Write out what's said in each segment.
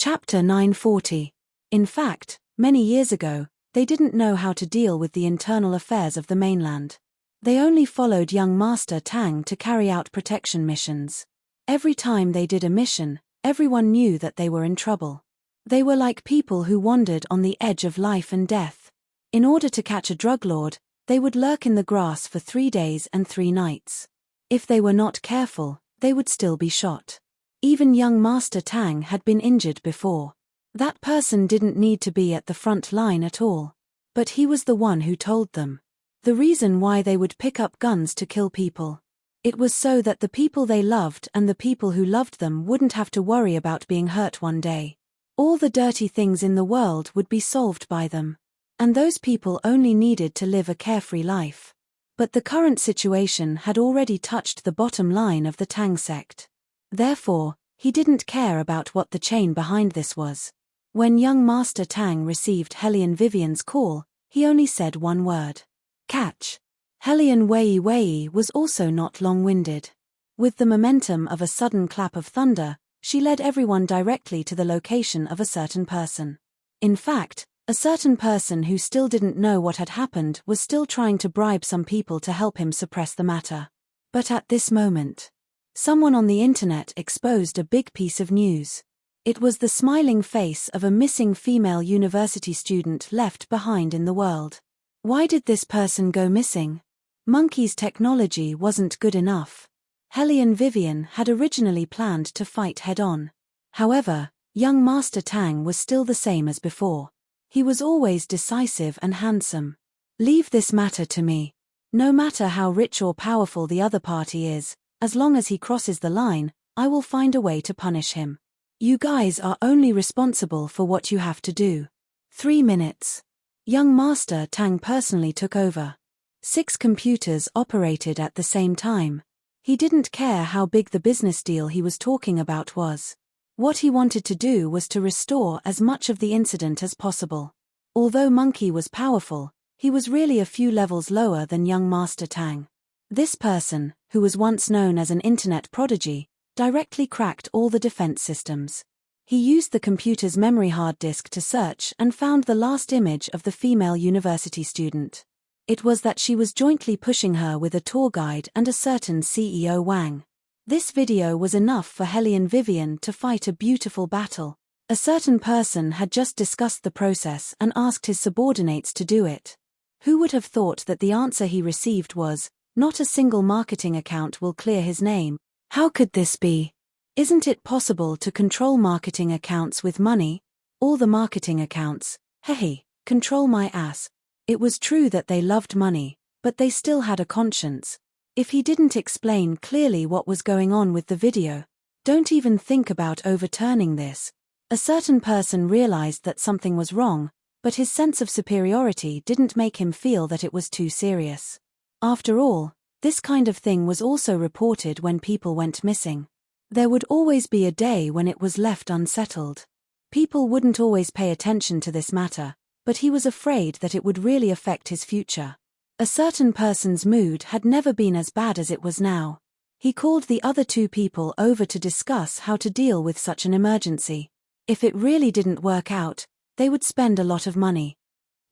Chapter 940. In fact, many years ago, they didn't know how to deal with the internal affairs of the mainland. They only followed young Master Tang to carry out protection missions. Every time they did a mission, everyone knew that they were in trouble. They were like people who wandered on the edge of life and death. In order to catch a drug lord, they would lurk in the grass for 3 days and 3 nights. If they were not careful, they would still be shot. Even young Master Tang had been injured before. That person didn't need to be at the front line at all. But he was the one who told them. The reason why they would pick up guns to kill people. It was so that the people they loved and the people who loved them wouldn't have to worry about being hurt one day. All the dirty things in the world would be solved by them. And those people only needed to live a carefree life. But the current situation had already touched the bottom line of the Tang sect. Therefore, he didn't care about what the chain behind this was. When young Master Tang received Hellion Vivian's call, he only said one word. Catch. Hellion Wei Wei was also not long-winded. With the momentum of a sudden clap of thunder, she led everyone directly to the location of a certain person. In fact, a certain person who still didn't know what had happened was still trying to bribe some people to help him suppress the matter. But at this moment, someone on the internet exposed a big piece of news. It was the smiling face of a missing female university student left behind in the world. Why did this person go missing? Monkey's technology wasn't good enough. Hellion Vivian had originally planned to fight head-on. However, young Master Tang was still the same as before. He was always decisive and handsome. Leave this matter to me. No matter how rich or powerful the other party is, as long as he crosses the line, I will find a way to punish him. You guys are only responsible for what you have to do. 3 minutes. Young Master Tang personally took over. 6 computers operated at the same time. He didn't care how big the business deal he was talking about was. What he wanted to do was to restore as much of the incident as possible. Although Monkey was powerful, he was really a few levels lower than young Master Tang. This person, who was once known as an internet prodigy, directly cracked all the defense systems. He used the computer's memory hard disk to search and found the last image of the female university student. It was that she was jointly pushing her with a tour guide and a certain CEO Wang. This video was enough for Hellion Vivian to fight a beautiful battle. A certain person had just discussed the process and asked his subordinates to do it. Who would have thought that the answer he received was, "Not a single marketing account will clear his name." How could this be? Isn't it possible to control marketing accounts with money? All the marketing accounts, hey, control my ass. It was true that they loved money, but they still had a conscience. If he didn't explain clearly what was going on with the video, don't even think about overturning this. A certain person realized that something was wrong, but his sense of superiority didn't make him feel that it was too serious. After all, this kind of thing was also reported when people went missing. There would always be a day when it was left unsettled. People wouldn't always pay attention to this matter, but he was afraid that it would really affect his future. A certain person's mood had never been as bad as it was now. He called the other 2 people over to discuss how to deal with such an emergency. If it really didn't work out, they would spend a lot of money.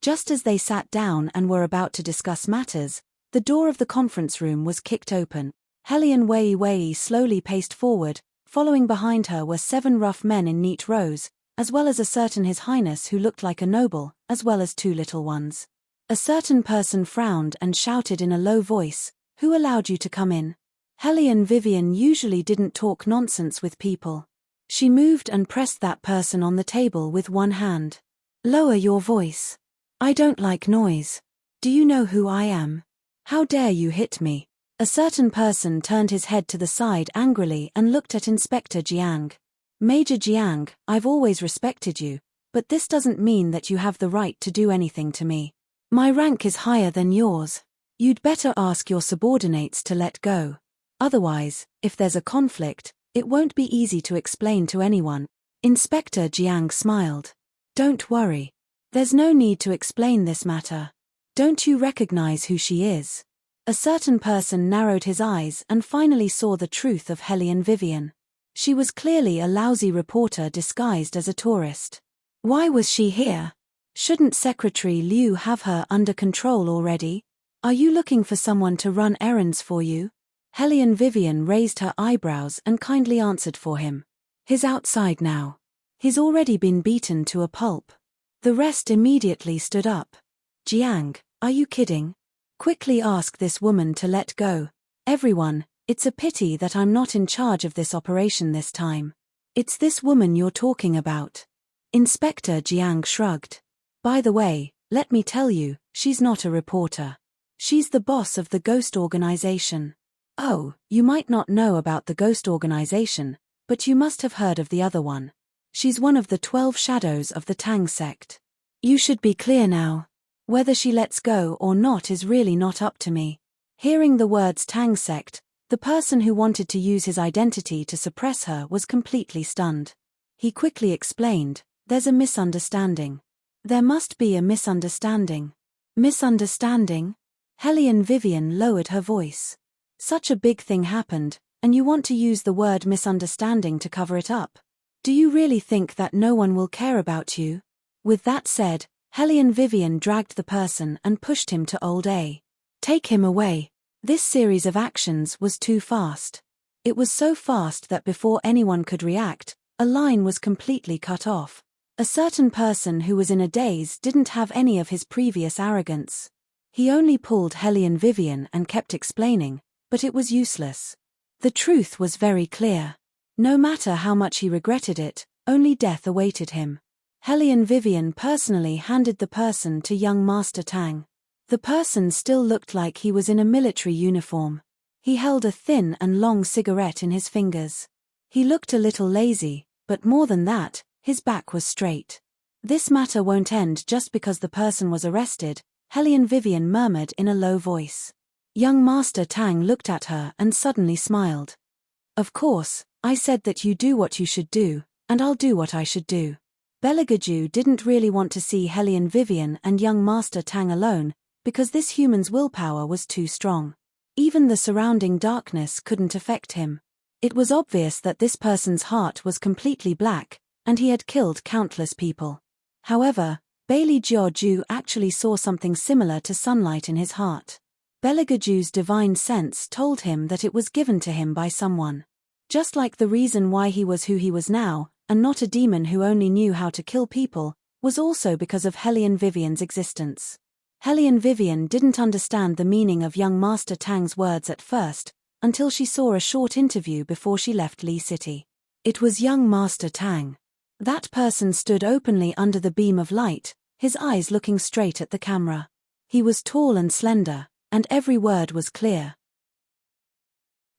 Just as they sat down and were about to discuss matters, the door of the conference room was kicked open. Hellion Wei Wei slowly paced forward, following behind her were 7 rough men in neat rows, as well as a certain His Highness who looked like a noble, as well as 2 little ones. A certain person frowned and shouted in a low voice, "Who allowed you to come in?" Hellion Vivian usually didn't talk nonsense with people. She moved and pressed that person on the table with one hand. "Lower your voice. I don't like noise. Do you know who I am? How dare you hit me?" A certain person turned his head to the side angrily and looked at Inspector Jiang. "Major Jiang, I've always respected you, but this doesn't mean that you have the right to do anything to me. My rank is higher than yours. You'd better ask your subordinates to let go. Otherwise, if there's a conflict, it won't be easy to explain to anyone." Inspector Jiang smiled. "Don't worry. There's no need to explain this matter. Don't you recognize who she is?" A certain person narrowed his eyes and finally saw the truth of Hellion Vivian. She was clearly a lousy reporter disguised as a tourist. Why was she here? Shouldn't Secretary Liu have her under control already? Are you looking for someone to run errands for you? Helian Vivian raised her eyebrows and kindly answered for him. He's outside now. He's already been beaten to a pulp. The rest immediately stood up. Jiang, are you kidding? Quickly ask this woman to let go. Everyone, it's a pity that I'm not in charge of this operation this time. It's this woman you're talking about. Inspector Jiang shrugged. By the way, let me tell you, she's not a reporter. She's the boss of the Ghost Organization. Oh, you might not know about the Ghost Organization, but you must have heard of the other one. She's one of the 12 shadows of the Tang sect. You should be clear now. Whether she lets go or not is really not up to me. Hearing the words Tang sect, the person who wanted to use his identity to suppress her was completely stunned. He quickly explained, there's a misunderstanding. There must be a misunderstanding. Misunderstanding? Helian Vivian lowered her voice. Such a big thing happened, and you want to use the word misunderstanding to cover it up. Do you really think that no one will care about you? With that said, Helian Vivian dragged the person and pushed him to Old A. Take him away. This series of actions was too fast. It was so fast that before anyone could react, a line was completely cut off. A certain person who was in a daze didn't have any of his previous arrogance. He only pulled Helian Vivian and kept explaining, but it was useless. The truth was very clear. No matter how much he regretted it, only death awaited him. Helian Vivian personally handed the person to young Master Tang. The person still looked like he was in a military uniform. He held a thin and long cigarette in his fingers. He looked a little lazy, but more than that, his back was straight. This matter won't end just because the person was arrested, Helian Vivian murmured in a low voice. Young Master Tang looked at her and suddenly smiled. Of course, I said that you do what you should do, and I'll do what I should do. Beligaju didn't really want to see Helian Vivian and young Master Tang alone, because this human's willpower was too strong. Even the surrounding darkness couldn't affect him. It was obvious that this person's heart was completely black, and he had killed countless people. However, Bailey Jiaju actually saw something similar to sunlight in his heart. Beligaju's divine sense told him that it was given to him by someone. Just like the reason why he was who he was now, and not a demon who only knew how to kill people, was also because of Helian Vivian's existence. Helian Vivian didn't understand the meaning of young Master Tang's words at first, until she saw a short interview before she left Li City. It was young Master Tang. That person stood openly under the beam of light, his eyes looking straight at the camera. He was tall and slender, and every word was clear.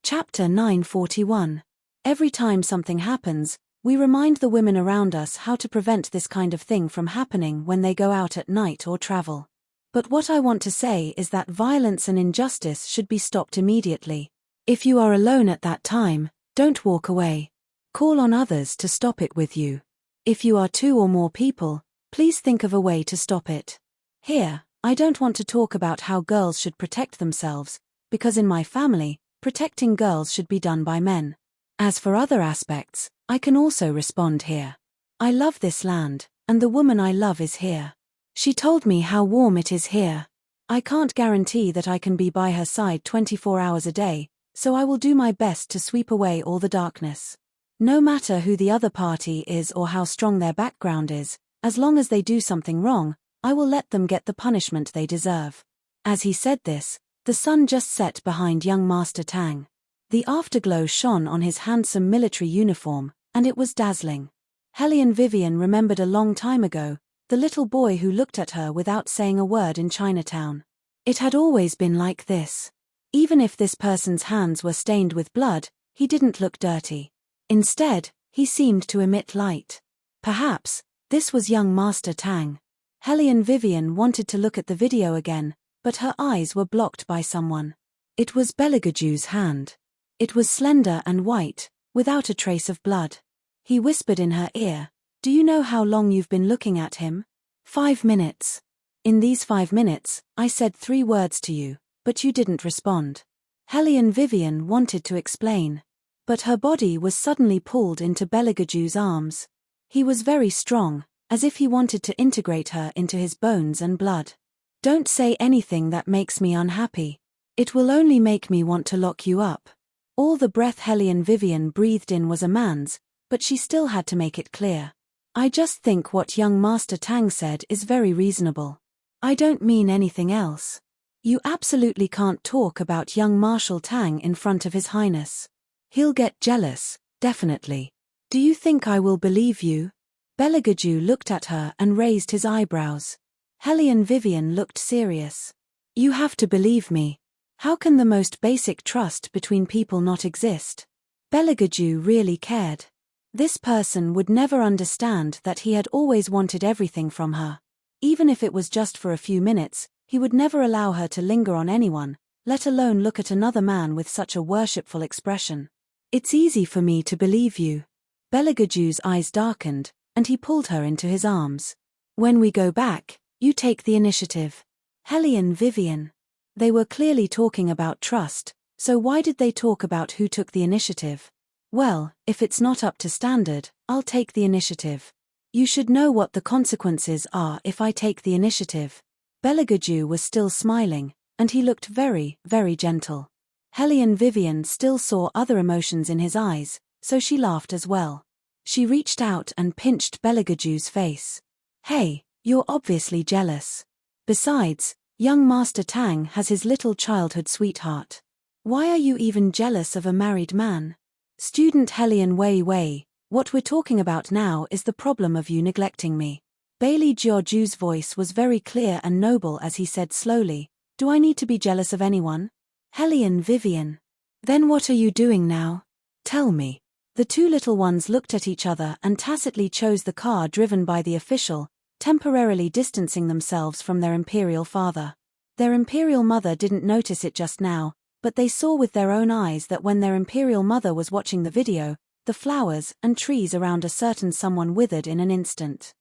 Chapter 941. Every time something happens, we remind the women around us how to prevent this kind of thing from happening when they go out at night or travel. But what I want to say is that violence and injustice should be stopped immediately. If you are alone at that time, don't walk away. Call on others to stop it with you. If you are 2 or more people, please think of a way to stop it. Here, I don't want to talk about how girls should protect themselves, because in my family, protecting girls should be done by men. As for other aspects, I can also respond here. I love this land, and the woman I love is here. She told me how warm it is here. I can't guarantee that I can be by her side 24 hours a day, so I will do my best to sweep away all the darkness. No matter who the other party is or how strong their background is, as long as they do something wrong, I will let them get the punishment they deserve. As he said this, the sun just set behind young Master Tang. The afterglow shone on his handsome military uniform, and it was dazzling. Helian Vivian remembered a long time ago, the little boy who looked at her without saying a word in Chinatown. It had always been like this. Even if this person's hands were stained with blood, he didn't look dirty. Instead, he seemed to emit light. Perhaps, this was young Master Tang. Helian Vivian wanted to look at the video again, but her eyes were blocked by someone. It was Beligaju's hand. It was slender and white, without a trace of blood. He whispered in her ear, "Do you know how long you've been looking at him?" 5 minutes. In these 5 minutes, I said 3 words to you, but you didn't respond. Helian Vivian wanted to explain. But her body was suddenly pulled into Bellegaju's arms. He was very strong, as if he wanted to integrate her into his bones and blood. Don't say anything that makes me unhappy. It will only make me want to lock you up. All the breath Hellion Vivian breathed in was a man's, but she still had to make it clear. I just think what young Master Tang said is very reasonable. I don't mean anything else. You absolutely can't talk about young Marshal Tang in front of His Highness. He'll get jealous, definitely. Do you think I will believe you? Bellegaju looked at her and raised his eyebrows. Hellion Vivian looked serious. You have to believe me. How can the most basic trust between people not exist? Bellegaju really cared. This person would never understand that he had always wanted everything from her. Even if it was just for a few minutes, he would never allow her to linger on anyone, let alone look at another man with such a worshipful expression. It's easy for me to believe you. Bellegaju's eyes darkened, and he pulled her into his arms. When we go back, you take the initiative. Hellion Vivian. They were clearly talking about trust, so why did they talk about who took the initiative? Well, if it's not up to standard, I'll take the initiative. You should know what the consequences are if I take the initiative. Bellegaju was still smiling, and he looked very, very gentle. Hellion Vivian still saw other emotions in his eyes, so she laughed as well. She reached out and pinched Bellegaju's face. Hey, you're obviously jealous. Besides, young Master Tang has his little childhood sweetheart. Why are you even jealous of a married man? Student Hellion Wei Wei, what we're talking about now is the problem of you neglecting me. Bailey Jiaoju's voice was very clear and noble as he said slowly, do I need to be jealous of anyone? Hellion Vivian. Then what are you doing now? Tell me. The two little ones looked at each other and tacitly chose the car driven by the official, temporarily distancing themselves from their imperial father. Their imperial mother didn't notice it just now, but they saw with their own eyes that when their imperial mother was watching the video, the flowers and trees around a certain someone withered in an instant.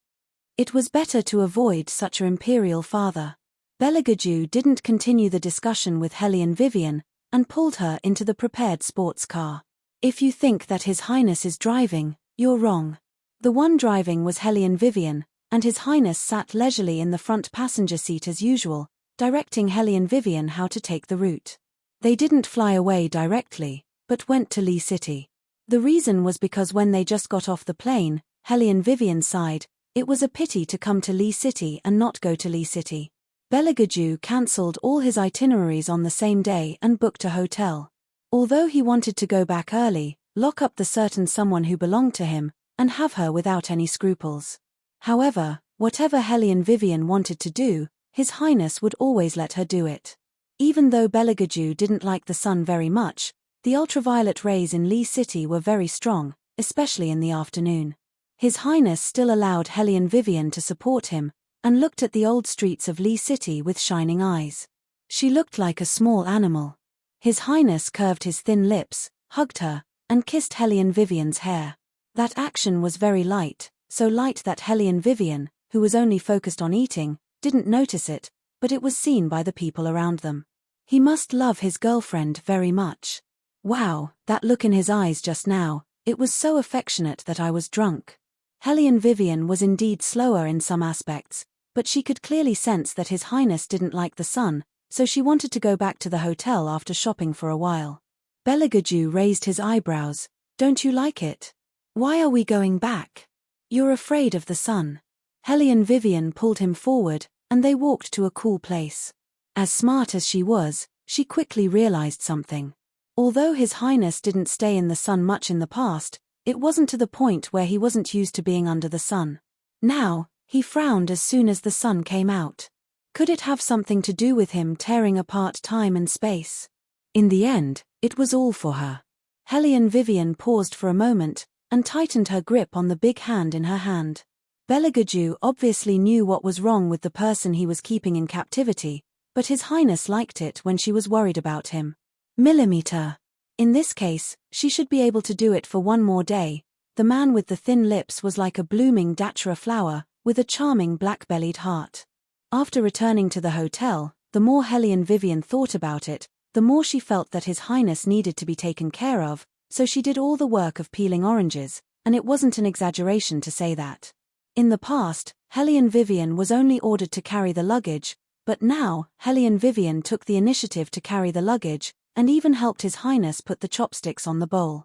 It was better to avoid such an imperial father. Bellegaju didn't continue the discussion with Hellion Vivian, and pulled her into the prepared sports car. If you think that His Highness is driving, you're wrong. The one driving was Hellion Vivian, and His Highness sat leisurely in the front passenger seat as usual, directing Hellion Vivian how to take the route. They didn't fly away directly, but went to Lee City. The reason was because when they just got off the plane, Hellion Vivian sighed, it was a pity to come to Lee City and not go to Lee City. Bellegaju cancelled all his itineraries on the same day and booked a hotel. Although he wanted to go back early, lock up the certain someone who belonged to him, and have her without any scruples. However, whatever Hellion Vivian wanted to do, His Highness would always let her do it. Even though Bellegaju didn't like the sun very much, the ultraviolet rays in Lee City were very strong, especially in the afternoon. His Highness still allowed Hellion Vivian to support him, and looked at the old streets of Lee City with shining eyes. She looked like a small animal. His Highness curved his thin lips, hugged her, and kissed Hellion Vivian's hair. That action was very light, so light that Hellion Vivian, who was only focused on eating, didn't notice it, but it was seen by the people around them. He must love his girlfriend very much. Wow, that look in his eyes just now, it was so affectionate that I was drunk. Hellion Vivian was indeed slower in some aspects, but she could clearly sense that His Highness didn't like the sun, so she wanted to go back to the hotel after shopping for a while. Bellegaju raised his eyebrows. Don't you like it? Why are we going back? You're afraid of the sun. Hellion Vivian pulled him forward, and they walked to a cool place. As smart as she was, she quickly realized something. Although His Highness didn't stay in the sun much in the past, it wasn't to the point where he wasn't used to being under the sun. Now, he frowned as soon as the sun came out. Could it have something to do with him tearing apart time and space? In the end, it was all for her. Hellion Vivian paused for a moment, and tightened her grip on the big hand in her hand. Bellegaju obviously knew what was wrong with the person he was keeping in captivity, but His Highness liked it when she was worried about him. Millimeter. In this case, she should be able to do it for one more day. The man with the thin lips was like a blooming datura flower, with a charming black-bellied heart. After returning to the hotel, the more Hellion Vivian thought about it, the more she felt that His Highness needed to be taken care of, so she did all the work of peeling oranges, and it wasn't an exaggeration to say that. In the past, Hellion Vivian was only ordered to carry the luggage, but now, Hellion Vivian took the initiative to carry the luggage, and even helped His Highness put the chopsticks on the bowl.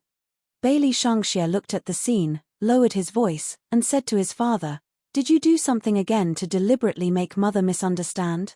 Bailey Shangxie looked at the scene, lowered his voice, and said to his father, "Did you do something again to deliberately make Mother misunderstand?"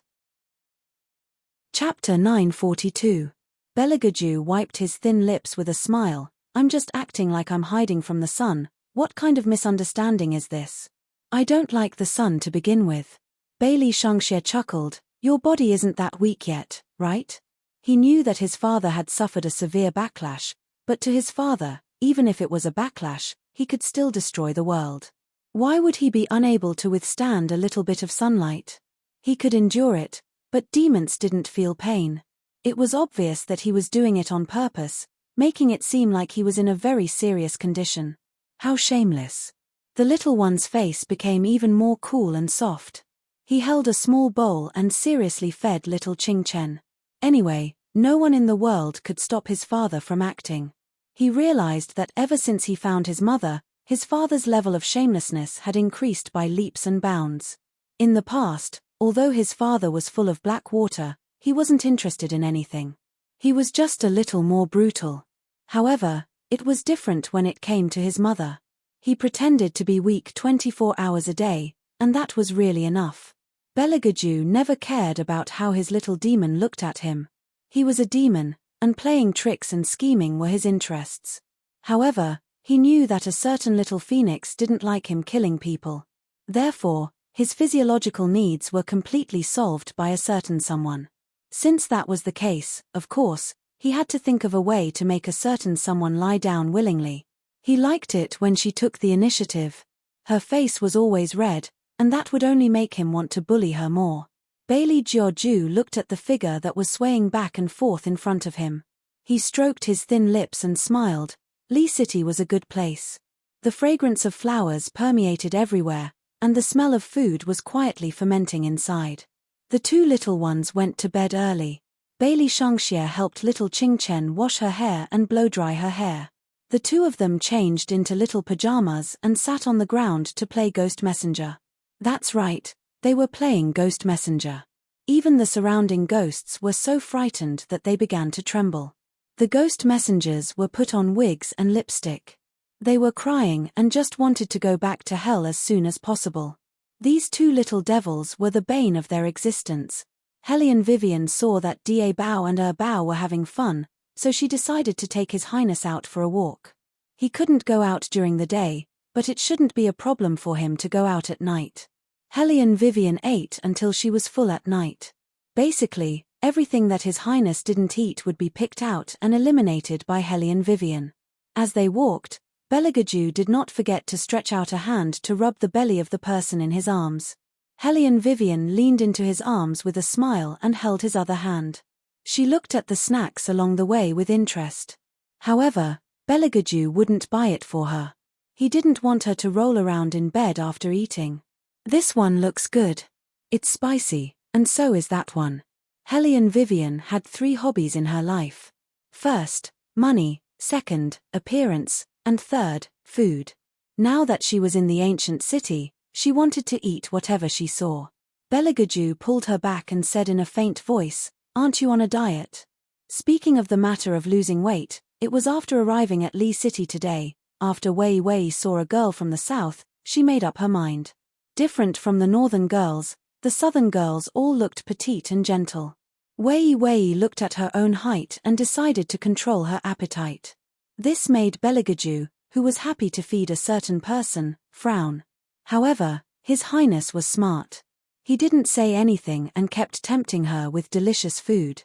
Chapter 942. Beligaju wiped his thin lips with a smile. "I'm just acting like I'm hiding from the sun. What kind of misunderstanding is this? I don't like the sun to begin with." Bailey Shangxie chuckled. "Your body isn't that weak yet, right?" He knew that his father had suffered a severe backlash, but to his father, even if it was a backlash, he could still destroy the world. Why would he be unable to withstand a little bit of sunlight? He could endure it, but demons didn't feel pain. It was obvious that he was doing it on purpose, making it seem like he was in a very serious condition. How shameless. The little one's face became even more cool and soft. He held a small bowl and seriously fed little Ching Chen. Anyway, no one in the world could stop his father from acting. He realized that ever since he found his mother, his father's level of shamelessness had increased by leaps and bounds. In the past, although his father was full of black water, he wasn't interested in anything. He was just a little more brutal. However, it was different when it came to his mother. He pretended to be weak 24 hours a day, and that was really enough. Beligaju never cared about how his little demon looked at him. He was a demon, and playing tricks and scheming were his interests. However, he knew that a certain little phoenix didn't like him killing people. Therefore, his physiological needs were completely solved by a certain someone. Since that was the case, of course, he had to think of a way to make a certain someone lie down willingly. He liked it when she took the initiative. Her face was always red, and that would only make him want to bully her more. Bailey Jiaoju looked at the figure that was swaying back and forth in front of him. He stroked his thin lips and smiled. Li City was a good place. The fragrance of flowers permeated everywhere, and the smell of food was quietly fermenting inside. The two little ones went to bed early. Bailey Shangxie helped little Ching Chen wash her hair and blow-dry her hair. The two of them changed into little pajamas and sat on the ground to play Ghost Messenger. That's right, they were playing Ghost Messenger. Even the surrounding ghosts were so frightened that they began to tremble. The ghost messengers were put on wigs and lipstick. They were crying and just wanted to go back to hell as soon as possible. These two little devils were the bane of their existence. Hellion Vivian saw that Da Bao and Bao were having fun, so she decided to take His Highness out for a walk. He couldn't go out during the day, but it shouldn't be a problem for him to go out at night. Hellion Vivian ate until she was full at night. Basically, everything that His Highness didn't eat would be picked out and eliminated by Hellion Vivian. As they walked, Beligaju did not forget to stretch out a hand to rub the belly of the person in his arms. Hellion Vivian leaned into his arms with a smile and held his other hand. She looked at the snacks along the way with interest. However, Beligaju wouldn't buy it for her. He didn't want her to roll around in bed after eating. "This one looks good. It's spicy, and so is that one." Hellion Vivian had 3 hobbies in her life. First, money, second, appearance, and third, food. Now that she was in the ancient city, she wanted to eat whatever she saw. Beligaju pulled her back and said in a faint voice, "Aren't you on a diet?" Speaking of the matter of losing weight, it was after arriving at Li City today. After Wei Wei saw a girl from the south, she made up her mind. Different from the northern girls, the southern girls all looked petite and gentle. Wei Wei looked at her own height and decided to control her appetite. This made Beligaju, who was happy to feed a certain person, frown. However, His Highness was smart. He didn't say anything and kept tempting her with delicious food.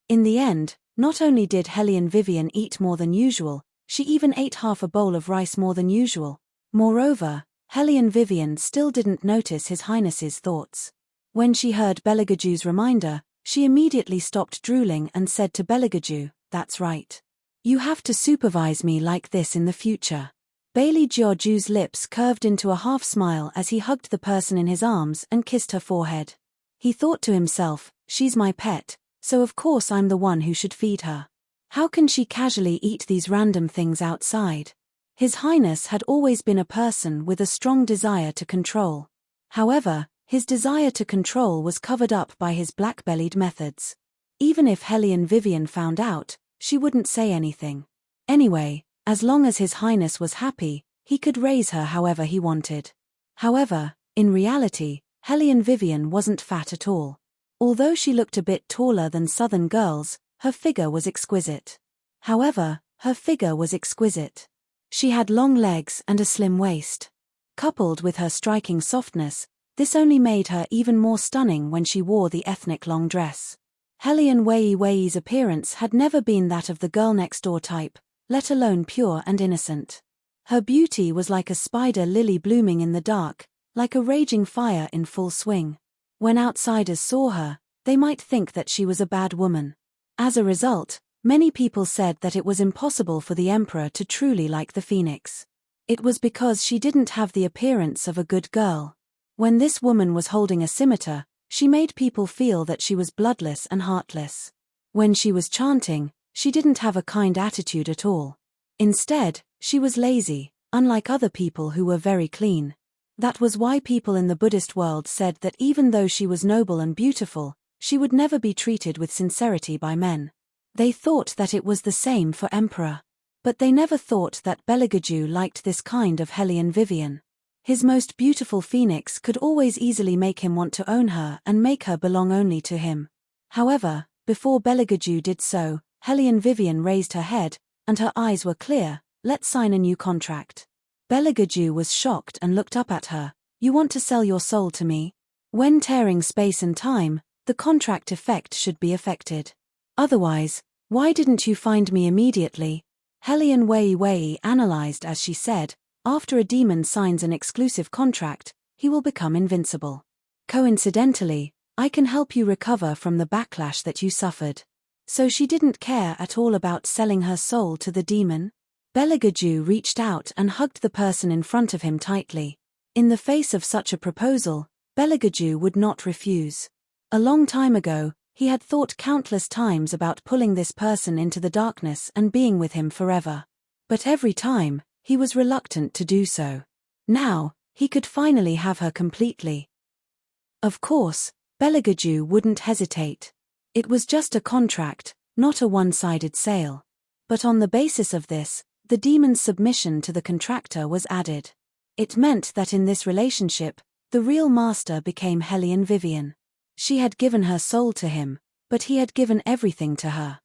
In the end, not only did Hellion Vivian eat more than usual, she even ate half a bowl of rice more than usual. Moreover, Hellion Vivian still didn't notice His Highness's thoughts. When she heard Beligaju's reminder, she immediately stopped drooling and said to Beligaju, "That's right. You have to supervise me like this in the future." Bailey Jiaoju's lips curved into a half-smile as he hugged the person in his arms and kissed her forehead. He thought to himself, "She's my pet, so of course I'm the one who should feed her." How can she casually eat these random things outside? His Highness had always been a person with a strong desire to control. However, his desire to control was covered up by his black-bellied methods. Even if Hellion Vivian found out, she wouldn't say anything. Anyway, as long as His Highness was happy, he could raise her however he wanted. However, in reality, Hellion Vivian wasn't fat at all. Although she looked a bit taller than southern girls, her figure was exquisite. She had long legs and a slim waist. Coupled with her striking softness, this only made her even more stunning when she wore the ethnic long dress. Hellion Wei's appearance had never been that of the girl-next-door type, let alone pure and innocent. Her beauty was like a spider lily blooming in the dark, like a raging fire in full swing. When outsiders saw her, they might think that she was a bad woman. As a result, many people said that it was impossible for the Emperor to truly like the Phoenix. It was because she didn't have the appearance of a good girl. When this woman was holding a scimitar, she made people feel that she was bloodless and heartless. When she was chanting, she didn't have a kind attitude at all. Instead, she was lazy, unlike other people who were very clean. That was why people in the Buddhist world said that even though she was noble and beautiful, she would never be treated with sincerity by men. They thought that it was the same for Emperor. But they never thought that Beligaju liked this kind of Hellion Vivian. His most beautiful phoenix could always easily make him want to own her and make her belong only to him. However, before Beligaju did so, Hellion Vivian raised her head, and her eyes were clear. Let's sign a new contract. Beligaju was shocked and looked up at her. You want to sell your soul to me? When tearing space and time, the contract effect should be affected. Otherwise, why didn't you find me immediately? Hellion Wei analyzed as she said, after a demon signs an exclusive contract, he will become invincible. Coincidentally, I can help you recover from the backlash that you suffered. So she didn't care at all about selling her soul to the demon? Beligaju reached out and hugged the person in front of him tightly. In the face of such a proposal, Beligaju would not refuse. A long time ago, he had thought countless times about pulling this person into the darkness and being with him forever. But every time, he was reluctant to do so. Now, he could finally have her completely. Of course, Beligaju wouldn't hesitate. It was just a contract, not a one-sided sale. But on the basis of this, the demon's submission to the contractor was added. It meant that in this relationship, the real master became Hellion Vivian. She had given her soul to him, but he had given everything to her.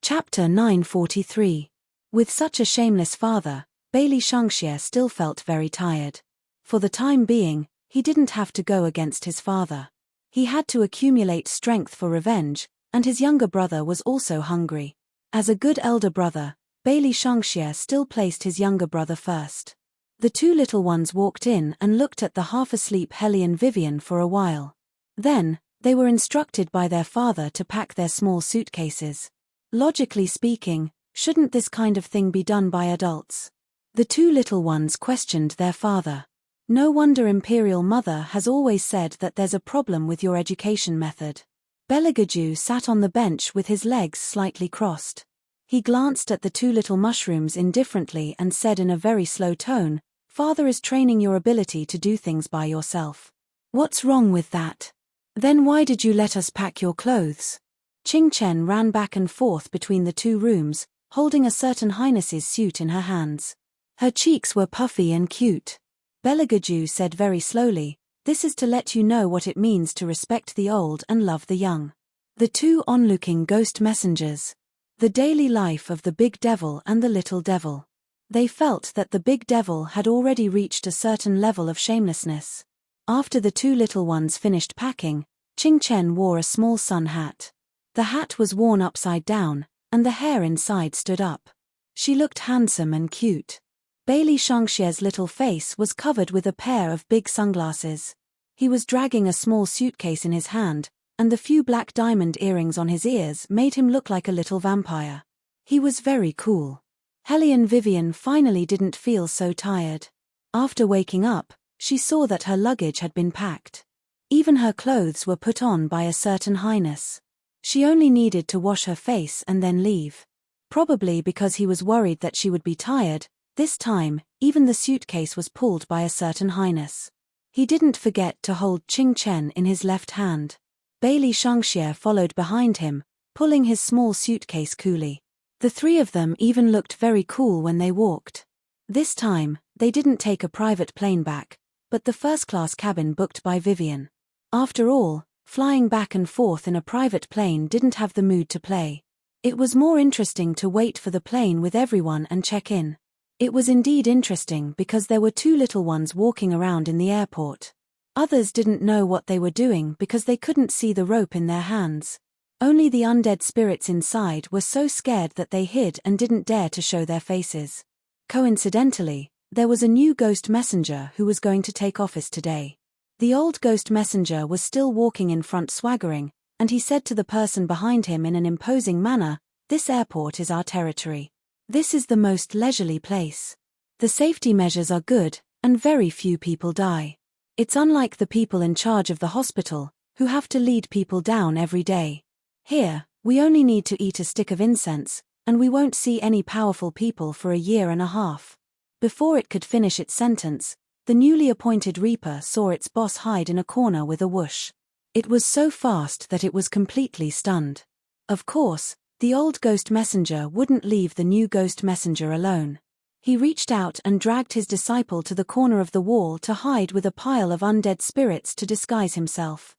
Chapter 943. With such a shameless father, Bailey Shangxie still felt very tired. For the time being, he didn't have to go against his father. He had to accumulate strength for revenge, and his younger brother was also hungry. As a good elder brother, Bailey Shangxie still placed his younger brother first. The two little ones walked in and looked at the half-asleep Hellion Vivian for a while. Then, they were instructed by their father to pack their small suitcases. Logically speaking, shouldn't this kind of thing be done by adults? The two little ones questioned their father. No wonder Imperial Mother has always said that there's a problem with your education method. Beligaju sat on the bench with his legs slightly crossed. He glanced at the two little mushrooms indifferently and said in a very slow tone, "Father is training your ability to do things by yourself. What's wrong with that? Then why did you let us pack your clothes?" Qing Chen ran back and forth between the two rooms, holding a certain highness's suit in her hands. Her cheeks were puffy and cute. Beligaju said very slowly, "This is to let you know what it means to respect the old and love the young." The two onlooking ghost messengers. The daily life of the big devil and the little devil. They felt that the big devil had already reached a certain level of shamelessness. After the two little ones finished packing, Qing Chen wore a small sun hat. The hat was worn upside down, and the hair inside stood up. She looked handsome and cute. Bailey Shangxie's little face was covered with a pair of big sunglasses. He was dragging a small suitcase in his hand, and the few black diamond earrings on his ears made him look like a little vampire. He was very cool. Hellion Vivian finally didn't feel so tired. After waking up, she saw that her luggage had been packed. Even her clothes were put on by a certain highness. She only needed to wash her face and then leave. Probably because he was worried that she would be tired, this time, even the suitcase was pulled by a certain highness. He didn't forget to hold Qing Chen in his left hand. Bailey Shangxie followed behind him, pulling his small suitcase coolly. The three of them even looked very cool when they walked. This time, they didn't take a private plane back, but the first-class cabin booked by Vivian. After all, flying back and forth in a private plane didn't have the mood to play. It was more interesting to wait for the plane with everyone and check in. It was indeed interesting because there were two little ones walking around in the airport. Others didn't know what they were doing because they couldn't see the rope in their hands. Only the undead spirits inside were so scared that they hid and didn't dare to show their faces. Coincidentally, there was a new ghost messenger who was going to take office today. The old ghost messenger was still walking in front swaggering, and he said to the person behind him in an imposing manner, "This airport is our territory. This is the most leisurely place. The safety measures are good, and very few people die. It's unlike the people in charge of the hospital, who have to lead people down every day. Here, we only need to eat a stick of incense, and we won't see any powerful people for a year and a half." Before it could finish its sentence, the newly appointed Reaper saw its boss hide in a corner with a whoosh. It was so fast that it was completely stunned. Of course, the old ghost messenger wouldn't leave the new ghost messenger alone. He reached out and dragged his disciple to the corner of the wall to hide with a pile of undead spirits to disguise himself.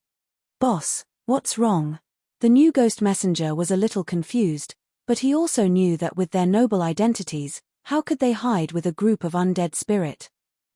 "Boss, what's wrong?" The new ghost messenger was a little confused, but he also knew that with their noble identities, how could they hide with a group of undead spirit?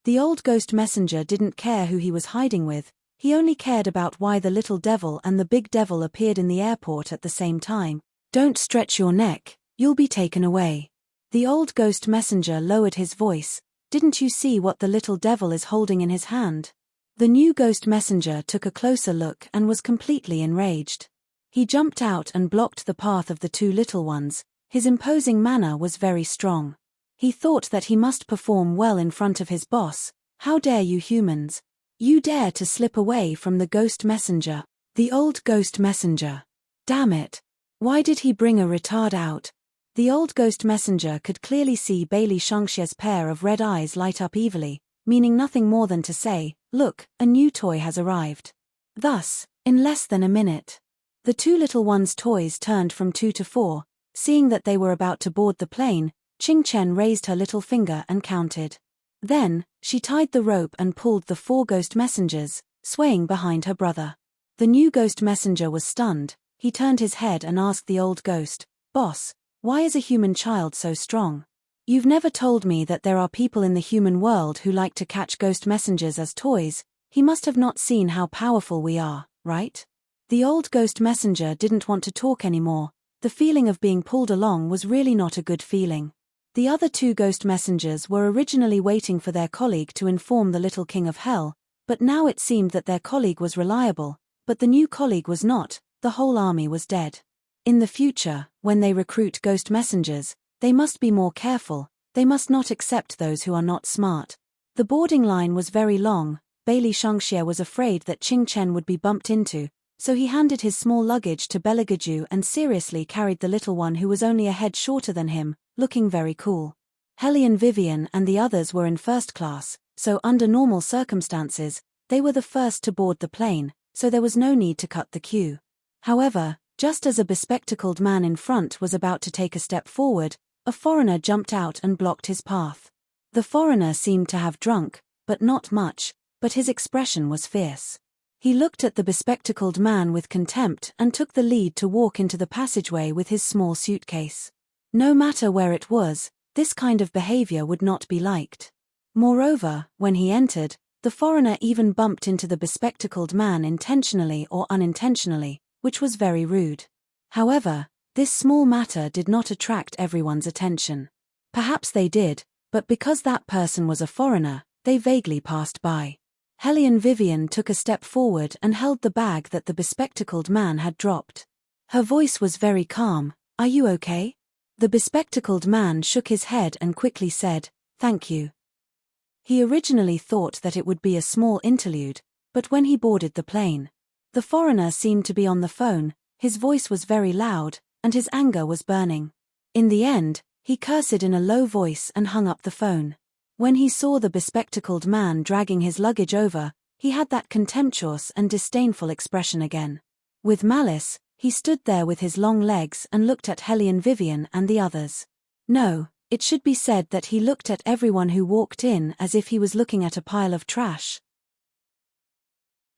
The old ghost messenger didn't care who he was hiding with, he only cared about why the little devil and the big devil appeared in the airport at the same time. "Don't stretch your neck, you'll be taken away." The old ghost messenger lowered his voice. "Didn't you see what the little devil is holding in his hand?" The new ghost messenger took a closer look and was completely enraged. He jumped out and blocked the path of the two little ones. His imposing manner was very strong. He thought that he must perform well in front of his boss. "How dare you humans? You dare to slip away from the ghost messenger." The old ghost messenger. Damn it. Why did he bring a retard out? The old ghost messenger could clearly see Bailey Shangxie's pair of red eyes light up evilly, meaning nothing more than to say, "Look, a new toy has arrived." Thus, in less than a minute, the two little ones' toys turned from 2 to 4. Seeing that they were about to board the plane, Qing Chen raised her little finger and counted. Then, she tied the rope and pulled the 4 ghost messengers, swaying behind her brother. The new ghost messenger was stunned. He turned his head and asked the old ghost, "Boss, why is a human child so strong? You've never told me that there are people in the human world who like to catch ghost messengers as toys. He must have not seen how powerful we are, right?" The old ghost messenger didn't want to talk anymore. The feeling of being pulled along was really not a good feeling. The other 2 ghost messengers were originally waiting for their colleague to inform the little king of hell, but now it seemed that their colleague was reliable, but the new colleague was not. The whole army was dead. In the future, when they recruit ghost messengers, they must be more careful. They must not accept those who are not smart. The boarding line was very long. Bailey Shangxie was afraid that Qing Chen would be bumped into, so he handed his small luggage to Beligaju and seriously carried the little one who was only a head shorter than him, looking very cool. Hellion, Vivian and the others were in first class, so under normal circumstances, they were the first to board the plane, so there was no need to cut the queue. However, just as a bespectacled man in front was about to take a step forward, a foreigner jumped out and blocked his path. The foreigner seemed to have drunk, but not much, but his expression was fierce. He looked at the bespectacled man with contempt and took the lead to walk into the passageway with his small suitcase. No matter where it was, this kind of behavior would not be liked. Moreover, when he entered, the foreigner even bumped into the bespectacled man intentionally or unintentionally, which was very rude. However, this small matter did not attract everyone's attention. Perhaps they did, but because that person was a foreigner, they vaguely passed by. Hellion Vivian took a step forward and held the bag that the bespectacled man had dropped. Her voice was very calm. "Are you okay?" The bespectacled man shook his head and quickly said, "Thank you." He originally thought that it would be a small interlude, but when he boarded the plane, the foreigner seemed to be on the phone. His voice was very loud, and his anger was burning. In the end, he cursed in a low voice and hung up the phone. When he saw the bespectacled man dragging his luggage over, he had that contemptuous and disdainful expression again. With malice, he stood there with his long legs and looked at Helene Vivian and the others. No, it should be said that he looked at everyone who walked in as if he was looking at a pile of trash.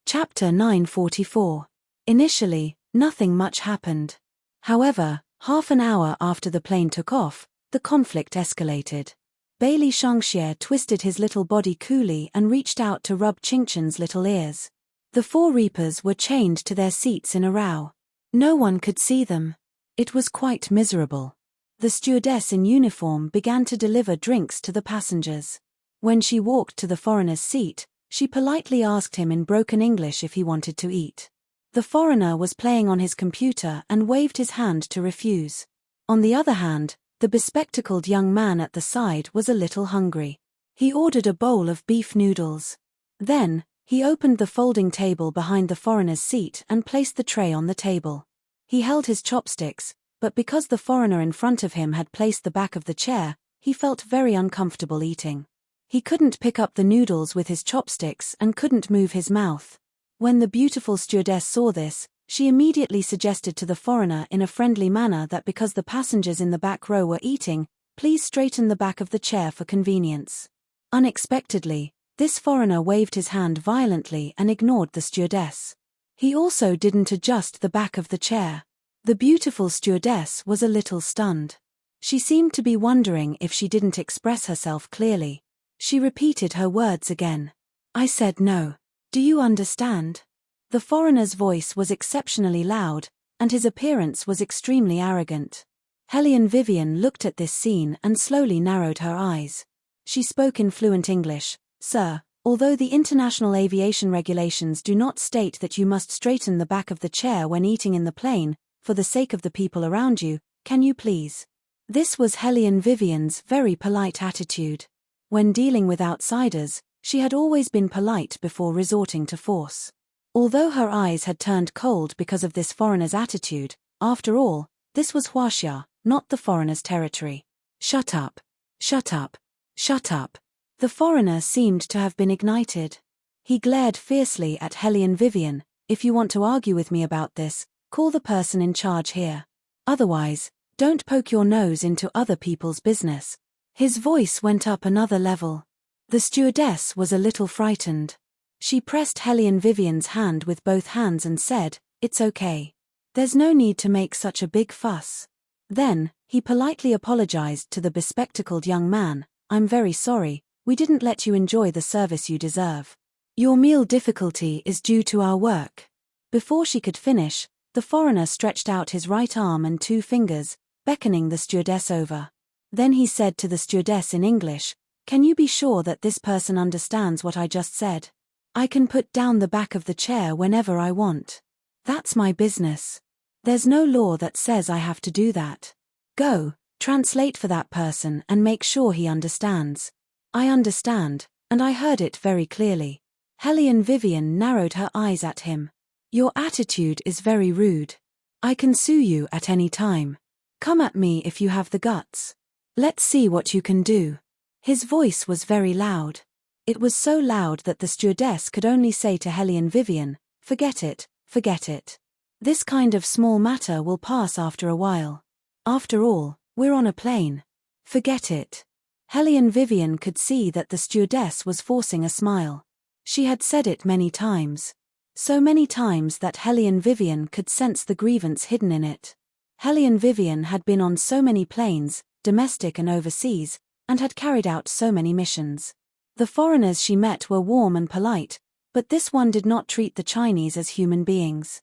Chapter 944. Initially, nothing much happened. However, half an hour after the plane took off, the conflict escalated. Bailey Shangxie twisted his little body coolly and reached out to rub Qingchen's little ears. The four reapers were chained to their seats in a row. No one could see them. It was quite miserable. The stewardess in uniform began to deliver drinks to the passengers. When she walked to the foreigner's seat, she politely asked him in broken English if he wanted to eat. The foreigner was playing on his computer and waved his hand to refuse. On the other hand, the bespectacled young man at the side was a little hungry. He ordered a bowl of beef noodles. Then, he opened the folding table behind the foreigner's seat and placed the tray on the table. He held his chopsticks, but because the foreigner in front of him had placed the back of the chair, he felt very uncomfortable eating. He couldn't pick up the noodles with his chopsticks and couldn't move his mouth. When the beautiful stewardess saw this, she immediately suggested to the foreigner in a friendly manner that because the passengers in the back row were eating, please straighten the back of the chair for convenience. Unexpectedly, this foreigner waved his hand violently and ignored the stewardess. He also didn't adjust the back of the chair. The beautiful stewardess was a little stunned. She seemed to be wondering if she didn't express herself clearly. She repeated her words again. I said no. Do you understand? The foreigner's voice was exceptionally loud, and his appearance was extremely arrogant. Helene Vivian looked at this scene and slowly narrowed her eyes. She spoke in fluent English. Sir, although the international aviation regulations do not state that you must straighten the back of the chair when eating in the plane, for the sake of the people around you, can you please? This was Helene Vivian's very polite attitude. When dealing with outsiders, she had always been polite before resorting to force. Although her eyes had turned cold because of this foreigner's attitude, after all, this was Huaxia, not the foreigner's territory. Shut up. Shut up. Shut up. The foreigner seemed to have been ignited. He glared fiercely at Helene Vivian. If you want to argue with me about this, call the person in charge here. Otherwise, don't poke your nose into other people's business. His voice went up another level. The stewardess was a little frightened. She pressed Helene Vivian's hand with both hands and said, "It's okay. There's no need to make such a big fuss." Then, he politely apologized to the bespectacled young man. "I'm very sorry, we didn't let you enjoy the service you deserve. Your meal difficulty is due to our work." Before she could finish, the foreigner stretched out his right arm and 2 fingers, beckoning the stewardess over. Then he said to the stewardess in English, "Can you be sure that this person understands what I just said? I can put down the back of the chair whenever I want. That's my business. There's no law that says I have to do that. Go, translate for that person and make sure he understands." "I understand, and I heard it very clearly." Helene Vivian narrowed her eyes at him. "Your attitude is very rude. I can sue you at any time. Come at me if you have the guts. Let's see what you can do." His voice was very loud. It was so loud that the stewardess could only say to Helene Vivian, forget it, forget it. This kind of small matter will pass after a while. After all, we're on a plane. Forget it." Helene Vivian could see that the stewardess was forcing a smile. She had said it many times. So many times that Helene Vivian could sense the grievance hidden in it. Helene Vivian had been on so many planes, domestic and overseas, and had carried out so many missions. The foreigners she met were warm and polite, but this one did not treat the Chinese as human beings.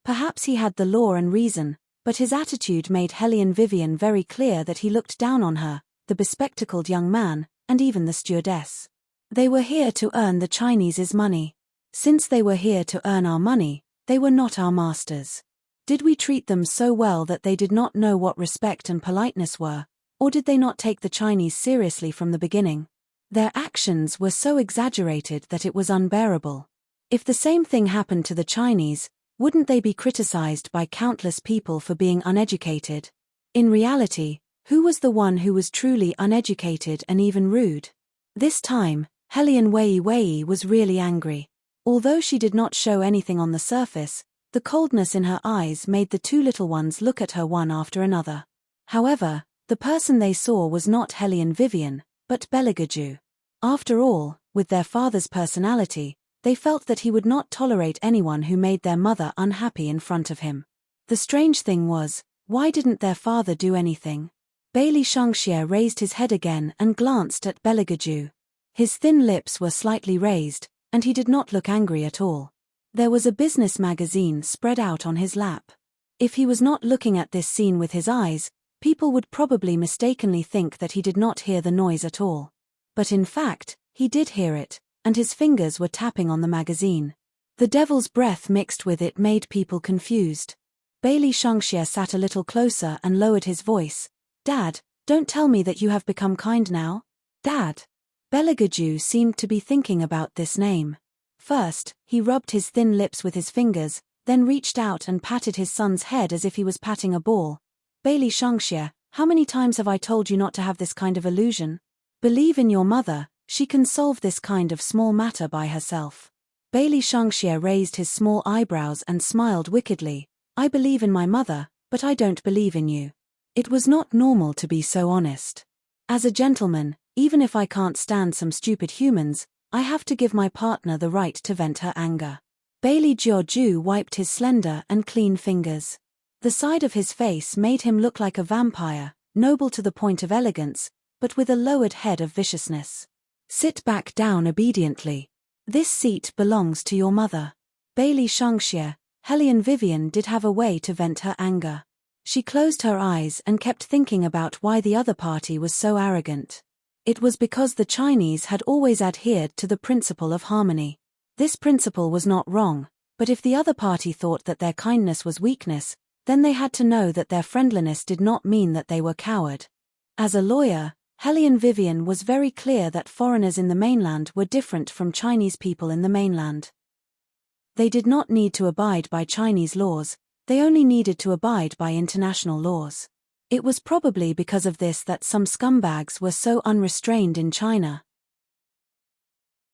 Perhaps he had the law and reason, but his attitude made Helene Vivian very clear that he looked down on her, the bespectacled young man, and even the stewardess. They were here to earn the Chinese's money. Since they were here to earn our money, they were not our masters. Did we treat them so well that they did not know what respect and politeness were, or did they not take the Chinese seriously from the beginning? Their actions were so exaggerated that it was unbearable. If the same thing happened to the Chinese, Wouldn't they be criticized by countless people for being uneducated? In reality, who was the one who was truly uneducated and even rude? This time, Helian Wei Wei was really angry. Although she did not show anything on the surface, the coldness in her eyes made the two little ones look at her one after another. However, the person they saw was not Helian Vivian, but Beligaju. After all, with their father's personality, they felt that he would not tolerate anyone who made their mother unhappy in front of him. The strange thing was, why didn't their father do anything? Bailey Shangxie raised his head again and glanced at Beligaju. His thin lips were slightly raised, and he did not look angry at all. There was a business magazine spread out on his lap. If he was not looking at this scene with his eyes, people would probably mistakenly think that he did not hear the noise at all. But in fact, he did hear it, and his fingers were tapping on the magazine. The devil's breath mixed with it made people confused. Bailey Shangxie sat a little closer and lowered his voice. "Dad, don't tell me that you have become kind now? Dad." Beligaju seemed to be thinking about this name. First, he rubbed his thin lips with his fingers, then reached out and patted his son's head as if he was patting a ball. "Bailey Shangxie, how many times have I told you not to have this kind of illusion? Believe in your mother, she can solve this kind of small matter by herself." Bailey Shangxie raised his small eyebrows and smiled wickedly. "I believe in my mother, but I don't believe in you." It was not normal to be so honest. As a gentleman, even if I can't stand some stupid humans, I have to give my partner the right to vent her anger. Bailey Jiaju wiped his slender and clean fingers. The side of his face made him look like a vampire, noble to the point of elegance, but with a lowered head of viciousness. "Sit back down obediently. This seat belongs to your mother." Bailey Shangxie, Helian Vivian did have a way to vent her anger. She closed her eyes and kept thinking about why the other party was so arrogant. It was because the Chinese had always adhered to the principle of harmony. This principle was not wrong, but if the other party thought that their kindness was weakness, then they had to know that their friendliness did not mean that they were coward. As a lawyer, Helian Vivian was very clear that foreigners in the mainland were different from Chinese people in the mainland. They did not need to abide by Chinese laws, they only needed to abide by international laws. It was probably because of this that some scumbags were so unrestrained in China.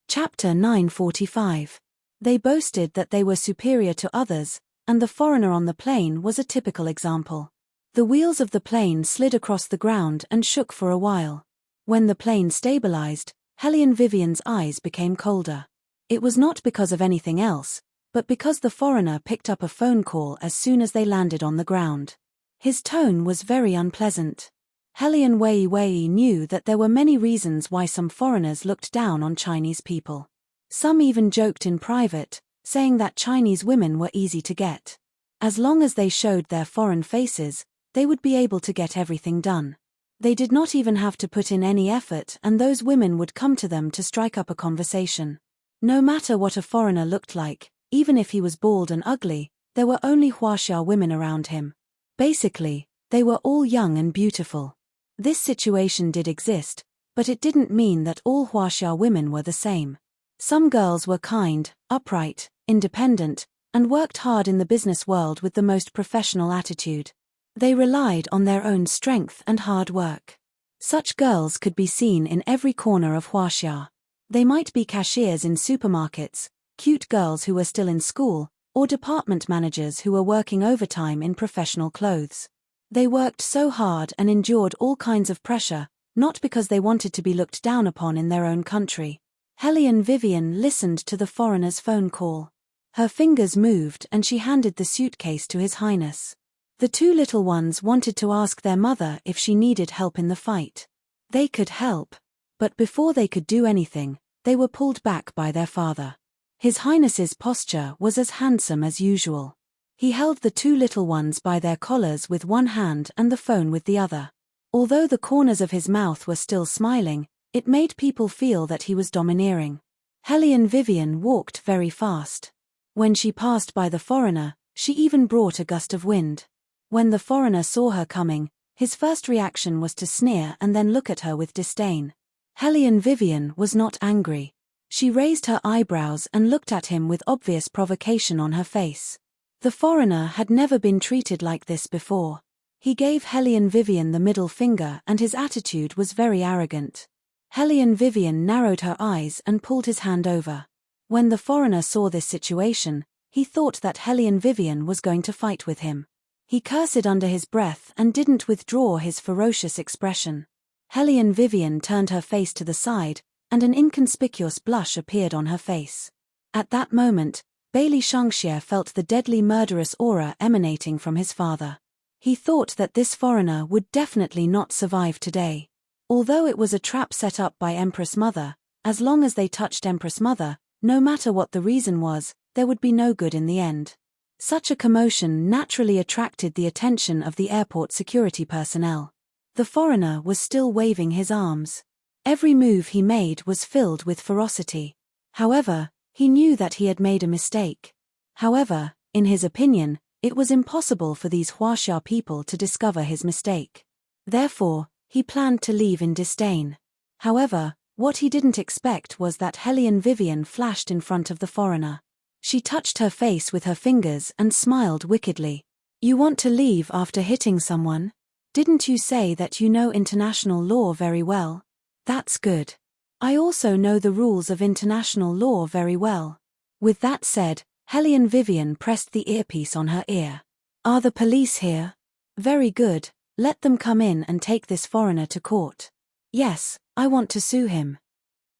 Chapter 945. They boasted that they were superior to others, and the foreigner on the plane was a typical example. The wheels of the plane slid across the ground and shook for a while. When the plane stabilized, Helian Vivian's eyes became colder. It was not because of anything else, but because the foreigner picked up a phone call as soon as they landed on the ground. His tone was very unpleasant. Helian Wei Wei knew that there were many reasons why some foreigners looked down on Chinese people. Some even joked in private, saying that Chinese women were easy to get. As long as they showed their foreign faces, they would be able to get everything done. They did not even have to put in any effort, and those women would come to them to strike up a conversation. No matter what a foreigner looked like, even if he was bald and ugly, there were only Huaxia women around him. Basically, they were all young and beautiful. This situation did exist, but it didn't mean that all Huaxia women were the same. Some girls were kind, upright, independent, and worked hard in the business world with the most professional attitude. They relied on their own strength and hard work. Such girls could be seen in every corner of Huaxia. They might be cashiers in supermarkets, cute girls who were still in school, or department managers who were working overtime in professional clothes. They worked so hard and endured all kinds of pressure, not because they wanted to be looked down upon in their own country. Helian Vivian listened to the foreigner's phone call. Her fingers moved and she handed the suitcase to His Highness. The two little ones wanted to ask their mother if she needed help in the fight. They could help. But before they could do anything, they were pulled back by their father. His Highness's posture was as handsome as usual. He held the two little ones by their collars with one hand and the phone with the other. Although the corners of his mouth were still smiling, it made people feel that he was domineering. Helian Vivian walked very fast. When she passed by the foreigner, she even brought a gust of wind. When the foreigner saw her coming, his first reaction was to sneer and then look at her with disdain. Helian Vivian was not angry. She raised her eyebrows and looked at him with obvious provocation on her face. The foreigner had never been treated like this before. He gave Hellion Vivian the middle finger and his attitude was very arrogant. Hellion Vivian narrowed her eyes and pulled his hand over. When the foreigner saw this situation, he thought that Hellion Vivian was going to fight with him. He cursed under his breath and didn't withdraw his ferocious expression. Hellion Vivian turned her face to the side, and an inconspicuous blush appeared on her face. At that moment, Bailey Shangxie felt the deadly murderous aura emanating from his father. He thought that this foreigner would definitely not survive today. Although it was a trap set up by Empress Mother, as long as they touched Empress Mother, no matter what the reason was, there would be no good in the end. Such a commotion naturally attracted the attention of the airport security personnel. The foreigner was still waving his arms. Every move he made was filled with ferocity. However, he knew that he had made a mistake. However, in his opinion, it was impossible for these Huaxia people to discover his mistake. Therefore, he planned to leave in disdain. However, what he didn't expect was that Hellion Vivian flashed in front of the foreigner. She touched her face with her fingers and smiled wickedly. "You want to leave after hitting someone? Didn't you say that you know international law very well? That's good. I also know the rules of international law very well." With that said, Hellion Vivian pressed the earpiece on her ear. "Are the police here? Very good, let them come in and take this foreigner to court." "Yes, I want to sue him."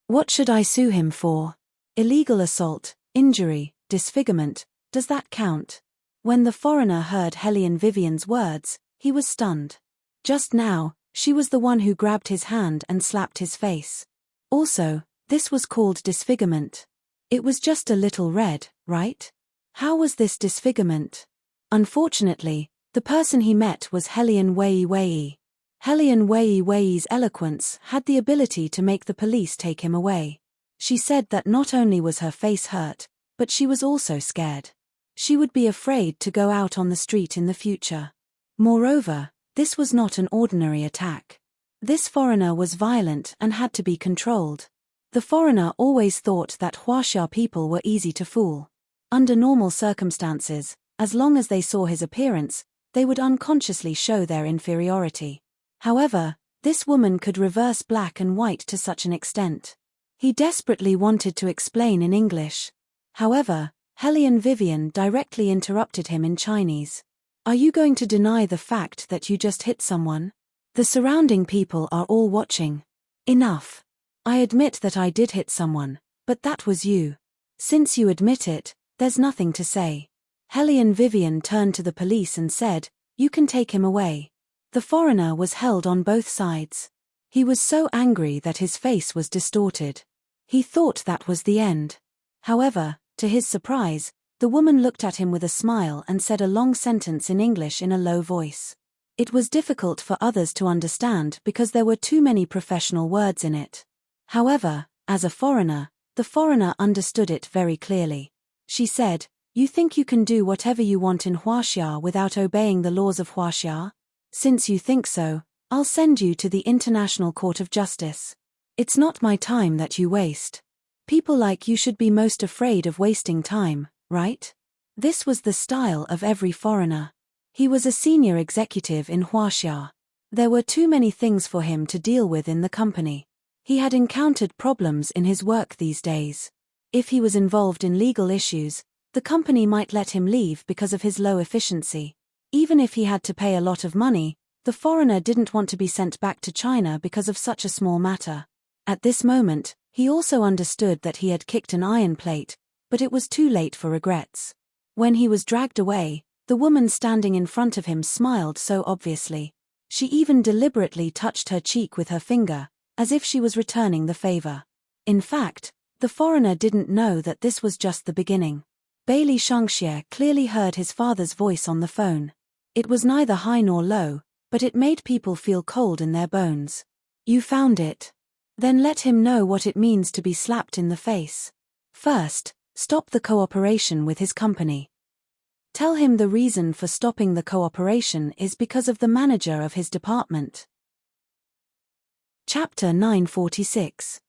"What should I sue him for? Illegal assault, injury, disfigurement, does that count?" When the foreigner heard Hellion Vivian's words, he was stunned. Just now, she was the one who grabbed his hand and slapped his face. Also, this was called disfigurement. It was just a little red, right? How was this disfigurement? Unfortunately, the person he met was Hellion Wei. Hellion Wei's eloquence had the ability to make the police take him away. She said that not only was her face hurt, but she was also scared. She would be afraid to go out on the street in the future. Moreover, this was not an ordinary attack. This foreigner was violent and had to be controlled. The foreigner always thought that Huaxia people were easy to fool. Under normal circumstances, as long as they saw his appearance, they would unconsciously show their inferiority. However, this woman could reverse black and white to such an extent. He desperately wanted to explain in English. However, Hellion Vivian directly interrupted him in Chinese. "Are you going to deny the fact that you just hit someone? The surrounding people are all watching." "Enough. I admit that I did hit someone, but that was you. Since you admit it, there's nothing to say." Hellion Vivian turned to the police and said, "You can take him away." The foreigner was held on both sides. He was so angry that his face was distorted. He thought that was the end. However, to his surprise, the woman looked at him with a smile and said a long sentence in English in a low voice. It was difficult for others to understand because there were too many professional words in it. However, as a foreigner, the foreigner understood it very clearly. She said, "You think you can do whatever you want in Huaxia without obeying the laws of Huaxia? Since you think so, I'll send you to the International Court of Justice. It's not my time that you waste. People like you should be most afraid of wasting time, right?" This was the style of every foreigner. He was a senior executive in Huaxia. There were too many things for him to deal with in the company. He had encountered problems in his work these days. If he was involved in legal issues, the company might let him leave because of his low efficiency. Even if he had to pay a lot of money, the foreigner didn't want to be sent back to China because of such a small matter. At this moment, he also understood that he had kicked an iron plate, but it was too late for regrets. When he was dragged away, the woman standing in front of him smiled so obviously. She even deliberately touched her cheek with her finger, as if she was returning the favor. In fact, the foreigner didn't know that this was just the beginning. Bailey Shangxie clearly heard his father's voice on the phone. It was neither high nor low, but it made people feel cold in their bones. "You found it? Then let him know what it means to be slapped in the face. First, stop the cooperation with his company. Tell him the reason for stopping the cooperation is because of the manager of his department." Chapter 946.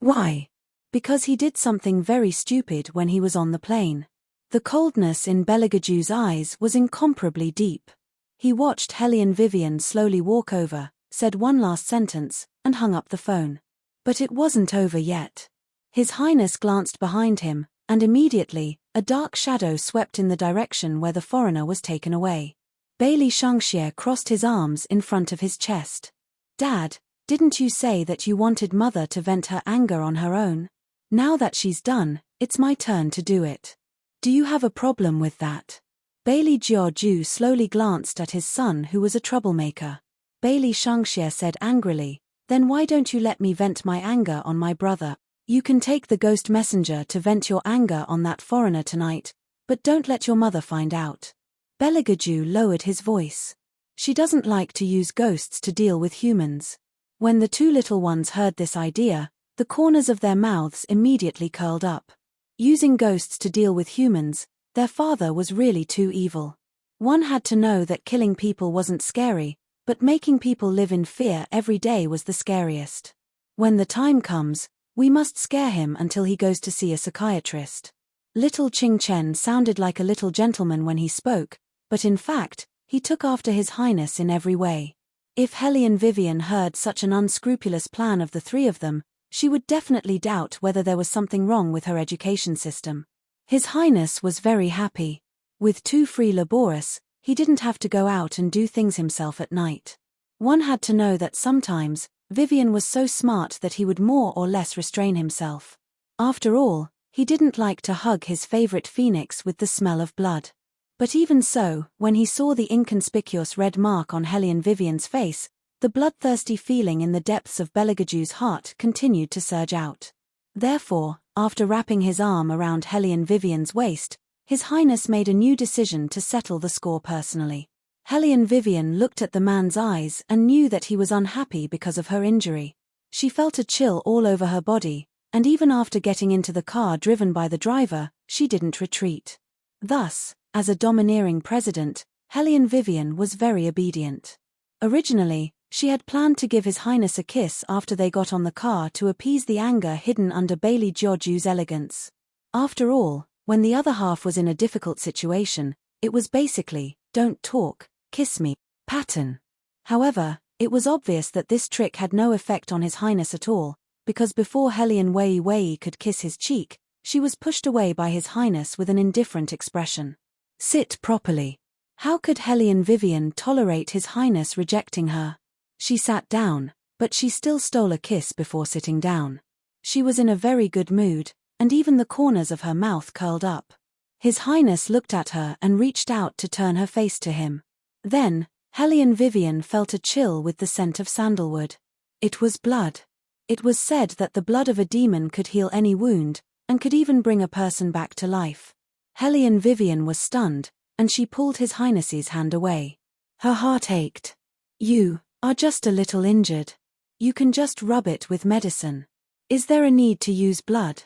Why? Because he did something very stupid when he was on the plane. The coldness in Belegaju's eyes was incomparably deep. He watched Hellion Vivian slowly walk over, said one last sentence, and hung up the phone. But it wasn't over yet. His Highness glanced behind him, and immediately, a dark shadow swept in the direction where the foreigner was taken away. Bailey Shangxie crossed his arms in front of his chest. Dad, didn't you say that you wanted Mother to vent her anger on her own? Now that she's done, it's my turn to do it. Do you have a problem with that? Bailey Jiaju slowly glanced at his son, who was a troublemaker. Bailey Shangxie said angrily, "Then why don't you let me vent my anger on my brother? You can take the ghost messenger to vent your anger on that foreigner tonight, but don't let your mother find out." Belegaju lowered his voice. She doesn't like to use ghosts to deal with humans. When the two little ones heard this idea, the corners of their mouths immediately curled up. Using ghosts to deal with humans, their father was really too evil. One had to know that killing people wasn't scary, but making people live in fear every day was the scariest. When the time comes, we must scare him until he goes to see a psychiatrist. Little Qing Chen sounded like a little gentleman when he spoke, but in fact, he took after His Highness in every way. If Hellion Vivian heard such an unscrupulous plan of the three of them, she would definitely doubt whether there was something wrong with her education system. His Highness was very happy. With two free laboris, he didn't have to go out and do things himself at night. One had to know that sometimes, Vivian was so smart that he would more or less restrain himself. After all, he didn't like to hug his favorite phoenix with the smell of blood. But even so, when he saw the inconspicuous red mark on Hellion Vivian's face, the bloodthirsty feeling in the depths of Belegaju's heart continued to surge out. Therefore, after wrapping his arm around Hellion Vivian's waist, His Highness made a new decision to settle the score personally. Hellion Vivian looked at the man's eyes and knew that he was unhappy because of her injury. She felt a chill all over her body, and even after getting into the car driven by the driver, she didn't retreat. Thus, as a domineering president, Hellion Vivian was very obedient. Originally, she had planned to give His Highness a kiss after they got on the car to appease the anger hidden under Bailey Jiaju's elegance. After all, when the other half was in a difficult situation, it was basically, "Don't talk, kiss me" pattern. However, it was obvious that this trick had no effect on His Highness at all, because before Hellion Wei Wei could kiss his cheek, she was pushed away by His Highness with an indifferent expression. Sit properly. How could Hellion Vivian tolerate His Highness rejecting her? She sat down, but she still stole a kiss before sitting down. She was in a very good mood, and even the corners of her mouth curled up. His Highness looked at her and reached out to turn her face to him. Then, Hellion Vivian felt a chill with the scent of sandalwood. It was blood. It was said that the blood of a demon could heal any wound, and could even bring a person back to life. Hellion Vivian was stunned, and she pulled His Highness's hand away. Her heart ached. "You are just a little injured. You can just rub it with medicine. Is there a need to use blood?"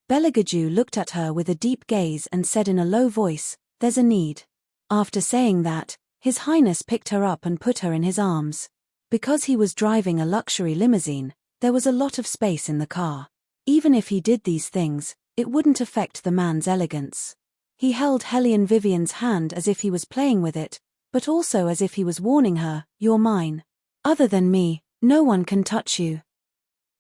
Belegaju looked at her with a deep gaze and said in a low voice, "There's a need." After saying that, His Highness picked her up and put her in his arms. Because he was driving a luxury limousine, there was a lot of space in the car. Even if he did these things, it wouldn't affect the man's elegance. He held Hellion Vivian's hand as if he was playing with it, but also as if he was warning her, "You're mine. Other than me, no one can touch you."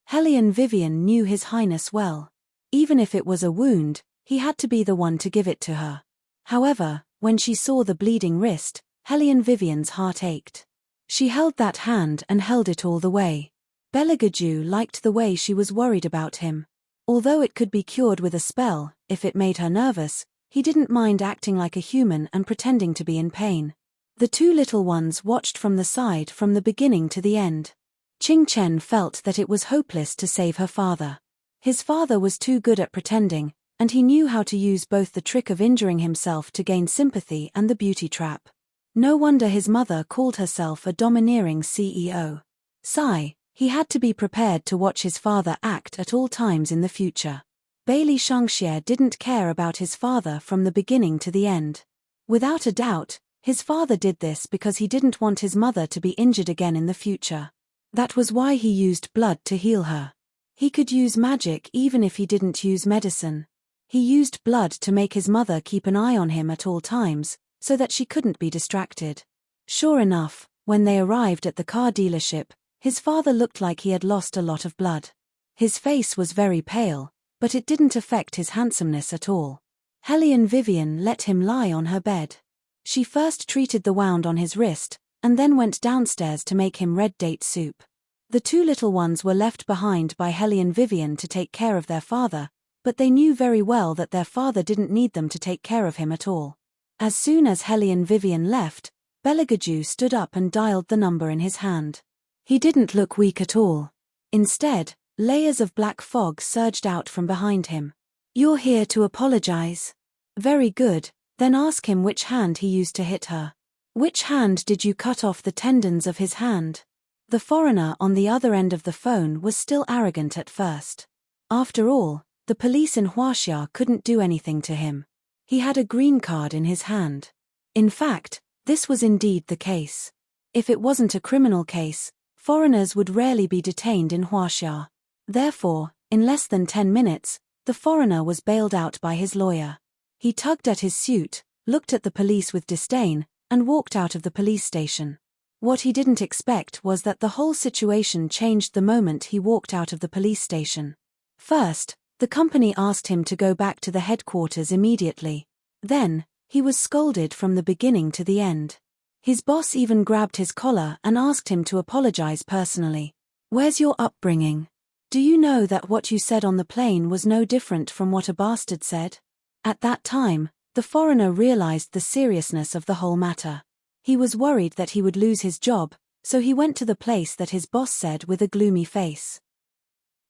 Hellion Vivian knew His Highness well. Even if it was a wound, he had to be the one to give it to her. However, when she saw the bleeding wrist, Hellion Vivian's heart ached. She held that hand and held it all the way. Belegaju liked the way she was worried about him. Although it could be cured with a spell, if it made her nervous, he didn't mind acting like a human and pretending to be in pain. The two little ones watched from the side from the beginning to the end. Qing Chen felt that it was hopeless to save her father. His father was too good at pretending, and he knew how to use both the trick of injuring himself to gain sympathy and the beauty trap. No wonder his mother called herself a domineering CEO. Sigh, he had to be prepared to watch his father act at all times in the future. Bailey Shangxie didn't care about his father from the beginning to the end. Without a doubt, his father did this because he didn't want his mother to be injured again in the future. That was why he used blood to heal her. He could use magic even if he didn't use medicine. He used blood to make his mother keep an eye on him at all times, so that she couldn't be distracted. Sure enough, when they arrived at the car dealership, his father looked like he had lost a lot of blood. His face was very pale, but it didn't affect his handsomeness at all. Helene Vivian let him lie on her bed. She first treated the wound on his wrist, and then went downstairs to make him red date soup. The two little ones were left behind by Helene Vivian to take care of their father, but they knew very well that their father didn't need them to take care of him at all. As soon as Helene Vivian left, Belagaju stood up and dialed the number in his hand. He didn't look weak at all. Instead, layers of black fog surged out from behind him. "You're here to apologize." "Very good, then ask him which hand he used to hit her." "Which hand did you cut off the tendons of his hand?" The foreigner on the other end of the phone was still arrogant at first. After all, the police in Huaxia couldn't do anything to him. He had a green card in his hand. In fact, this was indeed the case. If it wasn't a criminal case, foreigners would rarely be detained in Huaxia. Therefore, in less than 10 minutes, the foreigner was bailed out by his lawyer. He tugged at his suit, looked at the police with disdain, and walked out of the police station. What he didn't expect was that the whole situation changed the moment he walked out of the police station. First, the company asked him to go back to the headquarters immediately. Then, he was scolded from the beginning to the end. His boss even grabbed his collar and asked him to apologize personally. "Where's your upbringing? Do you know that what you said on the plane was no different from what a bastard said?" At that time, the foreigner realized the seriousness of the whole matter. He was worried that he would lose his job, so he went to the place that his boss said with a gloomy face.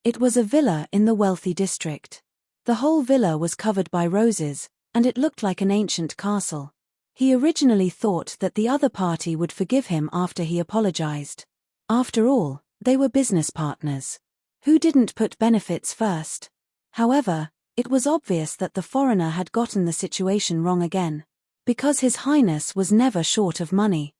It was a villa in the wealthy district. The whole villa was covered by roses, and it looked like an ancient castle. He originally thought that the other party would forgive him after he apologized. After all, they were business partners. Who didn't put benefits first? However, it was obvious that the foreigner had gotten the situation wrong again. Because His Highness was never short of money.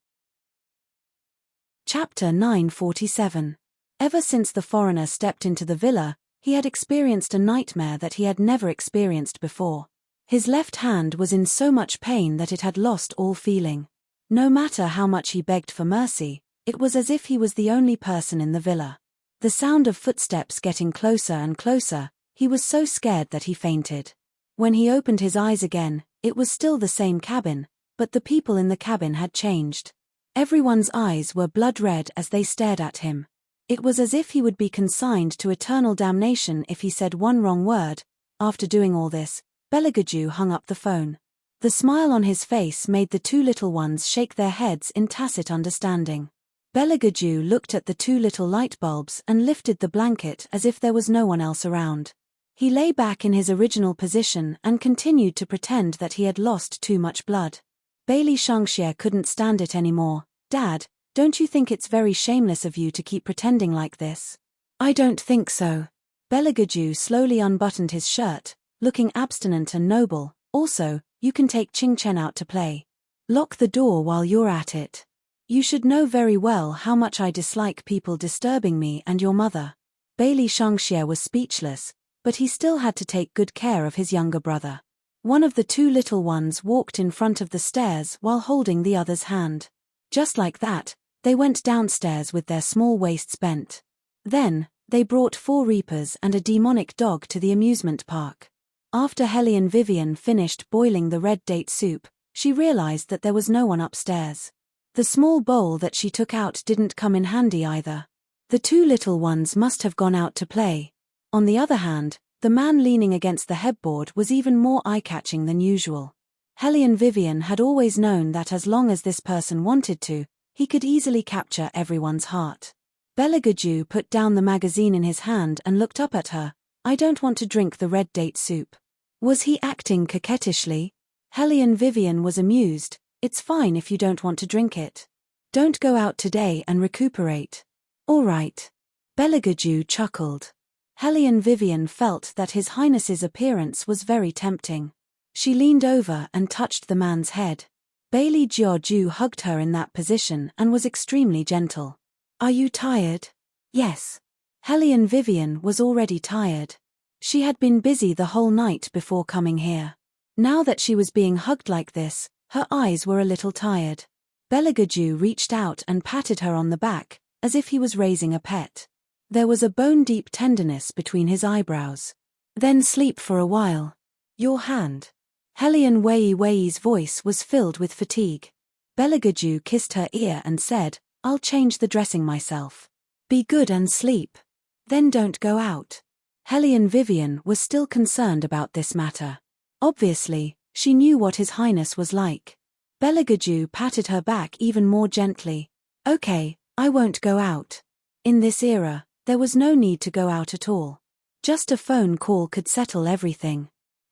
Chapter 947. Ever since the foreigner stepped into the villa, he had experienced a nightmare that he had never experienced before. His left hand was in so much pain that it had lost all feeling. No matter how much he begged for mercy, it was as if he was the only person in the villa. The sound of footsteps getting closer and closer, he was so scared that he fainted. When he opened his eyes again, it was still the same cabin, but the people in the cabin had changed. Everyone's eyes were blood red as they stared at him. It was as if he would be consigned to eternal damnation if he said one wrong word. After doing all this, Belagaju hung up the phone. The smile on his face made the two little ones shake their heads in tacit understanding. Belagaju looked at the two little light bulbs and lifted the blanket as if there was no one else around. He lay back in his original position and continued to pretend that he had lost too much blood. Bailey Shangxie couldn't stand it anymore. "Dad, don't you think it's very shameless of you to keep pretending like this?" "I don't think so." Belagaju slowly unbuttoned his shirt, looking abstinent and noble. "Also, you can take Ching Chen out to play. Lock the door while you're at it. You should know very well how much I dislike people disturbing me and your mother." Bailey Shangxie was speechless, but he still had to take good care of his younger brother. One of the two little ones walked in front of the stairs while holding the other's hand. Just like that, they went downstairs with their small waists bent. Then, they brought 4 reapers and a demonic dog to the amusement park. After Helene Vivian finished boiling the red date soup, she realized that there was no one upstairs. The small bowl that she took out didn't come in handy either. The two little ones must have gone out to play. On the other hand, the man leaning against the headboard was even more eye-catching than usual. Helene Vivian had always known that as long as this person wanted to, he could easily capture everyone's heart. Belagaju put down the magazine in his hand and looked up at her. "I don't want to drink the red date soup." Was he acting coquettishly? Helene Vivian was amused. "It's fine if you don't want to drink it. Don't go out today and recuperate." "All right." Belagaju chuckled. Helene Vivian felt that His Highness's appearance was very tempting. She leaned over and touched the man's head. Bailey Jiaju hugged her in that position and was extremely gentle. "Are you tired?" "Yes." Helene Vivian was already tired. She had been busy the whole night before coming here. Now that she was being hugged like this, her eyes were a little tired. Belagaju reached out and patted her on the back, as if he was raising a pet. There was a bone-deep tenderness between his eyebrows. Then sleep for a while. Your hand. Helian Wei's voice was filled with fatigue. Belagaju kissed her ear and said, I'll change the dressing myself. Be good and sleep. Then don't go out. Helian Vivian was still concerned about this matter. Obviously, she knew what His Highness was like. Belagaju patted her back even more gently. Okay, I won't go out. In this era, there was no need to go out at all. Just a phone call could settle everything.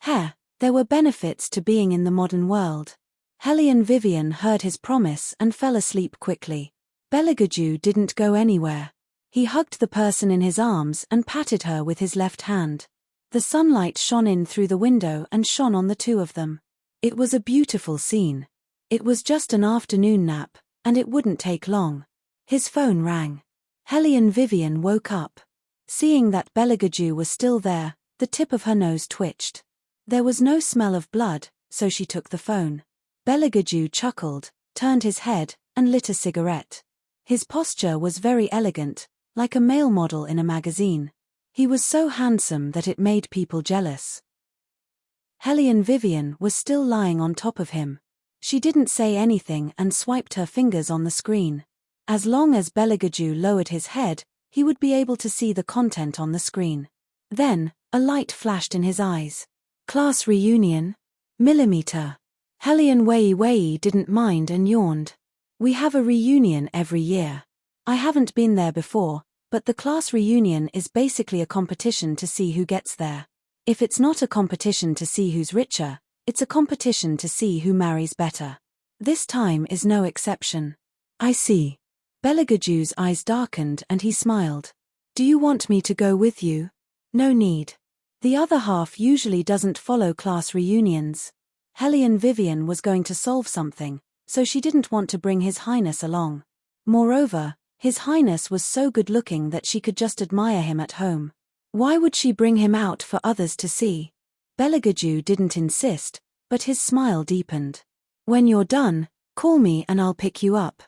There were benefits to being in the modern world. Helian Vivian heard his promise and fell asleep quickly. Belagaju didn't go anywhere. He hugged the person in his arms and patted her with his left hand. The sunlight shone in through the window and shone on the two of them. It was a beautiful scene. It was just an afternoon nap, and it wouldn't take long. His phone rang. Helian Vivian woke up. Seeing that Belagaju was still there, the tip of her nose twitched. There was no smell of blood, so she took the phone. Belagaju chuckled, turned his head, and lit a cigarette. His posture was very elegant, like a male model in a magazine. He was so handsome that it made people jealous. Helian Vivian was still lying on top of him. She didn't say anything and swiped her fingers on the screen. As long as Belagaju lowered his head, he would be able to see the content on the screen. Then, a light flashed in his eyes. Class reunion? Millimeter. Helian Wei didn't mind and yawned. We have a reunion every year. I haven't been there before, but the class reunion is basically a competition to see who gets there. If it's not a competition to see who's richer, it's a competition to see who marries better. This time is no exception. I see. Belagaju's eyes darkened and he smiled. Do you want me to go with you? No need. The other half usually doesn't follow class reunions. Helian Vivian was going to solve something, so she didn't want to bring His Highness along. Moreover, His Highness was so good-looking that she could just admire him at home. Why would she bring him out for others to see? Belagaju didn't insist, but his smile deepened. When you're done, call me and I'll pick you up.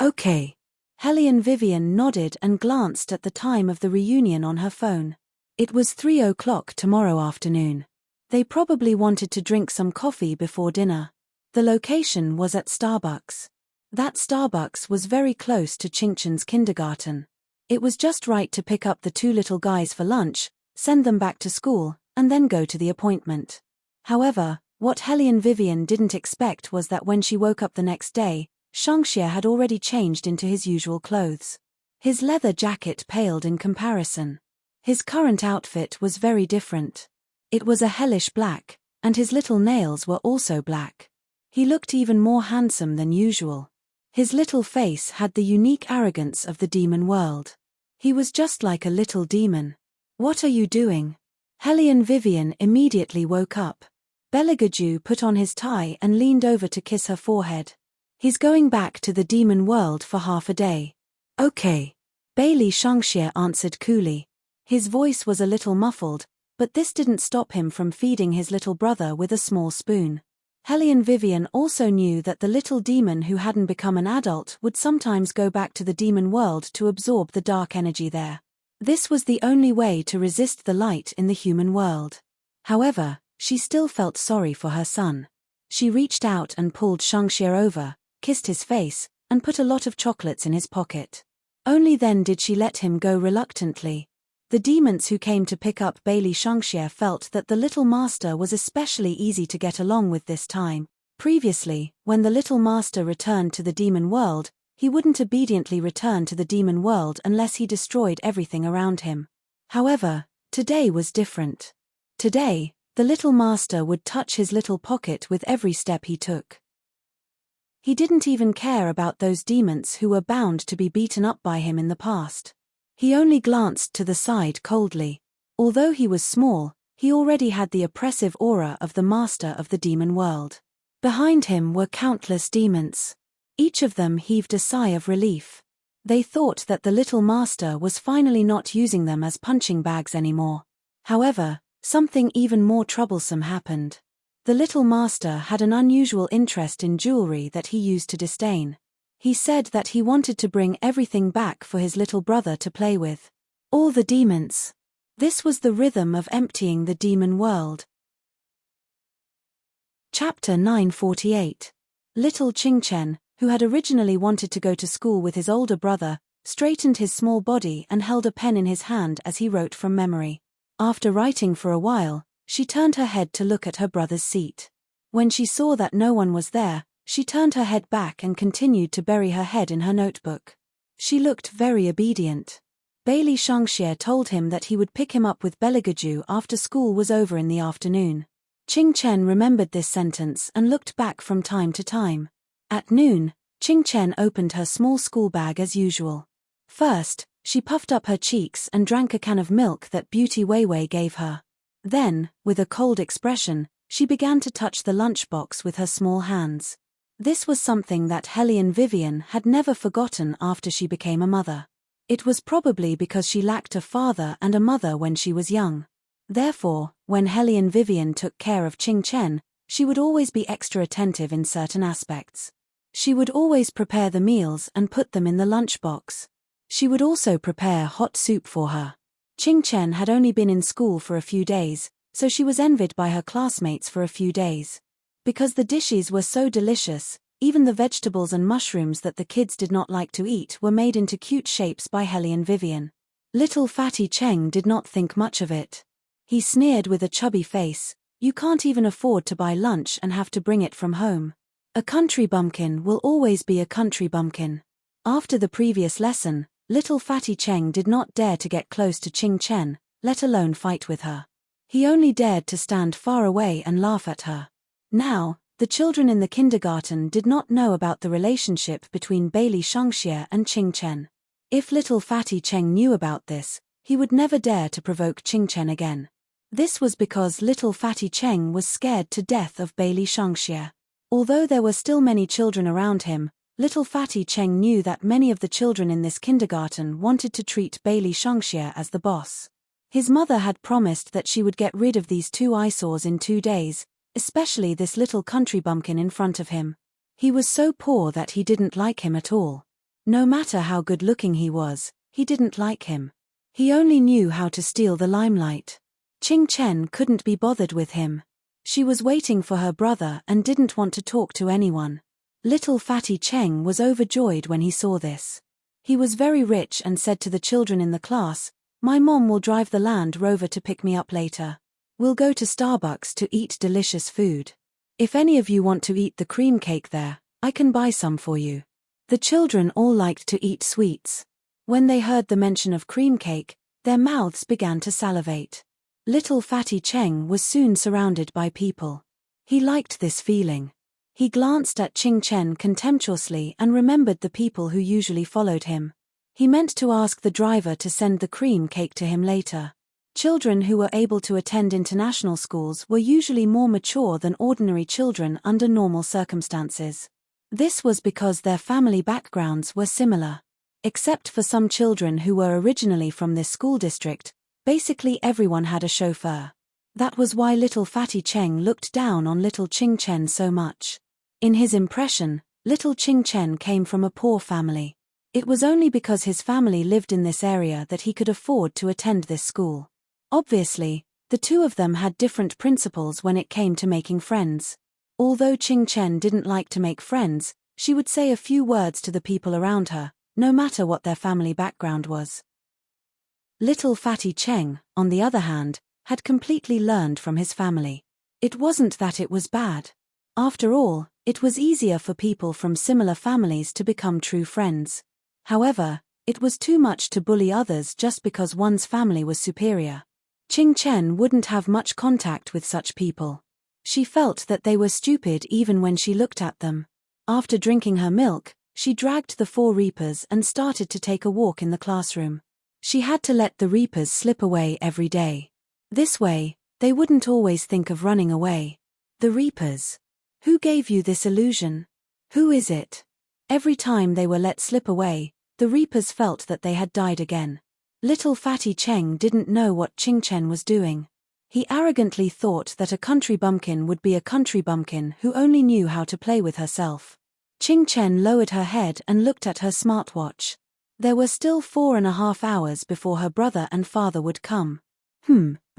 Okay. Helian Vivian nodded and glanced at the time of the reunion on her phone. It was 3:00 tomorrow afternoon. They probably wanted to drink some coffee before dinner. The location was at Starbucks. That Starbucks was very close to Qingchen's kindergarten. It was just right to pick up the two little guys for lunch, send them back to school, and then go to the appointment. However, what Helian Vivian didn't expect was that when she woke up the next day, Shangxia had already changed into his usual clothes. His leather jacket paled in comparison. His current outfit was very different. It was a hellish black, and his little nails were also black. He looked even more handsome than usual. His little face had the unique arrogance of the demon world. He was just like a little demon. What are you doing? Helian Vivian immediately woke up. Belagaju put on his tie and leaned over to kiss her forehead. He's going back to the demon world for half a day. Okay. Bailey Shangxia answered coolly. His voice was a little muffled, but this didn't stop him from feeding his little brother with a small spoon. Helian Vivian also knew that the little demon who hadn't become an adult would sometimes go back to the demon world to absorb the dark energy there. This was the only way to resist the light in the human world. However, she still felt sorry for her son. She reached out and pulled Shangxia over, kissed his face, and put a lot of chocolates in his pocket. Only then did she let him go reluctantly. The demons who came to pick up Bailey Shangxia felt that the little master was especially easy to get along with this time. Previously, when the little master returned to the demon world, he wouldn't obediently return to the demon world unless he destroyed everything around him. However, today was different. Today, the little master would touch his little pocket with every step he took. He didn't even care about those demons who were bound to be beaten up by him in the past. He only glanced to the side coldly. Although he was small, he already had the oppressive aura of the master of the demon world. Behind him were countless demons. Each of them heaved a sigh of relief. They thought that the little master was finally not using them as punching bags anymore. However, something even more troublesome happened. The little master had an unusual interest in jewelry that he used to disdain. He said that he wanted to bring everything back for his little brother to play with. All the demons. This was the rhythm of emptying the demon world. Chapter 948. Little Qingchen, who had originally wanted to go to school with his older brother, straightened his small body and held a pen in his hand as he wrote from memory. After writing for a while, she turned her head to look at her brother's seat. When she saw that no one was there, she turned her head back and continued to bury her head in her notebook. She looked very obedient. Bailey Shangxie told him that he would pick him up with Beligaju after school was over in the afternoon. Qingchen remembered this sentence and looked back from time to time. At noon, Qingchen opened her small school bag as usual. First, she puffed up her cheeks and drank a can of milk that Beauty Weiwei gave her. Then, with a cold expression, she began to touch the lunchbox with her small hands. This was something that Helene Vivian had never forgotten after she became a mother. It was probably because she lacked a father and a mother when she was young. Therefore, when Helene Vivian took care of Qingchen, she would always be extra attentive in certain aspects. She would always prepare the meals and put them in the lunchbox. She would also prepare hot soup for her. Qingchen had only been in school for a few days, so she was envied by her classmates for a few days. Because the dishes were so delicious, even the vegetables and mushrooms that the kids did not like to eat were made into cute shapes by Helene Vivian. Little Fatty Cheng did not think much of it. He sneered with a chubby face, "You can't even afford to buy lunch and have to bring it from home. A country bumpkin will always be a country bumpkin." After the previous lesson, little Fatty Cheng did not dare to get close to Qingchen, let alone fight with her. He only dared to stand far away and laugh at her. Now, the children in the kindergarten did not know about the relationship between Bailey Shangxie and Qingchen. If little Fatty Cheng knew about this, he would never dare to provoke Qingchen again. This was because little Fatty Cheng was scared to death of Bailey Shangxie. Although there were still many children around him, little Fatty Cheng knew that many of the children in this kindergarten wanted to treat Bailey Shangxie as the boss. His mother had promised that she would get rid of these two eyesores in 2 days, especially this little country bumpkin in front of him. He was so poor that he didn't like him at all. No matter how good-looking he was, he didn't like him. He only knew how to steal the limelight. Qingchen couldn't be bothered with him. She was waiting for her brother and didn't want to talk to anyone. Little Fatty Cheng was overjoyed when he saw this. He was very rich and said to the children in the class, "My mom will drive the Land Rover to pick me up later. We'll go to Starbucks to eat delicious food. If any of you want to eat the cream cake there, I can buy some for you." The children all liked to eat sweets. When they heard the mention of cream cake, their mouths began to salivate. Little Fatty Cheng was soon surrounded by people. He liked this feeling. He glanced at Qingchen contemptuously and remembered the people who usually followed him. He meant to ask the driver to send the cream cake to him later. Children who were able to attend international schools were usually more mature than ordinary children under normal circumstances. This was because their family backgrounds were similar. Except for some children who were originally from this school district, basically everyone had a chauffeur. That was why little Fatty Cheng looked down on little Qingchen so much. In his impression, little Qingchen came from a poor family. It was only because his family lived in this area that he could afford to attend this school. Obviously, the two of them had different principles when it came to making friends. Although Qingchen didn't like to make friends, she would say a few words to the people around her, no matter what their family background was. Little Fatty Cheng, on the other hand, had completely learned from his family. It wasn't that it was bad. After all, it was easier for people from similar families to become true friends. However, it was too much to bully others just because one's family was superior. Qingchen wouldn't have much contact with such people. She felt that they were stupid even when she looked at them. After drinking her milk, she dragged the 4 reapers and started to take a walk in the classroom. She had to let the reapers slip away every day. This way, they wouldn't always think of running away. The reapers. Who gave you this illusion? Who is it? Every time they were let slip away, the reapers felt that they had died again. Little Fatty Cheng didn't know what Qingchen was doing. He arrogantly thought that a country bumpkin would be a country bumpkin who only knew how to play with herself. Qing Chen lowered her head and looked at her smartwatch. There were still 4.5 hours before her brother and father would come.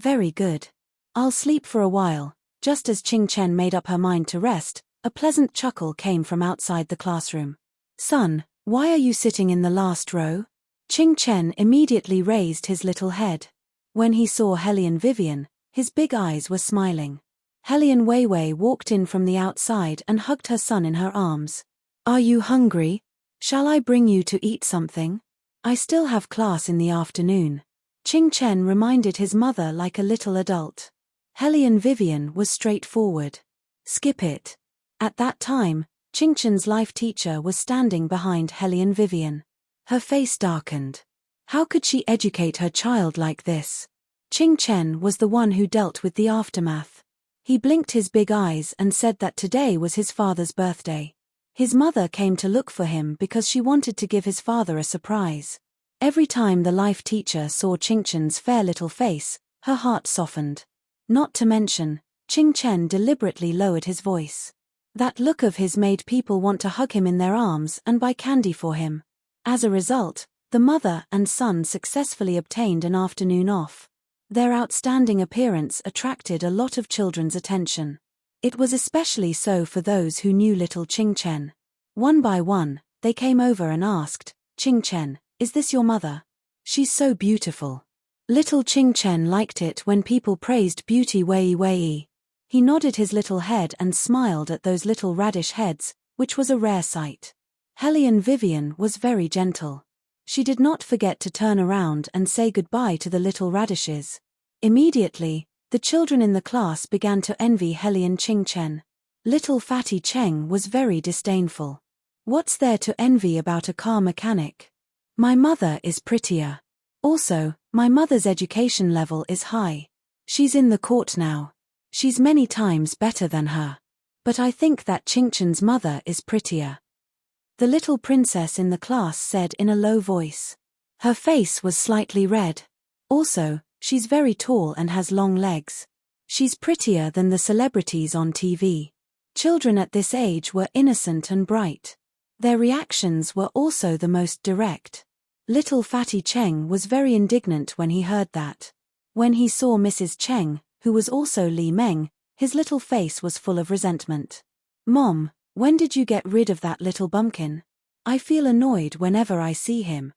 Very good. I'll sleep for a while. Just as Qing Chen made up her mind to rest, a pleasant chuckle came from outside the classroom. Son, why are you sitting in the last row? Qing Chen immediately raised his little head. When he saw Hellion Vivian, his big eyes were smiling. Hellion Weiwei walked in from the outside and hugged her son in her arms. Are you hungry? Shall I bring you to eat something? I still have class in the afternoon. Qing Chen reminded his mother like a little adult. Hellion Vivian was straightforward. Skip it. At that time, Qing Chen's life teacher was standing behind Hellion Vivian. Her face darkened. How could she educate her child like this? Qing Chen was the one who dealt with the aftermath. He blinked his big eyes and said that today was his father's birthday. His mother came to look for him because she wanted to give his father a surprise. Every time the life teacher saw Qing Chen's fair little face, her heart softened. Not to mention, Qing Chen deliberately lowered his voice. That look of his made people want to hug him in their arms and buy candy for him. As a result, the mother and son successfully obtained an afternoon off. Their outstanding appearance attracted a lot of children's attention. It was especially so for those who knew little Qing Chen. One by one, they came over and asked, Qing Chen, is this your mother? She's so beautiful. Little Qing Chen liked it when people praised beauty Wei. He nodded his little head and smiled at those little radish heads, which was a rare sight. Hellion Vivian was very gentle. She did not forget to turn around and say goodbye to the little radishes. Immediately, the children in the class began to envy Hellion Qing Chen. Little Fatty Cheng was very disdainful. What's there to envy about a car mechanic? My mother is prettier. Also, my mother's education level is high. She's in the court now. She's many times better than her. But I think that Qing Chen's mother is prettier. The little princess in the class said in a low voice. Her face was slightly red. Also, she's very tall and has long legs. She's prettier than the celebrities on TV. Children at this age were innocent and bright. Their reactions were also the most direct. Little Fatty Cheng was very indignant when he heard that. When he saw Mrs. Cheng, who was also Li Meng, his little face was full of resentment. Mom, when did you get rid of that little bumpkin? I feel annoyed whenever I see him.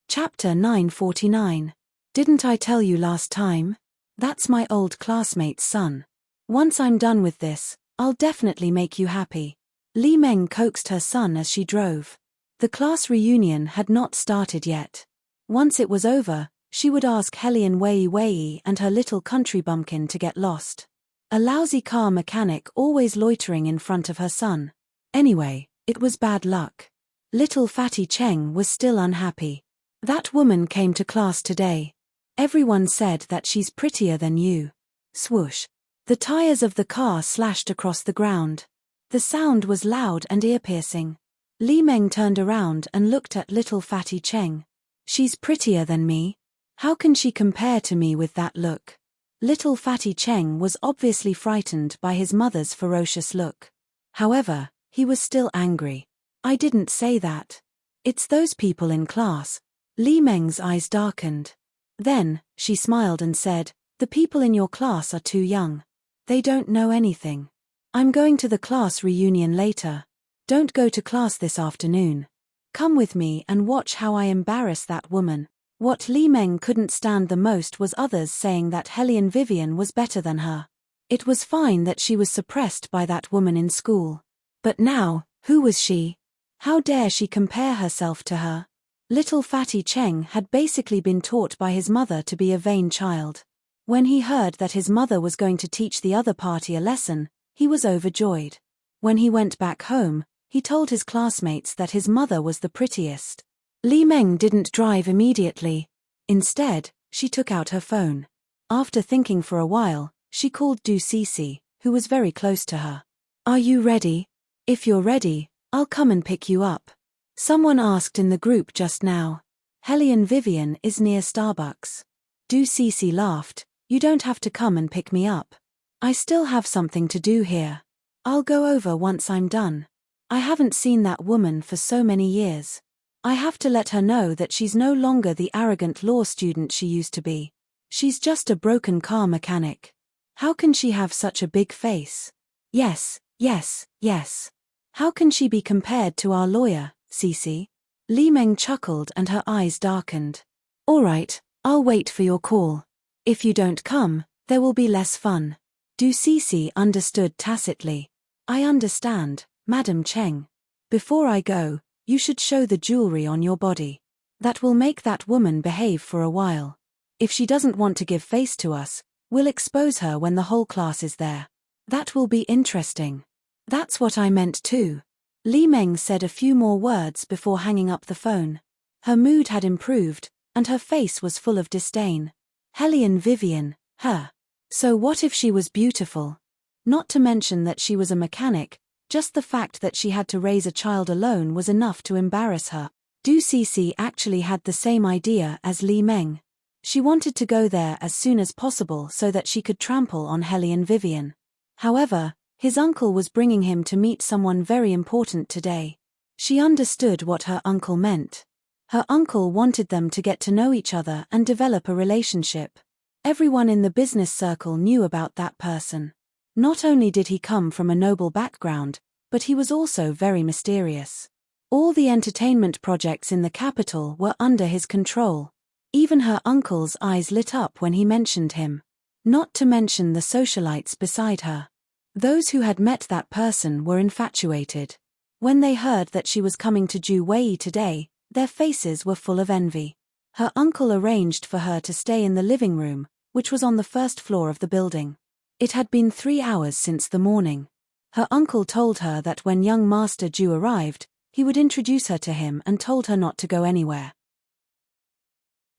Chapter 949. Didn't I tell you last time? That's my old classmate's son. Once I'm done with this, I'll definitely make you happy. Li Meng coaxed her son as she drove. The class reunion had not started yet. Once it was over, she would ask Hellion Wei and her little country bumpkin to get lost. A lousy car mechanic always loitering in front of her son. Anyway, it was bad luck. Little Fatty Cheng was still unhappy. That woman came to class today. Everyone said that she's prettier than you. Swoosh. The tires of the car slashed across the ground. The sound was loud and ear-piercing. Li Meng turned around and looked at little Fatty Cheng. She's prettier than me. How can she compare to me with that look? Little Fatty Cheng was obviously frightened by his mother's ferocious look. However, he was still angry. I didn't say that. It's those people in class. Li Meng's eyes darkened. Then, she smiled and said, the people in your class are too young. They don't know anything. I'm going to the class reunion later. Don't go to class this afternoon. Come with me and watch how I embarrass that woman. What Li Meng couldn't stand the most was others saying that Hellion Vivian was better than her. It was fine that she was suppressed by that woman in school. But now, who was she? How dare she compare herself to her? Little Fatty Cheng had basically been taught by his mother to be a vain child. When he heard that his mother was going to teach the other party a lesson, he was overjoyed. When he went back home, he told his classmates that his mother was the prettiest. Li Meng didn't drive immediately. Instead, she took out her phone. After thinking for a while, she called Du Cece, who was very close to her. Are you ready? If you're ready, I'll come and pick you up. Someone asked in the group just now. Hellion Vivian is near Starbucks. Du Cece laughed. You don't have to come and pick me up. I still have something to do here. I'll go over once I'm done. I haven't seen that woman for so many years. I have to let her know that she's no longer the arrogant law student she used to be. She's just a broken car mechanic. How can she have such a big face? Yes, yes, yes. How can she be compared to our lawyer, Cece? Li Meng chuckled and her eyes darkened. All right, I'll wait for your call. If you don't come, there will be less fun. Du Cece understood tacitly. I understand, Madam Cheng. Before I go, you should show the jewelry on your body. That will make that woman behave for a while. If she doesn't want to give face to us, we'll expose her when the whole class is there. That will be interesting. That's what I meant too. Li Meng said a few more words before hanging up the phone. Her mood had improved, and her face was full of disdain. Hellion Vivian, her. So what if she was beautiful? Not to mention that she was a mechanic, just the fact that she had to raise a child alone was enough to embarrass her. Du Cece actually had the same idea as Li Meng. She wanted to go there as soon as possible so that she could trample on Hellion Vivian. However, his uncle was bringing him to meet someone very important today. She understood what her uncle meant. Her uncle wanted them to get to know each other and develop a relationship. Everyone in the business circle knew about that person. Not only did he come from a noble background, but he was also very mysterious. All the entertainment projects in the capital were under his control. Even her uncle's eyes lit up when he mentioned him. Not to mention the socialites beside her. Those who had met that person were infatuated. When they heard that she was coming to Ju Wei today, their faces were full of envy. Her uncle arranged for her to stay in the living room, which was on the first floor of the building. It had been 3 hours since the morning. Her uncle told her that when young Master Ju arrived, he would introduce her to him and told her not to go anywhere.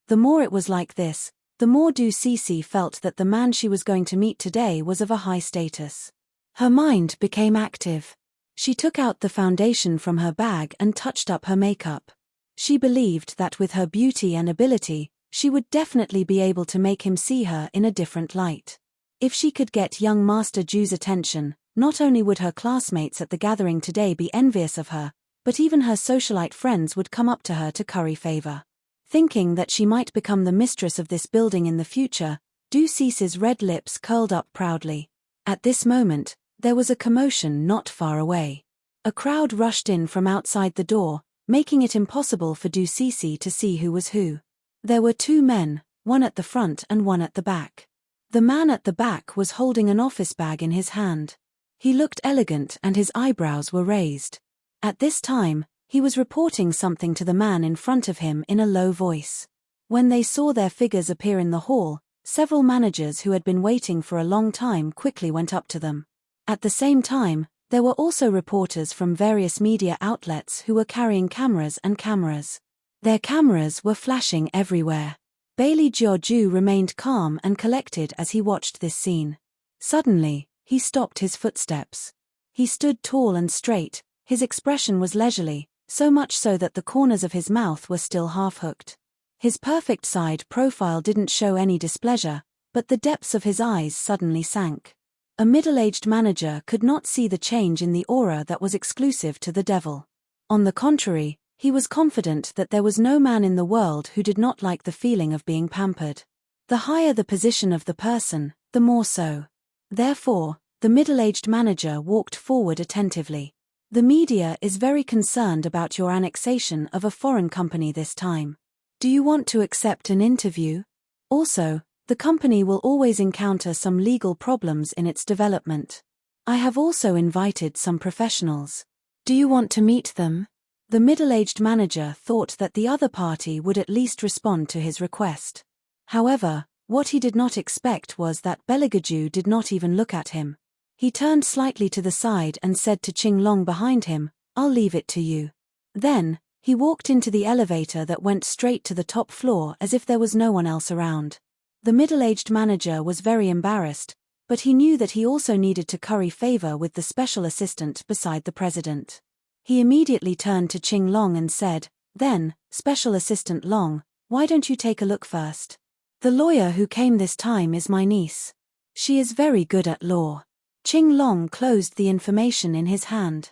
The more it was like this, the more Du Cece felt that the man she was going to meet today was of a high status. Her mind became active. She took out the foundation from her bag and touched up her makeup. She believed that with her beauty and ability, she would definitely be able to make him see her in a different light. If she could get young Master Ju's attention, not only would her classmates at the gathering today be envious of her, but even her socialite friends would come up to her to curry favor. Thinking that she might become the mistress of this building in the future, Du Cece's red lips curled up proudly. At this moment, there was a commotion not far away. A crowd rushed in from outside the door, making it impossible for Du Cece to see who was who. There were 2 men, one at the front and one at the back. The man at the back was holding an office bag in his hand. He looked elegant and his eyebrows were raised. At this time, he was reporting something to the man in front of him in a low voice. When they saw their figures appear in the hall, several managers who had been waiting for a long time quickly went up to them. At the same time, there were also reporters from various media outlets who were carrying cameras and cameras. Their cameras were flashing everywhere. Bailey Jiaoju remained calm and collected as he watched this scene. Suddenly, he stopped his footsteps. He stood tall and straight, his expression was leisurely, so much so that the corners of his mouth were still half-hooked. His perfect side profile didn't show any displeasure, but the depths of his eyes suddenly sank. A middle-aged manager could not see the change in the aura that was exclusive to the devil. On the contrary, he was confident that there was no man in the world who did not like the feeling of being pampered. The higher the position of the person, the more so. Therefore, the middle-aged manager walked forward attentively. The media is very concerned about your annexation of a foreign company this time. Do you want to accept an interview? Also, the company will always encounter some legal problems in its development. I have also invited some professionals. Do you want to meet them? The middle-aged manager thought that the other party would at least respond to his request. However, what he did not expect was that Beligaju did not even look at him. He turned slightly to the side and said to Qing Long behind him, "I'll leave it to you." Then, he walked into the elevator that went straight to the top floor as if there was no one else around. The middle-aged manager was very embarrassed, but he knew that he also needed to curry favor with the special assistant beside the president. He immediately turned to Qing Long and said, "Then, Special Assistant Long, why don't you take a look first?" The lawyer who came this time is my niece. She is very good at law. Qing Long closed the information in his hand.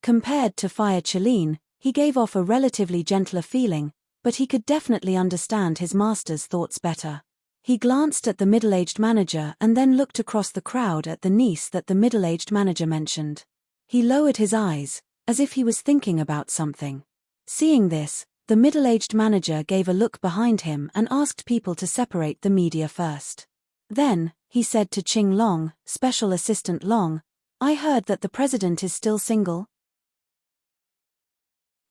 Compared to Fire Chelin, he gave off a relatively gentler feeling, but he could definitely understand his master's thoughts better. He glanced at the middle-aged manager and then looked across the crowd at the niece that the middle-aged manager mentioned. He lowered his eyes, as if he was thinking about something. Seeing this, the middle-aged manager gave a look behind him and asked people to separate the media first. Then, he said to Qing Long, Special Assistant Long, I heard that the president is still single.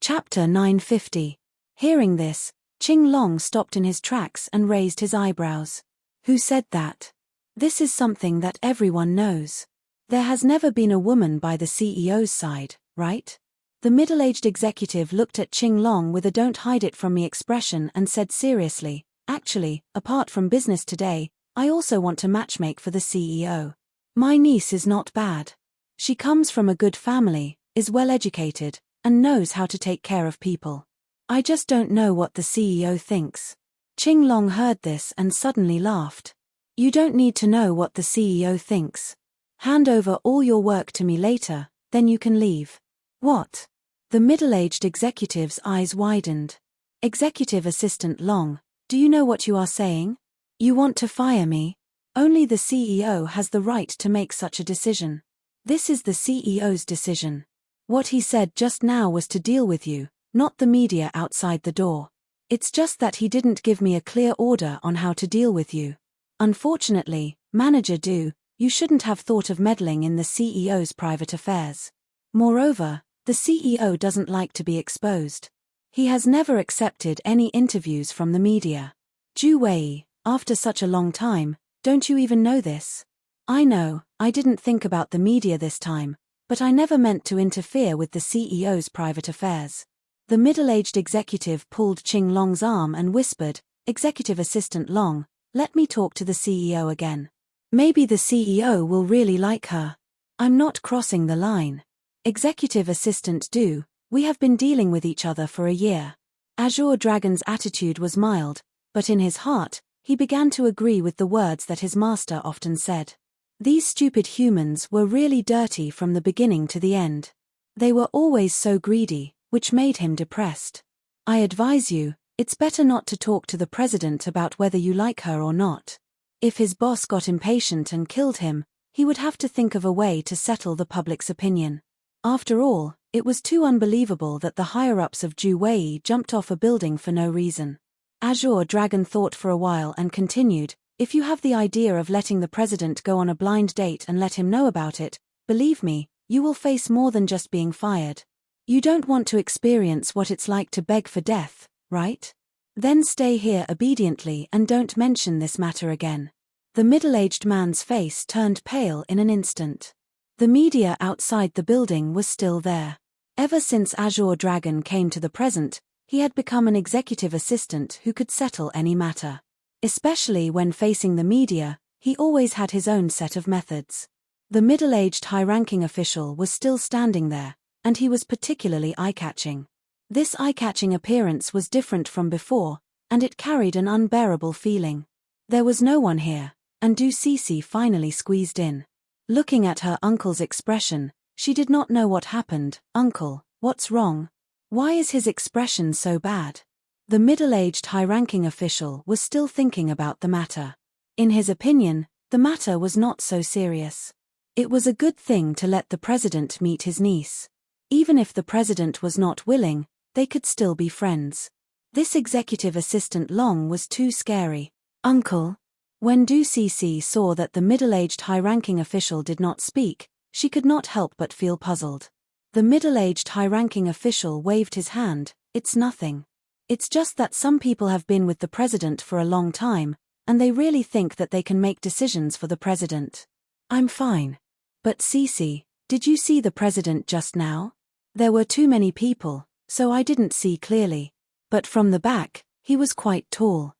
Chapter 950. Hearing this, Qing Long stopped in his tracks and raised his eyebrows. Who said that? This is something that everyone knows. There has never been a woman by the CEO's side, right? The middle-aged executive looked at Qing Long with a don't hide it from me expression and said seriously, actually, apart from business today, I also want to matchmake for the CEO. My niece is not bad. She comes from a good family, is well educated, and knows how to take care of people. I just don't know what the CEO thinks. Qing Long heard this and suddenly laughed. You don't need to know what the CEO thinks. Hand over all your work to me later, then you can leave. What? The middle-aged executive's eyes widened. Executive Assistant Long, do you know what you are saying? You want to fire me? Only the CEO has the right to make such a decision. This is the CEO's decision. What he said just now was to deal with you, not the media outside the door. It's just that he didn't give me a clear order on how to deal with you. Unfortunately, Manager Du, you shouldn't have thought of meddling in the CEO's private affairs. Moreover, the CEO doesn't like to be exposed. He has never accepted any interviews from the media. Zhu Wei, after such a long time, don't you even know this? I know, I didn't think about the media this time, but I never meant to interfere with the CEO's private affairs. The middle-aged executive pulled Qing Long's arm and whispered, Executive Assistant Long, let me talk to the CEO again. Maybe the CEO will really like her. I'm not crossing the line. Executive Assistant Du, we have been dealing with each other for a year. Azure Dragon's attitude was mild, but in his heart, he began to agree with the words that his master often said. These stupid humans were really dirty from the beginning to the end. They were always so greedy, which made him depressed. I advise you, it's better not to talk to the president about whether you like her or not. If his boss got impatient and killed him, he would have to think of a way to settle the public's opinion. After all, it was too unbelievable that the higher-ups of Zhu Wei jumped off a building for no reason. Azure Dragon thought for a while and continued, if you have the idea of letting the president go on a blind date and let him know about it, believe me, you will face more than just being fired. You don't want to experience what it's like to beg for death, right? Then stay here obediently and don't mention this matter again. The middle-aged man's face turned pale in an instant. The media outside the building was still there. Ever since Azure Dragon came to the present, he had become an executive assistant who could settle any matter. Especially when facing the media, he always had his own set of methods. The middle-aged high-ranking official was still standing there, and he was particularly eye-catching. This eye-catching appearance was different from before, and it carried an unbearable feeling. There was no one here, and Du Cece finally squeezed in. Looking at her uncle's expression, she did not know what happened. Uncle, what's wrong? Why is his expression so bad? The middle-aged high-ranking official was still thinking about the matter. In his opinion, the matter was not so serious. It was a good thing to let the president meet his niece. Even if the president was not willing, they could still be friends. This executive assistant Long was too scary. Uncle? When Du Cece saw that the middle-aged high-ranking official did not speak, she could not help but feel puzzled. The middle-aged high-ranking official waved his hand, it's nothing. It's just that some people have been with the president for a long time, and they really think that they can make decisions for the president. I'm fine. But Cece, did you see the president just now? There were too many people, so I didn't see clearly. But from the back, he was quite tall.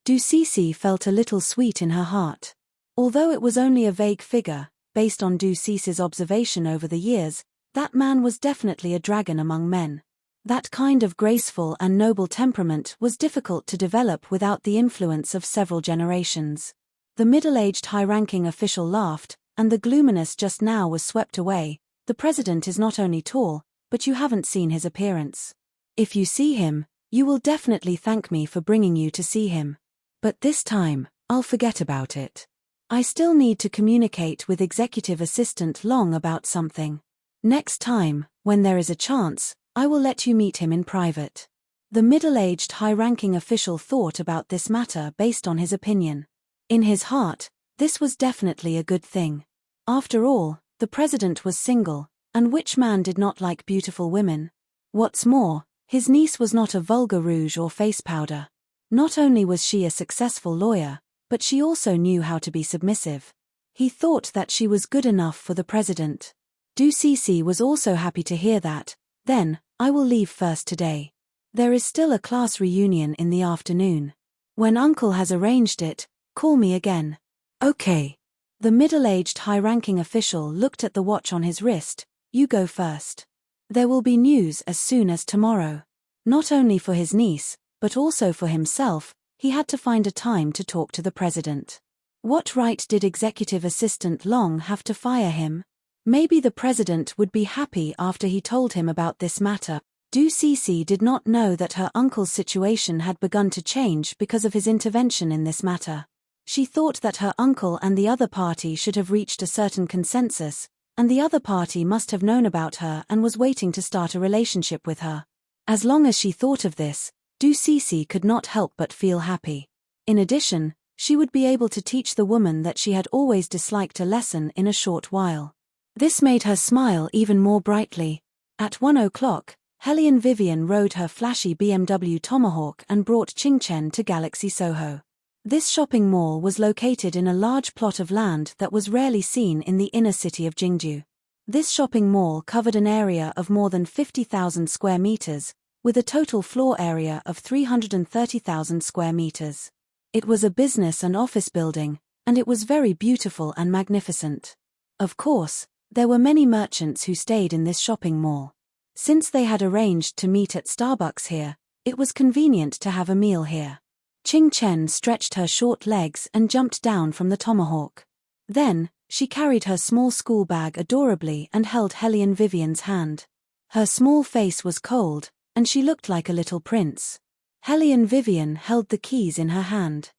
Du Cece felt a little sweet in her heart. Although it was only a vague figure, based on Du Cece's observation over the years, that man was definitely a dragon among men. That kind of graceful and noble temperament was difficult to develop without the influence of several generations. The middle-aged high-ranking official laughed, and the gloominess just now was swept away. The president is not only tall, but you haven't seen his appearance. If you see him, you will definitely thank me for bringing you to see him. But this time, I'll forget about it. I still need to communicate with Executive Assistant Long about something. Next time, when there is a chance, I will let you meet him in private. The middle-aged high-ranking official thought about this matter based on his opinion. In his heart, this was definitely a good thing. After all, the president was single, and which man did not like beautiful women? What's more, his niece was not a vulgar rouge or face powder. Not only was she a successful lawyer, but she also knew how to be submissive. He thought that she was good enough for the president. Duceci was also happy to hear that. Then, I will leave first today. There is still a class reunion in the afternoon. When Uncle has arranged it, call me again. Okay. The middle-aged high-ranking official looked at the watch on his wrist. You go first. There will be news as soon as tomorrow. Not only for his niece, but also for himself, he had to find a time to talk to the president. What right did Executive Assistant Long have to fire him? Maybe the president would be happy after he told him about this matter. Duceci did not know that her uncle's situation had begun to change because of his intervention in this matter. She thought that her uncle and the other party should have reached a certain consensus, and the other party must have known about her and was waiting to start a relationship with her. As long as she thought of this, Duceci could not help but feel happy. In addition, she would be able to teach the woman that she had always disliked a lesson in a short while. This made her smile even more brightly. At 1 o'clock, Helene Vivian rode her flashy BMW Tomahawk and brought Qingchen to Galaxy Soho. This shopping mall was located in a large plot of land that was rarely seen in the inner city of Jingju. This shopping mall covered an area of more than 50,000 square meters, with a total floor area of 330,000 square meters. It was a business and office building, and it was very beautiful and magnificent. Of course, there were many merchants who stayed in this shopping mall. Since they had arranged to meet at Starbucks here, it was convenient to have a meal here. Qingchen stretched her short legs and jumped down from the tomahawk. Then, she carried her small school bag adorably and held Helene Vivian's hand. Her small face was cold, and she looked like a little prince. Helene Vivian held the keys in her hand.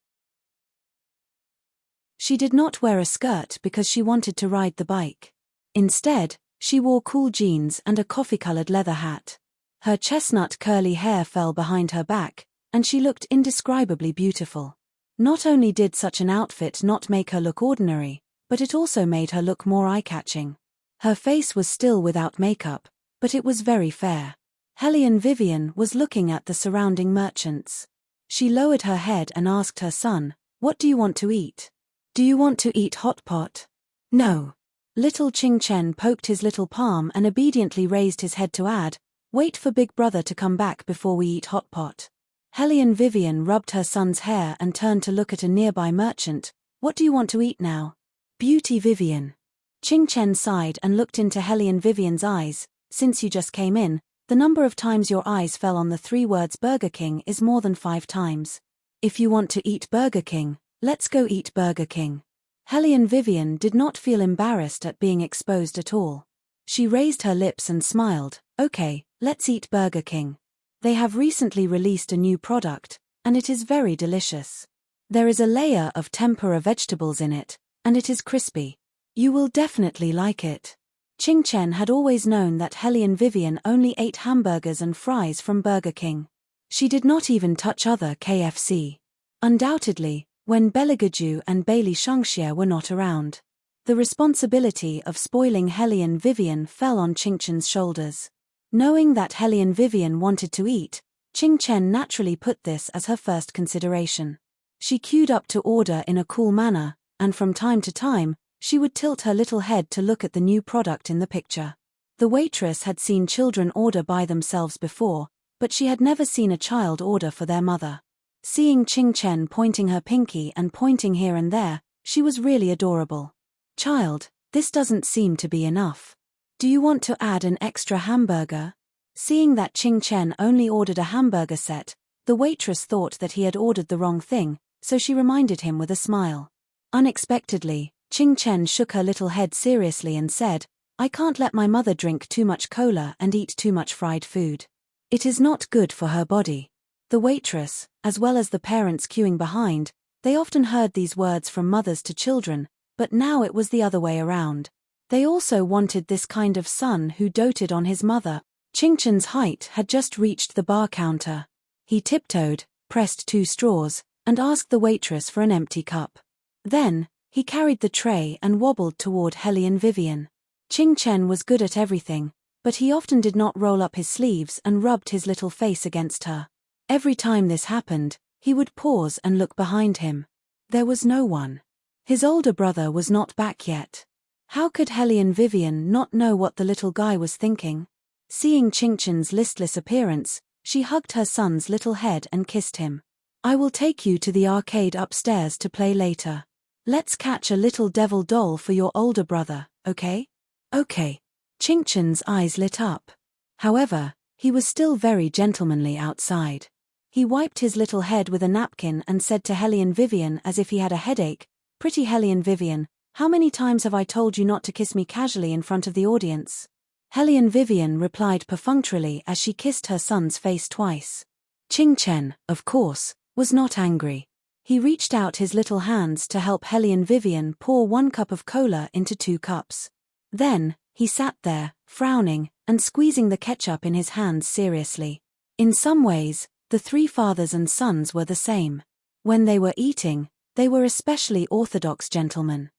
She did not wear a skirt because she wanted to ride the bike. Instead, she wore cool jeans and a coffee-colored leather hat. Her chestnut curly hair fell behind her back, and she looked indescribably beautiful. Not only did such an outfit not make her look ordinary, but it also made her look more eye-catching. Her face was still without makeup, but it was very fair. Helene Vivian was looking at the surrounding merchants. She lowered her head and asked her son, "What do you want to eat? Do you want to eat hot pot?" "No." Little Qingchen poked his little palm and obediently raised his head to add, "Wait for Big Brother to come back before we eat hot pot." Helene Vivian rubbed her son's hair and turned to look at a nearby merchant. "What do you want to eat now?" "Beauty Vivian." Qingchen sighed and looked into Helene Vivian's eyes. "Since you just came in, the number of times your eyes fell on the 3 words Burger King is more than 5 times. If you want to eat Burger King, let's go eat Burger King." Helene Vivian did not feel embarrassed at being exposed at all. She raised her lips and smiled. "Okay, let's eat Burger King. They have recently released a new product, and it is very delicious. There is a layer of tempura vegetables in it, and it is crispy. You will definitely like it." Qingchen had always known that Helene Vivian only ate hamburgers and fries from Burger King. She did not even touch other KFC. Undoubtedly, when Beligaju and Bailey Shangxie were not around, the responsibility of spoiling Helene Vivian fell on Qingchen's shoulders. Knowing that Helene Vivian wanted to eat, Qingchen naturally put this as her first consideration. She queued up to order in a cool manner, and from time to time, she would tilt her little head to look at the new product in the picture. The waitress had seen children order by themselves before, but she had never seen a child order for their mother. Seeing Qingchen pointing her pinky and pointing here and there, she was really adorable. "Child, this doesn't seem to be enough. Do you want to add an extra hamburger?" Seeing that Ching Chen only ordered a hamburger set, the waitress thought that he had ordered the wrong thing, so she reminded him with a smile. Unexpectedly, Ching Chen shook her little head seriously and said, "I can't let my mother drink too much cola and eat too much fried food. It is not good for her body." The waitress, as well as the parents queuing behind, they often heard these words from mothers to children, but now it was the other way around. They also wanted this kind of son who doted on his mother. Ching Chen's height had just reached the bar counter. He tiptoed, pressed 2 straws, and asked the waitress for an empty cup. Then, he carried the tray and wobbled toward Helene Vivian. Ching Chen was good at everything, but he often did not roll up his sleeves and rubbed his little face against her. Every time this happened, he would pause and look behind him. There was no one. His older brother was not back yet. How could Helene Vivian not know what the little guy was thinking? Seeing Ching Chen's listless appearance, she hugged her son's little head and kissed him. "I will take you to the arcade upstairs to play later. Let's catch a little devil doll for your older brother, okay?" "Okay." Ching Chen's eyes lit up. However, he was still very gentlemanly outside. He wiped his little head with a napkin and said to Helene Vivian as if he had a headache, "Pretty Helene Vivian, how many times have I told you not to kiss me casually in front of the audience?" Helene Vivian replied perfunctorily as she kissed her son's face twice. Ching Chen, of course, was not angry. He reached out his little hands to help Helene Vivian pour 1 cup of cola into 2 cups. Then, he sat there, frowning, and squeezing the ketchup in his hands seriously. In some ways, the 3 fathers and sons were the same. When they were eating, they were especially orthodox gentlemen.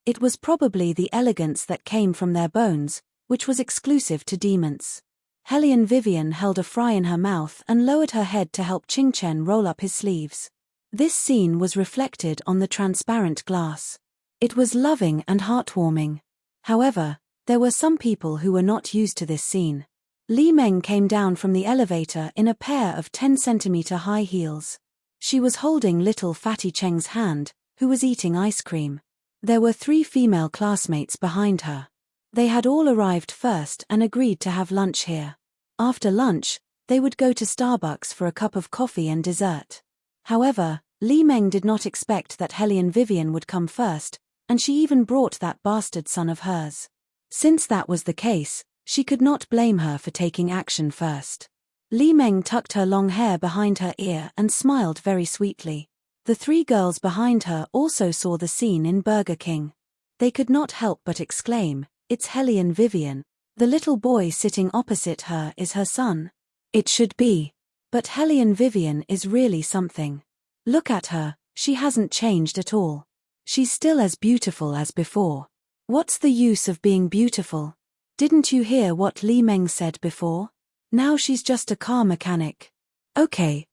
It was probably the elegance that came from their bones, which was exclusive to demons. Helene Vivian held a fry in her mouth and lowered her head to help Ching Chen roll up his sleeves. This scene was reflected on the transparent glass. It was loving and heartwarming. However, there were some people who were not used to this scene. Li Meng came down from the elevator in a pair of 10-centimeter high heels. She was holding little Fatty Cheng's hand, who was eating ice cream. There were 3 female classmates behind her. They had all arrived first and agreed to have lunch here. After lunch, they would go to Starbucks for a cup of coffee and dessert. However, Li Meng did not expect that Helene Vivian would come first, and she even brought that bastard son of hers. Since that was the case, she could not blame her for taking action first. Li Meng tucked her long hair behind her ear and smiled very sweetly. The 3 girls behind her also saw the scene in Burger King. They could not help but exclaim, "It's Helene Vivian. The little boy sitting opposite her is her son." It should be. But Helene Vivian is really something. Look at her, she hasn't changed at all. She's still as beautiful as before. What's the use of being beautiful? Didn't you hear what Li Meng said before? Now she's just a car mechanic. Okay.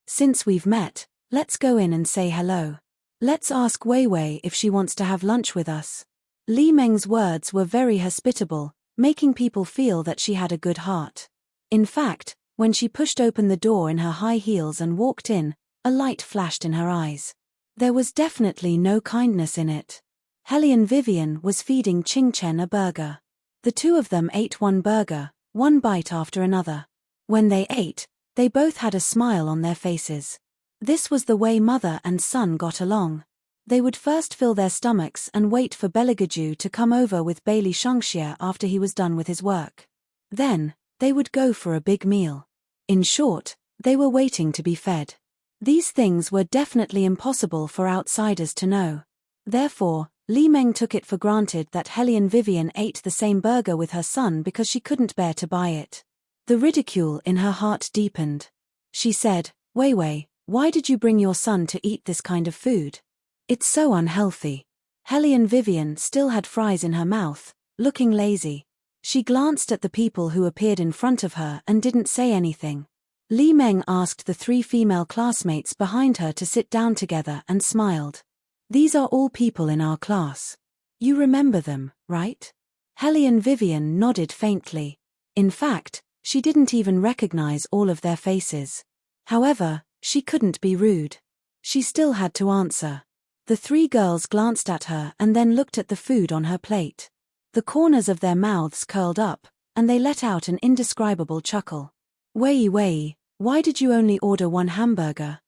Since we've met, let's go in and say hello. Let's ask Wei Wei if she wants to have lunch with us. Li Meng's words were very hospitable, making people feel that she had a good heart. In fact, when she pushed open the door in her high heels and walked in, a light flashed in her eyes. There was definitely no kindness in it. Helene Vivian was feeding Ching Chen a burger. The 2 of them ate 1 burger, 1 bite after another. When they ate, they both had a smile on their faces. This was the way mother and son got along. They would first fill their stomachs and wait for Beligaju to come over with Bailey Shangxia after he was done with his work. Then, they would go for a big meal. In short, they were waiting to be fed. These things were definitely impossible for outsiders to know. Therefore, Li Meng took it for granted that Helene Vivian ate the same burger with her son because she couldn't bear to buy it. The ridicule in her heart deepened. She said, "Wei Wei, why did you bring your son to eat this kind of food? It's so unhealthy." Helene Vivian still had fries in her mouth, looking lazy. She glanced at the people who appeared in front of her and didn't say anything. Li Meng asked the 3 female classmates behind her to sit down together and smiled. "These are all people in our class. You remember them, right?" Helene Vivian nodded faintly. In fact, she didn't even recognize all of their faces. However, she couldn't be rude. She still had to answer. The 3 girls glanced at her and then looked at the food on her plate. The corners of their mouths curled up, and they let out an indescribable chuckle. Wei, why did you only order one hamburger?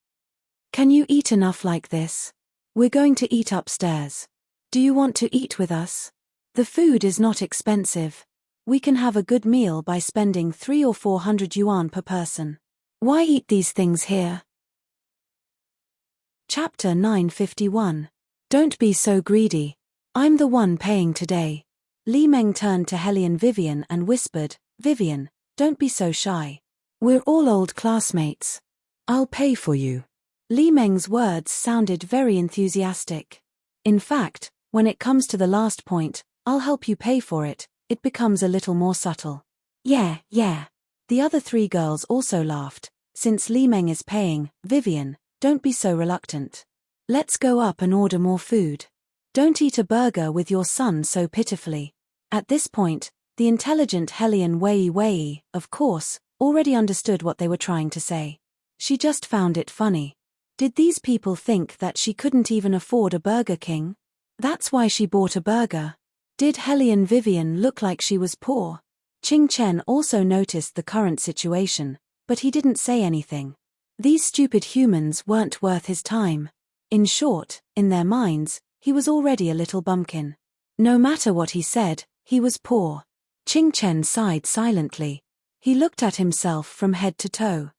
Can you eat enough like this? We're going to eat upstairs. Do you want to eat with us? The food is not expensive. We can have a good meal by spending 300 or 400 yuan per person. Why eat these things here? Chapter 951. Don't be so greedy. I'm the one paying today. Li Meng turned to Hellion Vivian and whispered, Vivian, don't be so shy. We're all old classmates. I'll pay for you. Li Meng's words sounded very enthusiastic. In fact, when it comes to the last point, I'll help you pay for it, it becomes a little more subtle. Yeah. The other three girls also laughed. Since Li Meng is paying, Vivian, don't be so reluctant. Let's go up and order more food. Don't eat a burger with your son so pitifully. At this point, the intelligent Hellion Wei, of course, already understood what they were trying to say. She just found it funny. Did these people think that she couldn't even afford a Burger King? That's why she bought a burger. Did Hellion Vivian look like she was poor? Qing Chen also noticed the current situation, but he didn't say anything. These stupid humans weren't worth his time. In short, in their minds, he was already a little bumpkin. No matter what he said, he was poor. Qing Chen sighed silently. He looked at himself from head to toe.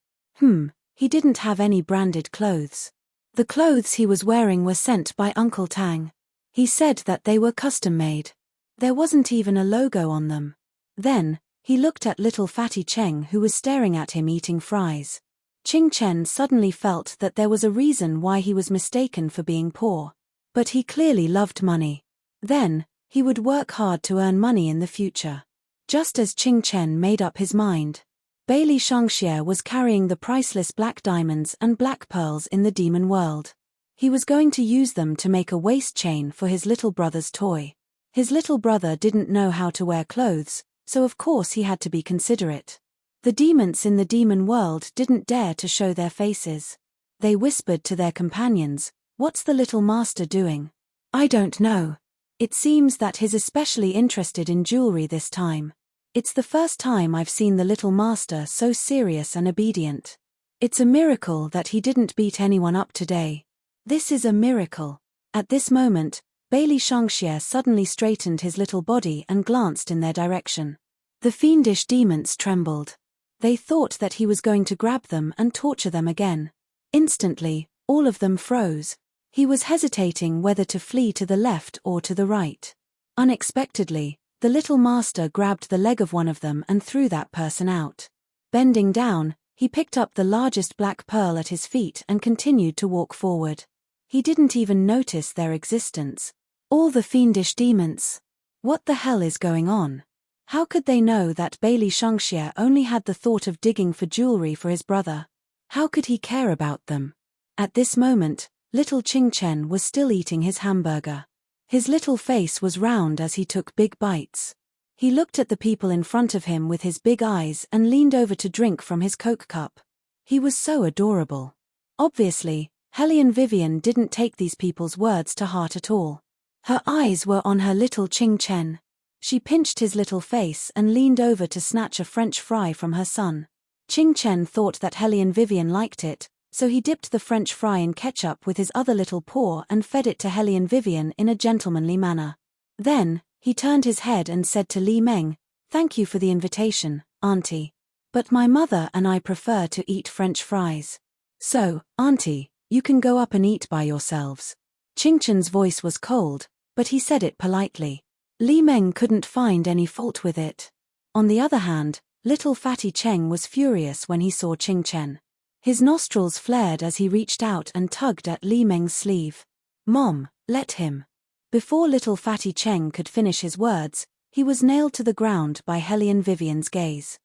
He didn't have any branded clothes. The clothes he was wearing were sent by Uncle Tang. He said that they were custom-made. There wasn't even a logo on them. Then, he looked at little fatty Cheng who was staring at him eating fries. Qing Chen suddenly felt that there was a reason why he was mistaken for being poor. But he clearly loved money. Then, he would work hard to earn money in the future. Just as Qing Chen made up his mind, Bailey Shangxie was carrying the priceless black diamonds and black pearls in the demon world. He was going to use them to make a waist chain for his little brother's toy. His little brother didn't know how to wear clothes, so of course he had to be considerate. The demons in the demon world didn't dare to show their faces. They whispered to their companions, "What's the little master doing?" "I don't know. It seems that he's especially interested in jewelry this time. It's the first time I've seen the little master so serious and obedient. It's a miracle that he didn't beat anyone up today. This is a miracle." At this moment, Bailey Shangxie suddenly straightened his little body and glanced in their direction. The fiendish demons trembled. They thought that he was going to grab them and torture them again. Instantly, all of them froze. He was hesitating whether to flee to the left or to the right. Unexpectedly, the little master grabbed the leg of one of them and threw that person out. Bending down, he picked up the largest black pearl at his feet and continued to walk forward. He didn't even notice their existence. All the fiendish demons. What the hell is going on? How could they know that Bailey Shangxie only had the thought of digging for jewelry for his brother? How could he care about them? At this moment, little Qing Chen was still eating his hamburger. His little face was round as he took big bites. He looked at the people in front of him with his big eyes and leaned over to drink from his Coke cup. He was so adorable. Obviously, Hellion Vivian didn't take these people's words to heart at all. Her eyes were on her little Qing Chen. She pinched his little face and leaned over to snatch a French fry from her son. Qing Chen thought that Hellion Vivian liked it, so he dipped the French fry in ketchup with his other little paw and fed it to Hellion Vivian in a gentlemanly manner. Then, he turned his head and said to Li Meng, "Thank you for the invitation, Auntie. But my mother and I prefer to eat French fries. So, Auntie, you can go up and eat by yourselves." Qing Chen's voice was cold, but he said it politely. Li Meng couldn't find any fault with it. On the other hand, little fatty Cheng was furious when he saw Qing Chen. His nostrils flared as he reached out and tugged at Li Meng's sleeve. "Mom, let him." Before little fatty Cheng could finish his words, he was nailed to the ground by Hellion Vivian's gaze.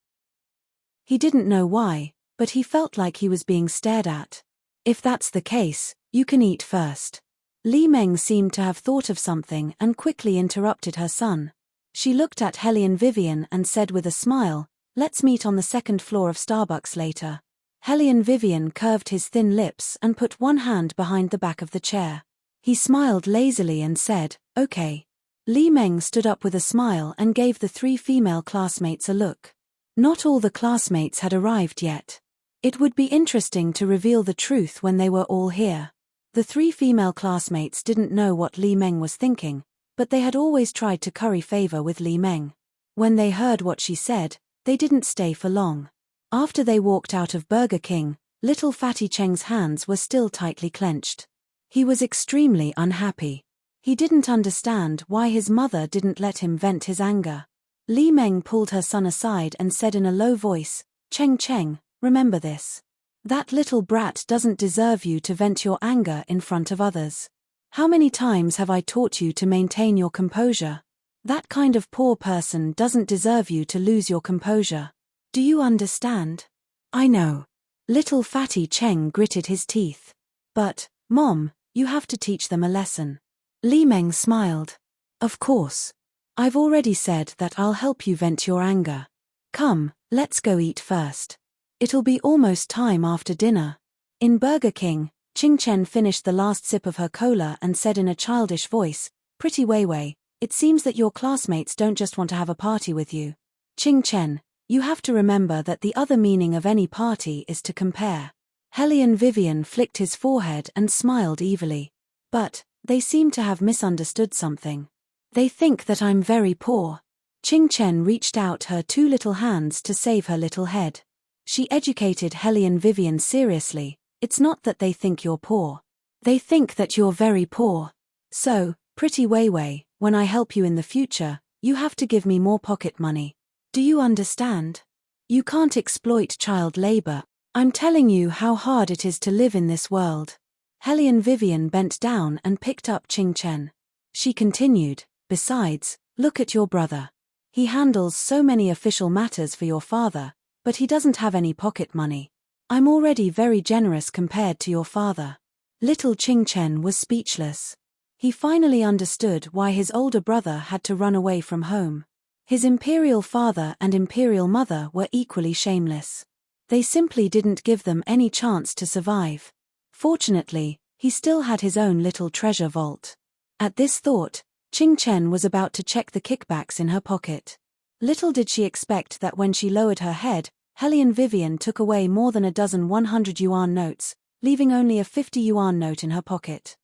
He didn't know why, but he felt like he was being stared at. "If that's the case, you can eat first." Li Meng seemed to have thought of something and quickly interrupted her son. She looked at Hellion Vivian and said with a smile, "Let's meet on the second floor of Starbucks later." Hellion Vivian curved his thin lips and put one hand behind the back of the chair. He smiled lazily and said, "Okay." Li Meng stood up with a smile and gave the 3 female classmates a look. Not all the classmates had arrived yet. It would be interesting to reveal the truth when they were all here. The 3 female classmates didn't know what Li Meng was thinking, but they had always tried to curry favor with Li Meng. When they heard what she said, they didn't stay for long. After they walked out of Burger King, little Fatty Cheng's hands were still tightly clenched. He was extremely unhappy. He didn't understand why his mother didn't let him vent his anger. Li Meng pulled her son aside and said in a low voice, Cheng, remember this. That little brat doesn't deserve you to vent your anger in front of others. How many times have I taught you to maintain your composure? That kind of poor person doesn't deserve you to lose your composure. Do you understand? I know. Little Fatty Cheng gritted his teeth. But, Mom, you have to teach them a lesson. Li Meng smiled. Of course. I've already said that I'll help you vent your anger. Come, let's go eat first. It'll be almost time after dinner. In Burger King, Qing Chen finished the last sip of her cola and said in a childish voice, Pretty Weiwei, it seems that your classmates don't just want to have a party with you. Qing Chen, you have to remember that the other meaning of any party is to compare. Helian Vivian flicked his forehead and smiled evilly. But, they seem to have misunderstood something. They think that I'm very poor. Qing Chen reached out her 2 little hands to save her little head. She educated Helian Vivian seriously. It's not that they think you're poor. They think that you're very poor. So, Pretty Weiwei, when I help you in the future, you have to give me more pocket money. Do you understand? You can't exploit child labor. I'm telling you how hard it is to live in this world. Helian Vivian bent down and picked up Qing Chen. She continued, Besides, look at your brother. He handles so many official matters for your father, but he doesn't have any pocket money. I'm already very generous compared to your father. Little Qing Chen was speechless. He finally understood why his older brother had to run away from home. His imperial father and imperial mother were equally shameless. They simply didn't give them any chance to survive. Fortunately, he still had his own little treasure vault. At this thought, Qing Chen was about to check the kickbacks in her pocket. Little did she expect that when she lowered her head, Helian Vivian took away more than a dozen 100 yuan notes, leaving only a 50 yuan note in her pocket.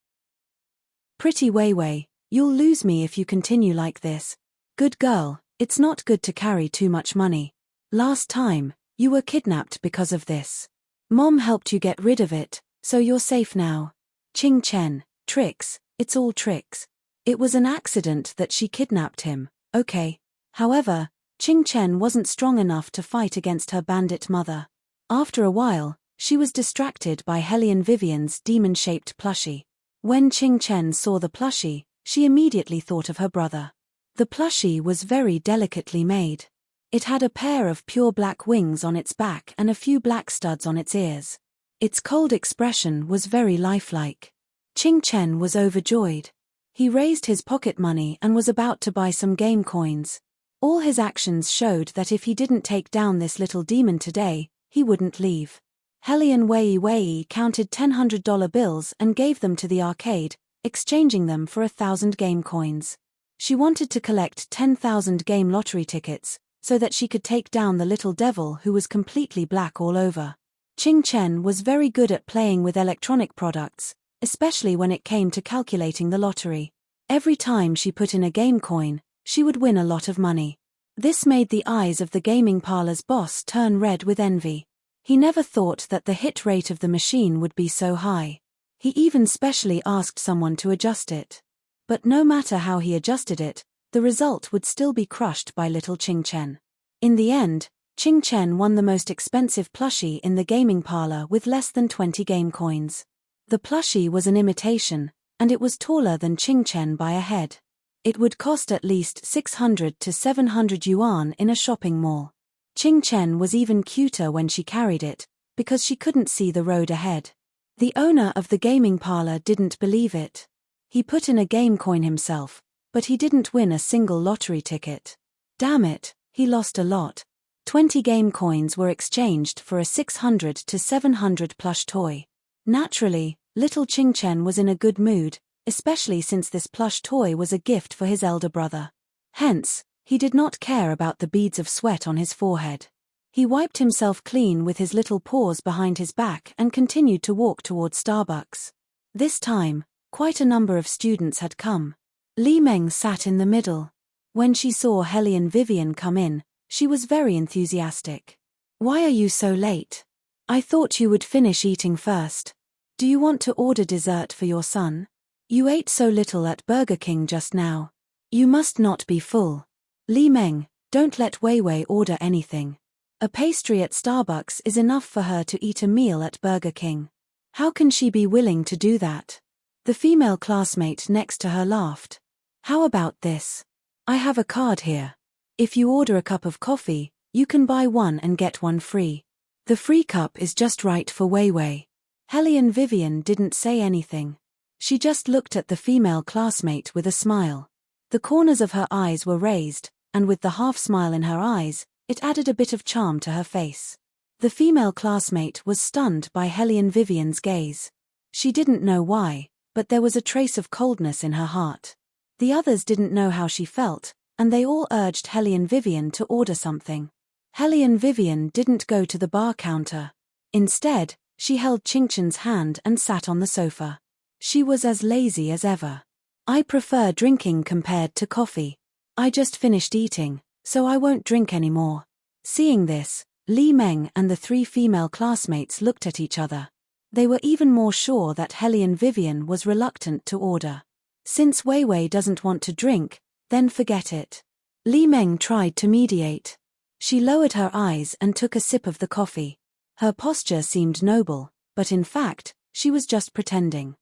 Pretty Weiwei, you'll lose me if you continue like this. Good girl, it's not good to carry too much money. Last time, you were kidnapped because of this. Mom helped you get rid of it, so you're safe now. Qing Chen, tricks, it's all tricks. It was an accident that she kidnapped him, okay. However, Qing Chen wasn't strong enough to fight against her bandit mother. After a while, she was distracted by Helian Vivian's demon-shaped plushie. When Qing Chen saw the plushie, she immediately thought of her brother. The plushie was very delicately made. It had a pair of pure black wings on its back and a few black studs on its ears. Its cold expression was very lifelike. Qing Chen was overjoyed. He raised his pocket money and was about to buy some game coins. All his actions showed that if he didn't take down this little demon today, he wouldn't leave. Helian Wei counted $100 bills and gave them to the arcade, exchanging them for 1,000 game coins. She wanted to collect 10,000 game lottery tickets, so that she could take down the little devil who was completely black all over. Qing Chen was very good at playing with electronic products, especially when it came to calculating the lottery. Every time she put in a game coin, she would win a lot of money. This made the eyes of the gaming parlor's boss turn red with envy. He never thought that the hit rate of the machine would be so high. He even specially asked someone to adjust it. But no matter how he adjusted it, the result would still be crushed by little Qing Chen. In the end, Qing Chen won the most expensive plushie in the gaming parlor with less than 20 game coins. The plushie was an imitation, and it was taller than Qing Chen by a head. It would cost at least 600 to 700 yuan in a shopping mall. Qing Chen was even cuter when she carried it, because she couldn't see the road ahead. The owner of the gaming parlor didn't believe it. He put in a game coin himself, but he didn't win a single lottery ticket. Damn it, he lost a lot. 20 game coins were exchanged for a 600 to 700 plush toy. Naturally, little Qing Chen was in a good mood, especially since this plush toy was a gift for his elder brother. Hence, he did not care about the beads of sweat on his forehead. He wiped himself clean with his little paws behind his back and continued to walk toward Starbucks. This time, quite a number of students had come. Li Meng sat in the middle. When she saw Hellion Vivian come in, she was very enthusiastic. "Why are you so late? I thought you would finish eating first. Do you want to order dessert for your son? You ate so little at Burger King just now. You must not be full. Li Meng, don't let Wei Wei order anything. A pastry at Starbucks is enough for her to eat a meal at Burger King. How can she be willing to do that?" The female classmate next to her laughed. "How about this? I have a card here. If you order a cup of coffee, you can buy one and get one free. The free cup is just right for Wei Wei." Hellion Vivian didn't say anything. She just looked at the female classmate with a smile. The corners of her eyes were raised, and with the half-smile in her eyes, it added a bit of charm to her face. The female classmate was stunned by Hellion Vivian's gaze. She didn't know why, but there was a trace of coldness in her heart. The others didn't know how she felt, and they all urged Hellion Vivian to order something. Hellion Vivian didn't go to the bar counter. Instead, she held Qingchen's hand and sat on the sofa. She was as lazy as ever. "I prefer drinking compared to coffee. I just finished eating, so I won't drink anymore." Seeing this, Li Meng and the three female classmates looked at each other. They were even more sure that Hellion Vivian was reluctant to order. Since Wei Wei doesn't want to drink, then forget it. Li Meng tried to mediate. She lowered her eyes and took a sip of the coffee. Her posture seemed noble, but in fact, she was just pretending.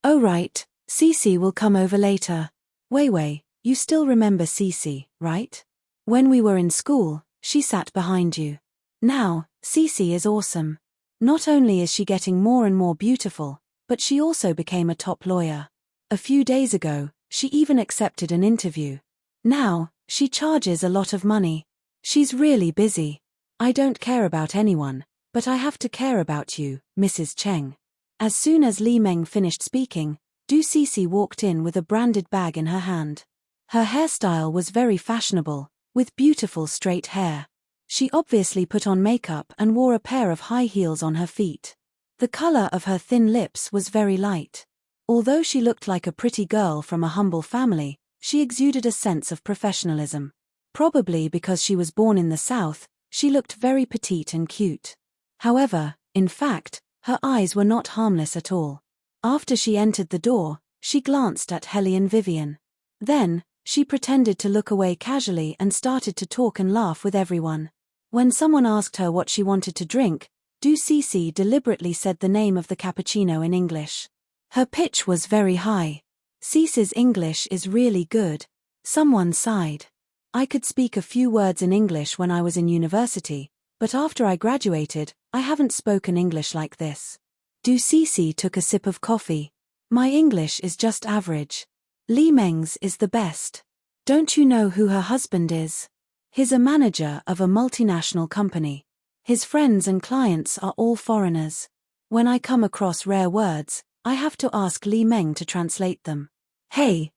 "Oh right, Cece will come over later. Wei Wei, you still remember Cece, right? When we were in school, she sat behind you. Now, Cece is awesome. Not only is she getting more and more beautiful, but she also became a top lawyer. A few days ago, she even accepted an interview. Now, she charges a lot of money. She's really busy. I don't care about anyone, but I have to care about you, Mrs. Cheng." As soon as Li Meng finished speaking, Du Cece walked in with a branded bag in her hand. Her hairstyle was very fashionable, with beautiful straight hair. She obviously put on makeup and wore a pair of high heels on her feet. The color of her thin lips was very light. Although she looked like a pretty girl from a humble family, she exuded a sense of professionalism. Probably because she was born in the South, she looked very petite and cute. However, in fact, her eyes were not harmless at all. After she entered the door, she glanced at Hellion Vivian. Then, she pretended to look away casually and started to talk and laugh with everyone. When someone asked her what she wanted to drink, Du Cece deliberately said the name of the cappuccino in English. Her pitch was very high. "Cece's English is really good." Someone sighed. "I could speak a few words in English when I was in university, but after I graduated, I haven't spoken English like this." Du Cece took a sip of coffee. "My English is just average. Li Meng's is the best. Don't you know who her husband is? He's a manager of a multinational company. His friends and clients are all foreigners. When I come across rare words, I have to ask Li Meng to translate them." Hey,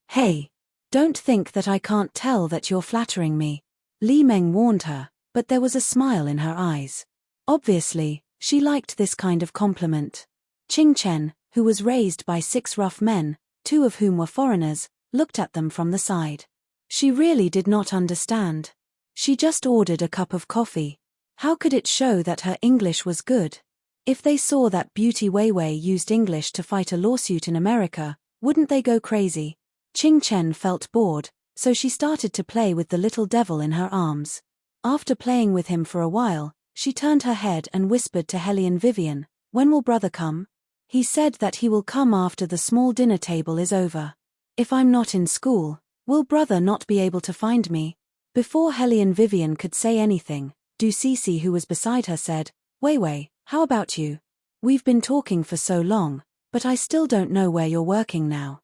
don't think that I can't tell that you're flattering me," Li Meng warned her, but there was a smile in her eyes. Obviously, she liked this kind of compliment. Qingchen, who was raised by 6 rough men, 2 of whom were foreigners, looked at them from the side. She really did not understand. She just ordered a cup of coffee. How could it show that her English was good? If they saw that Beauty Wei Wei used English to fight a lawsuit in America, wouldn't they go crazy? Qingchen felt bored, so she started to play with the little devil in her arms. After playing with him for a while, she turned her head and whispered to Hellion Vivian, "When will brother come?" "He said that he will come after the small dinner table is over." "If I'm not in school, will brother not be able to find me?" Before Hellion Vivian could say anything, Du Cece, who was beside her, said, "Wei Wei, how about you? We've been talking for so long, but I still don't know where you're working now."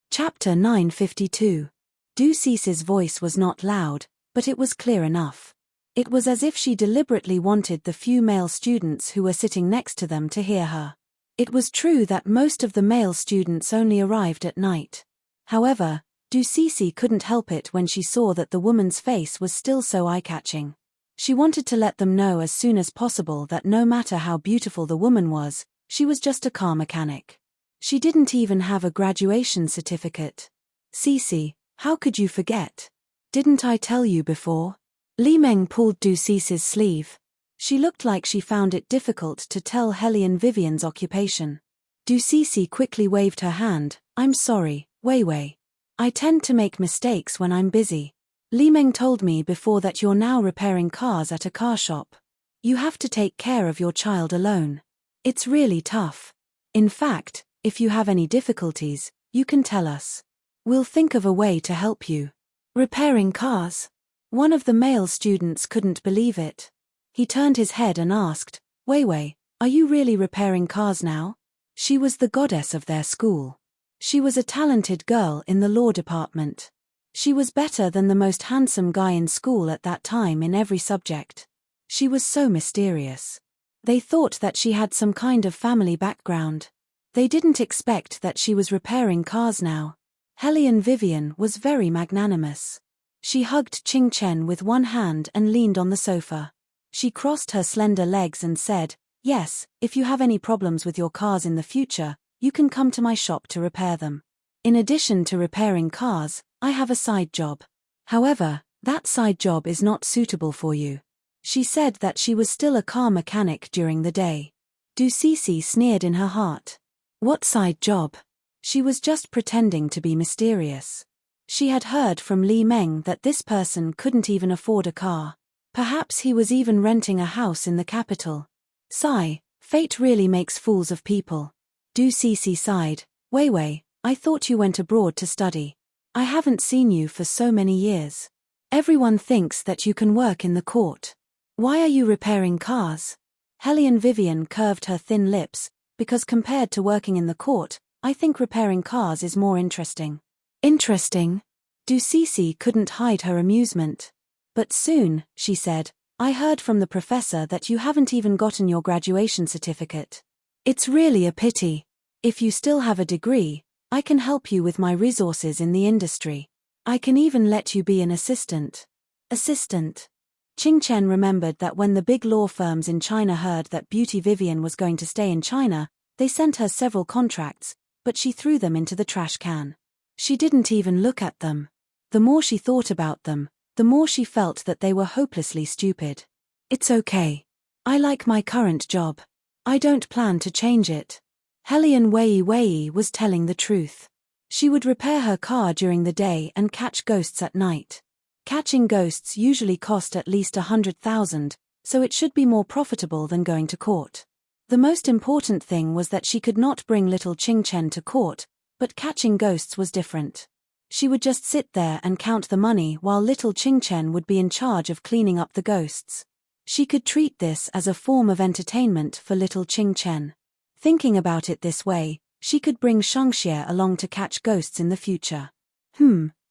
Chapter 952. Du Cece's voice was not loud, but it was clear enough. It was as if she deliberately wanted the few male students who were sitting next to them to hear her. It was true that most of the male students only arrived at night. However, Ducisi couldn't help it when she saw that the woman's face was still so eye-catching. She wanted to let them know as soon as possible that no matter how beautiful the woman was, she was just a car mechanic. She didn't even have a graduation certificate. Cece, how could you forget? Didn't I tell you before? Li Meng pulled Ducisi's sleeve. She looked like she found it difficult to tell Hellion Vivian's occupation. Ducisi quickly waved her hand. I'm sorry, Wei Wei. I tend to make mistakes when I'm busy. Li Meng told me before that you're now repairing cars at a car shop. You have to take care of your child alone. It's really tough. In fact, if you have any difficulties, you can tell us. We'll think of a way to help you. Repairing cars? One of the male students couldn't believe it. He turned his head and asked, Wei Wei, are you really repairing cars now? She was the goddess of their school. She was a talented girl in the law department. She was better than the most handsome guy in school at that time in every subject. She was so mysterious. They thought that she had some kind of family background. They didn't expect that she was repairing cars now. Hellion Vivian was very magnanimous. She hugged Qing Chen with one hand and leaned on the sofa. She crossed her slender legs and said, Yes, if you have any problems with your cars in the future, you can come to my shop to repair them. In addition to repairing cars, I have a side job. However, that side job is not suitable for you. She said that she was still a car mechanic during the day. Ducisi sneered in her heart. What side job? She was just pretending to be mysterious. She had heard from Li Meng that this person couldn't even afford a car. Perhaps he was even renting a house in the capital. Sigh, fate really makes fools of people. Ducisi sighed. Wei Wei, I thought you went abroad to study. I haven't seen you for so many years. Everyone thinks that you can work in the court. Why are you repairing cars? Hellion Vivian curved her thin lips, because compared to working in the court, I think repairing cars is more interesting. Interesting? Ducisi couldn't hide her amusement. But soon, she said, I heard from the professor that you haven't even gotten your graduation certificate. It's really a pity. If you still have a degree, I can help you with my resources in the industry. I can even let you be an assistant. Assistant? Qing Chen remembered that when the big law firms in China heard that Beauty Vivian was going to stay in China, they sent her several contracts, but she threw them into the trash can. She didn't even look at them. The more she thought about them, the more she felt that they were hopelessly stupid. It's okay. I like my current job. I don't plan to change it. Hellion Wei Wei was telling the truth. She would repair her car during the day and catch ghosts at night. Catching ghosts usually cost at least 100,000, so it should be more profitable than going to court. The most important thing was that she could not bring little Qing Chen to court, but catching ghosts was different. She would just sit there and count the money while little Qing Chen would be in charge of cleaning up the ghosts. She could treat this as a form of entertainment for little Qing Chen. Thinking about it this way, she could bring Shangxie along to catch ghosts in the future.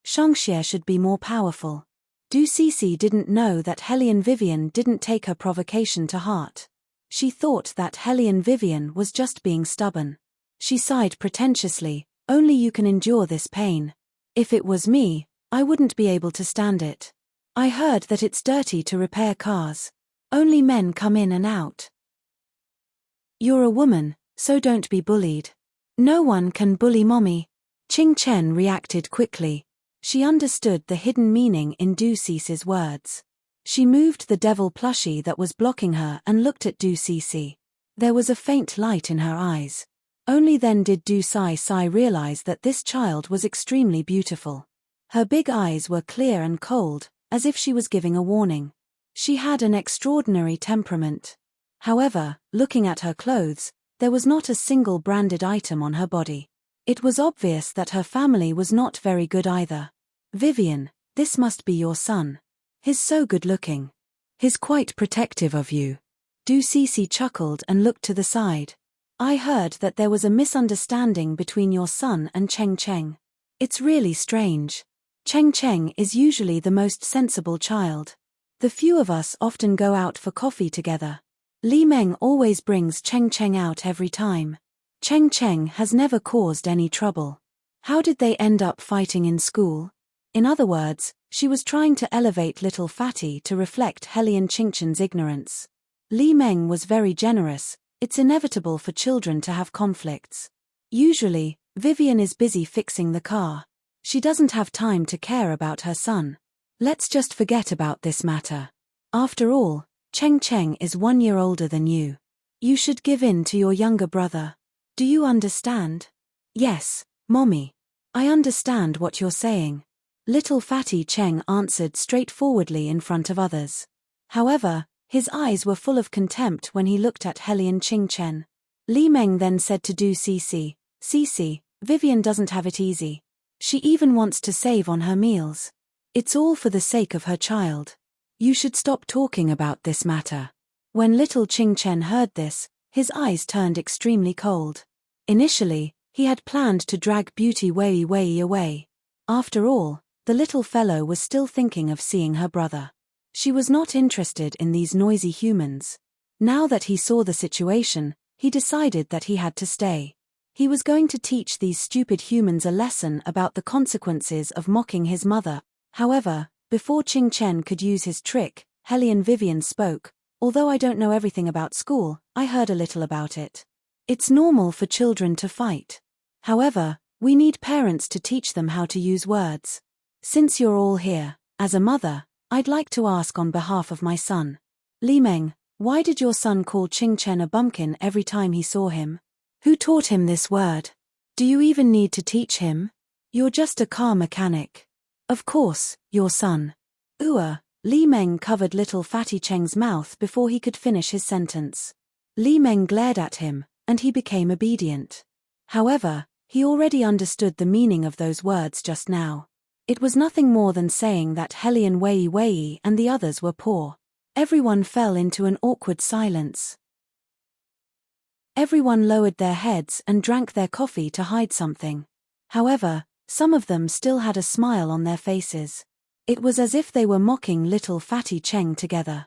Shangxie should be more powerful. Ducisi didn't know that Hellion Vivian didn't take her provocation to heart. She thought that Hellion Vivian was just being stubborn. She sighed pretentiously, only you can endure this pain. If it was me, I wouldn't be able to stand it. I heard that it's dirty to repair cars. Only men come in and out. You're a woman, so don't be bullied. No one can bully mommy. Qing Chen reacted quickly. She understood the hidden meaning in Ducisi's words. She moved the devil plushie that was blocking her and looked at Ducisi. There was a faint light in her eyes. Only then did Ducisi realize that this child was extremely beautiful. Her big eyes were clear and cold, as if she was giving a warning. She had an extraordinary temperament. However, looking at her clothes, there was not a single branded item on her body. It was obvious that her family was not very good either. Vivian, this must be your son. He's so good looking. He's quite protective of you. Ducisi chuckled and looked to the side. I heard that there was a misunderstanding between your son and Cheng Cheng. It's really strange. Cheng Cheng is usually the most sensible child. The few of us often go out for coffee together. Li Meng always brings Cheng Cheng out every time. Cheng Cheng has never caused any trouble. How did they end up fighting in school? In other words, she was trying to elevate little Fatty to reflect Helian Chingchen's ignorance. Li Meng was very generous. It's inevitable for children to have conflicts. Usually, Vivian is busy fixing the car. She doesn't have time to care about her son. Let's just forget about this matter. After all, Cheng Cheng is 1 year older than you. You should give in to your younger brother. Do you understand? Yes, Mommy. I understand what you're saying. Little Fatty Cheng answered straightforwardly in front of others. However, his eyes were full of contempt when he looked at Helian Chingchen. Li Meng then said to Du Cece, "Cece, Vivian doesn't have it easy. She even wants to save on her meals. It's all for the sake of her child. You should stop talking about this matter." When little Chingchen heard this, his eyes turned extremely cold. Initially, he had planned to drag Beauty Wei Wei away. After all, the little fellow was still thinking of seeing her brother. She was not interested in these noisy humans. Now that he saw the situation, he decided that he had to stay. He was going to teach these stupid humans a lesson about the consequences of mocking his mother. However, before Ching Chen could use his trick, Helian Vivian spoke. "Although I don't know everything about school, I heard a little about it. It's normal for children to fight. However, we need parents to teach them how to use words. Since you're all here, as a mother, I'd like to ask on behalf of my son. Li Meng, why did your son call Ching Chen a bumpkin every time he saw him? Who taught him this word? Do you even need to teach him? You're just a car mechanic. Of course, your son." Li Meng covered little Fatty Cheng's mouth before he could finish his sentence. Li Meng glared at him, and he became obedient. However, he already understood the meaning of those words just now. It was nothing more than saying that Helian Wei Wei and the others were poor. Everyone fell into an awkward silence. Everyone lowered their heads and drank their coffee to hide something. However, some of them still had a smile on their faces. It was as if they were mocking little Fatty Cheng together.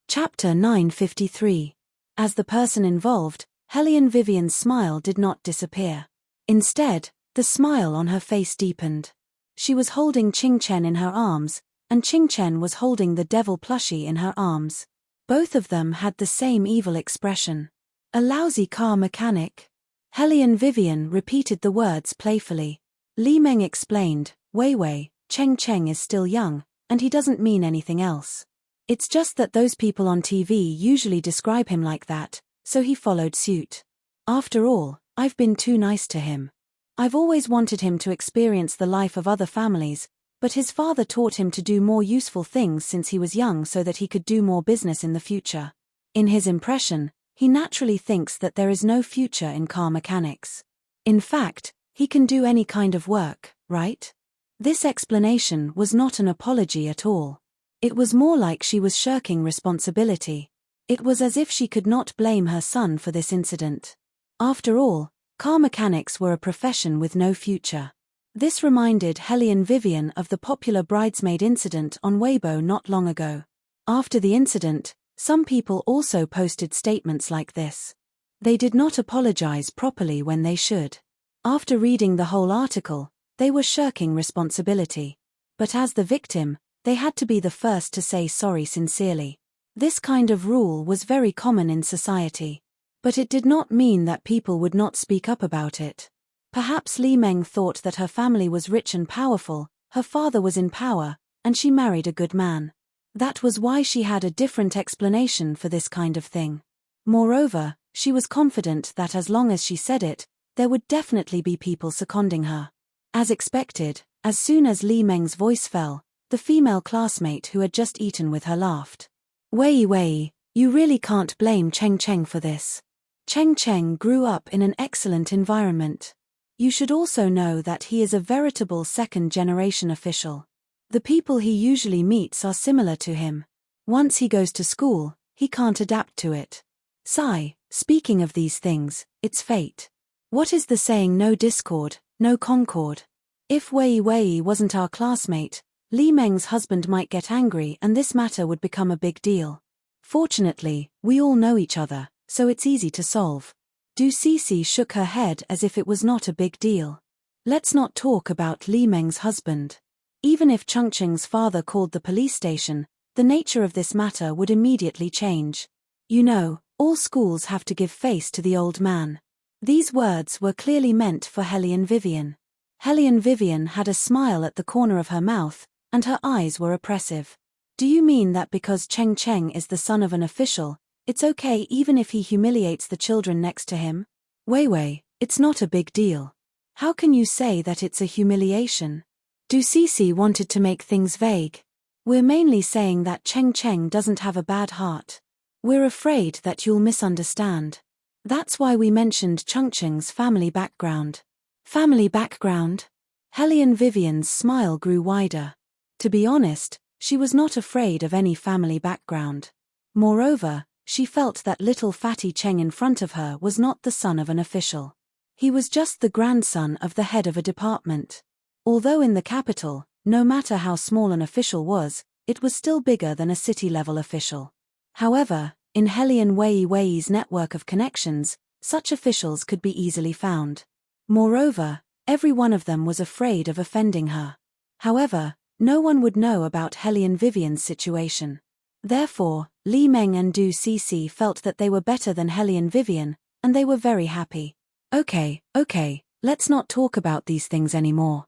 Chapter 953. As the person involved, Helian Vivian's smile did not disappear. Instead, the smile on her face deepened. She was holding Ching Chen in her arms, and Ching Chen was holding the devil plushie in her arms. Both of them had the same evil expression. "A lousy car mechanic." Helian Vivian repeated the words playfully. Li Meng explained, "Wei Wei, Cheng Cheng is still young, and he doesn't mean anything else. It's just that those people on TV usually describe him like that, so he followed suit. After all, I've been too nice to him. I've always wanted him to experience the life of other families, but his father taught him to do more useful things since he was young so that he could do more business in the future. In his impression, he naturally thinks that there is no future in car mechanics. In fact, he can do any kind of work, right?" This explanation was not an apology at all. It was more like she was shirking responsibility. It was as if she could not blame her son for this incident. After all, car mechanics were a profession with no future. This reminded Helian Vivian of the popular bridesmaid incident on Weibo not long ago. After the incident, some people also posted statements like this. They did not apologize properly when they should. After reading the whole article, they were shirking responsibility. But as the victim, they had to be the first to say sorry sincerely. This kind of rule was very common in society. But it did not mean that people would not speak up about it. Perhaps Li Meng thought that her family was rich and powerful, her father was in power, and she married a good man. That was why she had a different explanation for this kind of thing. Moreover, she was confident that as long as she said it, there would definitely be people seconding her. As expected, as soon as Li Meng's voice fell, the female classmate who had just eaten with her laughed. "Wei Wei, you really can't blame Cheng Cheng for this. Cheng Cheng grew up in an excellent environment. You should also know that he is a veritable second-generation official. The people he usually meets are similar to him. Once he goes to school, he can't adapt to it. Sigh, speaking of these things, it's fate. What is the saying, no discord, no concord? If Wei Wei wasn't our classmate, Li Meng's husband might get angry and this matter would become a big deal. Fortunately, we all know each other, so it's easy to solve. Du Cixi shook her head as if it was not a big deal. Let's not talk about Li Meng's husband. Even if Chengqing's father called the police station, the nature of this matter would immediately change. You know, all schools have to give face to the old man. These words were clearly meant for Hellion Vivian. Hellion Vivian had a smile at the corner of her mouth, and her eyes were oppressive. Do you mean that because Cheng is the son of an official, it's okay even if he humiliates the children next to him? Wei, it's not a big deal. How can you say that it's a humiliation? Du Cixi wanted to make things vague. We're mainly saying that Cheng doesn't have a bad heart. We're afraid that you'll misunderstand. That's why we mentioned Chengqing's family background. Family background? Hellion Vivian's smile grew wider. To be honest, she was not afraid of any family background. Moreover, she felt that little fatty Cheng in front of her was not the son of an official. He was just the grandson of the head of a department. Although in the capital, no matter how small an official was, it was still bigger than a city-level official. However, in Hellion Wei's network of connections, such officials could be easily found. Moreover, every one of them was afraid of offending her. However, no one would know about Hellion Vivian's situation. Therefore, Li Meng and Du Cixi felt that they were better than Hellion Vivian, and they were very happy. Okay, let's not talk about these things anymore.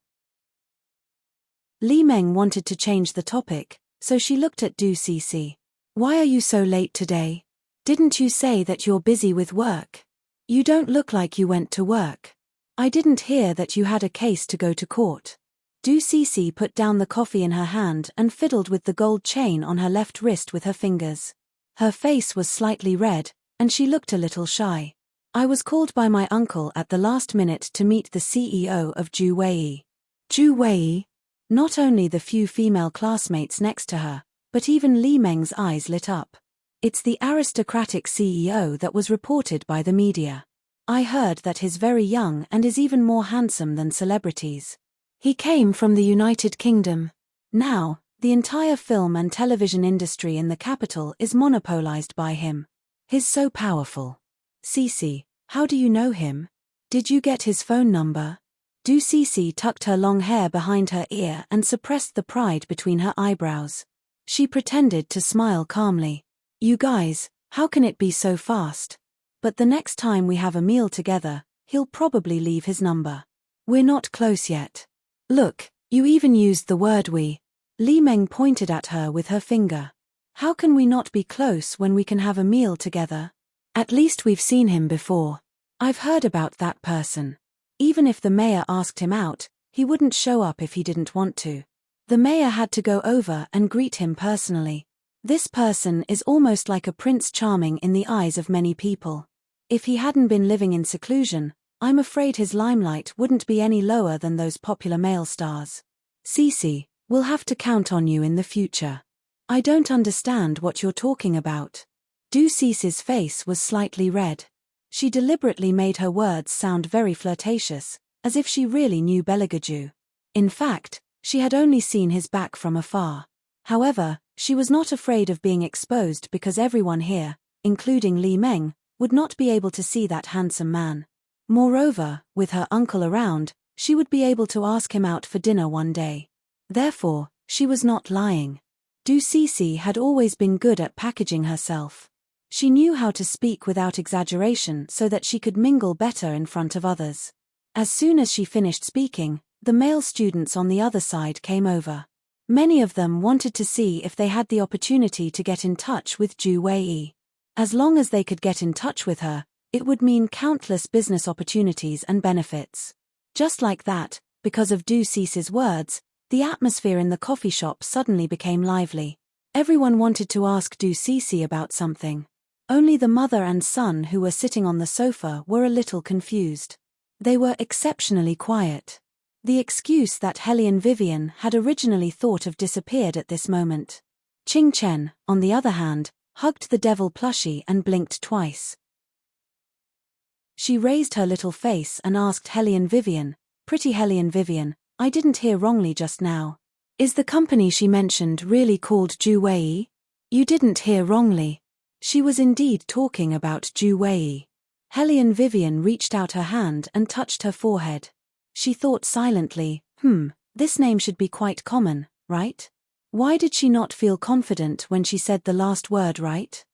Li Meng wanted to change the topic, so she looked at Du Cixi. Why are you so late today? Didn't you say that you're busy with work? You don't look like you went to work. I didn't hear that you had a case to go to court. Du Cixi put down the coffee in her hand and fiddled with the gold chain on her left wrist with her fingers. Her face was slightly red, and she looked a little shy. I was called by my uncle at the last minute to meet the CEO of Ju Wei. Ju Wei? Not only the few female classmates next to her, but even Li Meng's eyes lit up. It's the aristocratic CEO that was reported by the media. I heard that he's very young and is even more handsome than celebrities. He came from the United Kingdom. Now, the entire film and television industry in the capital is monopolized by him. He's so powerful. Cixi, how do you know him? Did you get his phone number? Du Cixi tucked her long hair behind her ear and suppressed the pride between her eyebrows. She pretended to smile calmly. You guys, how can it be so fast? But the next time we have a meal together, he'll probably leave his number. We're not close yet. Look, you even used the word we. Li Meng pointed at her with her finger. How can we not be close when we can have a meal together? At least we've seen him before. I've heard about that person. Even if the mayor asked him out, he wouldn't show up if he didn't want to. The mayor had to go over and greet him personally. This person is almost like a Prince Charming in the eyes of many people. If he hadn't been living in seclusion, I'm afraid his limelight wouldn't be any lower than those popular male stars. Cixi, we'll have to count on you in the future. I don't understand what you're talking about. Du Cixi's face was slightly red. She deliberately made her words sound very flirtatious, as if she really knew Beligaju. In fact, she had only seen his back from afar. However, she was not afraid of being exposed because everyone here, including Li Meng, would not be able to see that handsome man. Moreover, with her uncle around, she would be able to ask him out for dinner one day. Therefore, she was not lying. Du Cixi had always been good at packaging herself. She knew how to speak without exaggeration so that she could mingle better in front of others. As soon as she finished speaking, the male students on the other side came over. Many of them wanted to see if they had the opportunity to get in touch with Ju Wei. As long as they could get in touch with her, it would mean countless business opportunities and benefits. Just like that, because of Du Cixi's words, the atmosphere in the coffee shop suddenly became lively. Everyone wanted to ask Du Cixi about something. Only the mother and son who were sitting on the sofa were a little confused. They were exceptionally quiet. The excuse that Hellion Vivian had originally thought of disappeared at this moment. Qing Chen, on the other hand, hugged the devil plushie and blinked twice. She raised her little face and asked Hellion Vivian, "Pretty Hellion Vivian, I didn't hear wrongly just now. Is the company she mentioned really called Juwei? You didn't hear wrongly. She was indeed talking about Juwei. Hellion Vivian reached out her hand and touched her forehead. She thought silently, this name should be quite common, right? Why did she not feel confident when she said the last word right?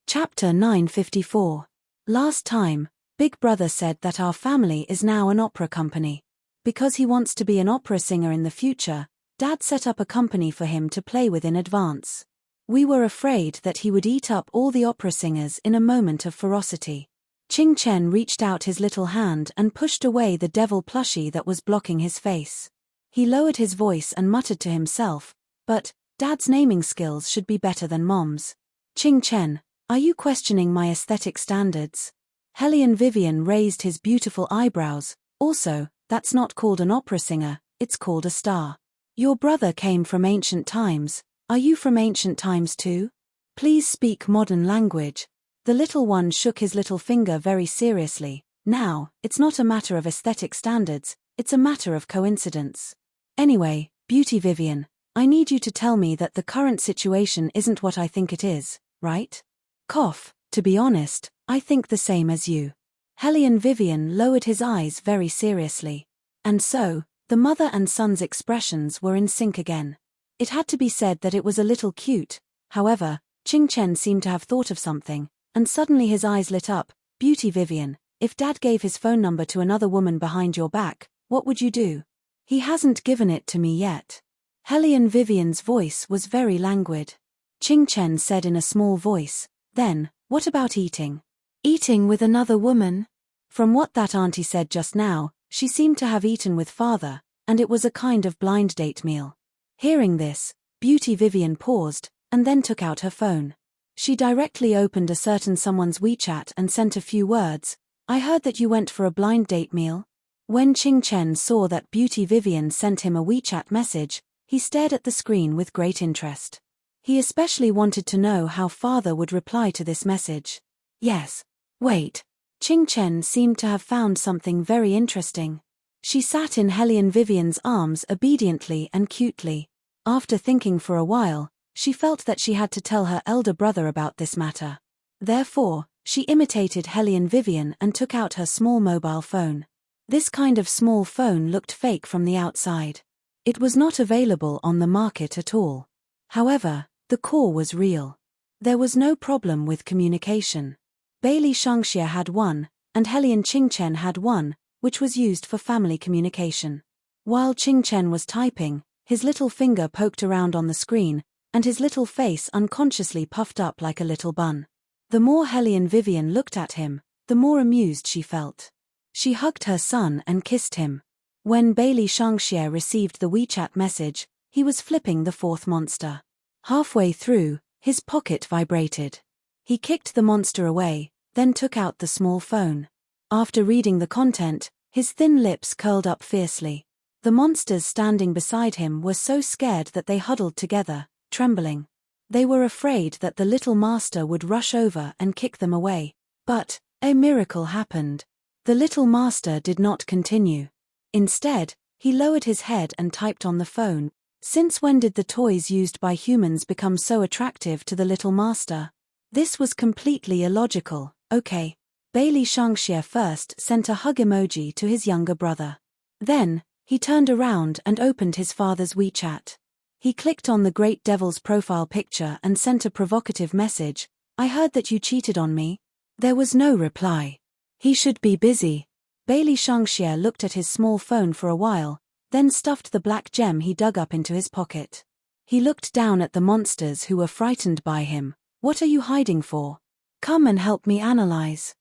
Chapter 954. Last time, Big Brother said that our family is now an opera company. Because he wants to be an opera singer in the future, Dad set up a company for him to play with in advance. We were afraid that he would eat up all the opera singers in a moment of ferocity. Ching Chen reached out his little hand and pushed away the devil plushie that was blocking his face. He lowered his voice and muttered to himself, but Dad's naming skills should be better than Mom's. Ching Chen, are you questioning my aesthetic standards? Hellion Vivian raised his beautiful eyebrows. Also, that's not called an opera singer, it's called a star. Your brother came from ancient times. Are you from ancient times too? Please speak modern language. The little one shook his little finger very seriously. Now, it's not a matter of aesthetic standards, it's a matter of coincidence. Anyway, Beauty Vivian, I need you to tell me that the current situation isn't what I think it is, right? Cough, to be honest, I think the same as you. Hellion Vivian lowered his eyes very seriously. And so, the mother and son's expressions were in sync again. It had to be said that it was a little cute. However, Ching Chen seemed to have thought of something, and suddenly his eyes lit up. Beauty Vivian, if Dad gave his phone number to another woman behind your back, what would you do? He hasn't given it to me yet. Hellion Vivian's voice was very languid. Ching Chen said in a small voice, then, what about eating? Eating with another woman? From what that auntie said just now, she seemed to have eaten with father, and it was a kind of blind date meal. Hearing this, Beauty Vivian paused, and then took out her phone. She directly opened a certain someone's WeChat and sent a few words. I heard that you went for a blind date meal. When Ching Chen saw that Beauty Vivian sent him a WeChat message, he stared at the screen with great interest. He especially wanted to know how father would reply to this message. Yes. Wait. Ching Chen seemed to have found something very interesting. She sat in Hellion Vivian's arms obediently and cutely. After thinking for a while, she felt that she had to tell her elder brother about this matter. Therefore, she imitated Hellion Vivian and took out her small mobile phone. This kind of small phone looked fake from the outside. It was not available on the market at all. However, the core was real. There was no problem with communication. Bailey Shangxia had one, and Hellion Qingchen had one, which was used for family communication. While Qingchen was typing, his little finger poked around on the screen, and his little face unconsciously puffed up like a little bun. The more Hellion Vivian looked at him, the more amused she felt. She hugged her son and kissed him. When Bailey Shangxia received the WeChat message, he was flipping the fourth monster. Halfway through, his pocket vibrated. He kicked the monster away, then took out the small phone. After reading the content, his thin lips curled up fiercely. The monsters standing beside him were so scared that they huddled together, trembling. They were afraid that the little master would rush over and kick them away. But a miracle happened. The little master did not continue. Instead, he lowered his head and typed on the phone. Since when did the toys used by humans become so attractive to the little master? This was completely illogical. Okay. Bailey Shangxia first sent a hug emoji to his younger brother. Then, he turned around and opened his father's WeChat. He clicked on the Great Devil's profile picture and sent a provocative message. I heard that you cheated on me. There was no reply. He should be busy. Bailey Shangxia looked at his small phone for a while, then stuffed the black gem he dug up into his pocket. He looked down at the monsters who were frightened by him. What are you hiding for? Come and help me analyze.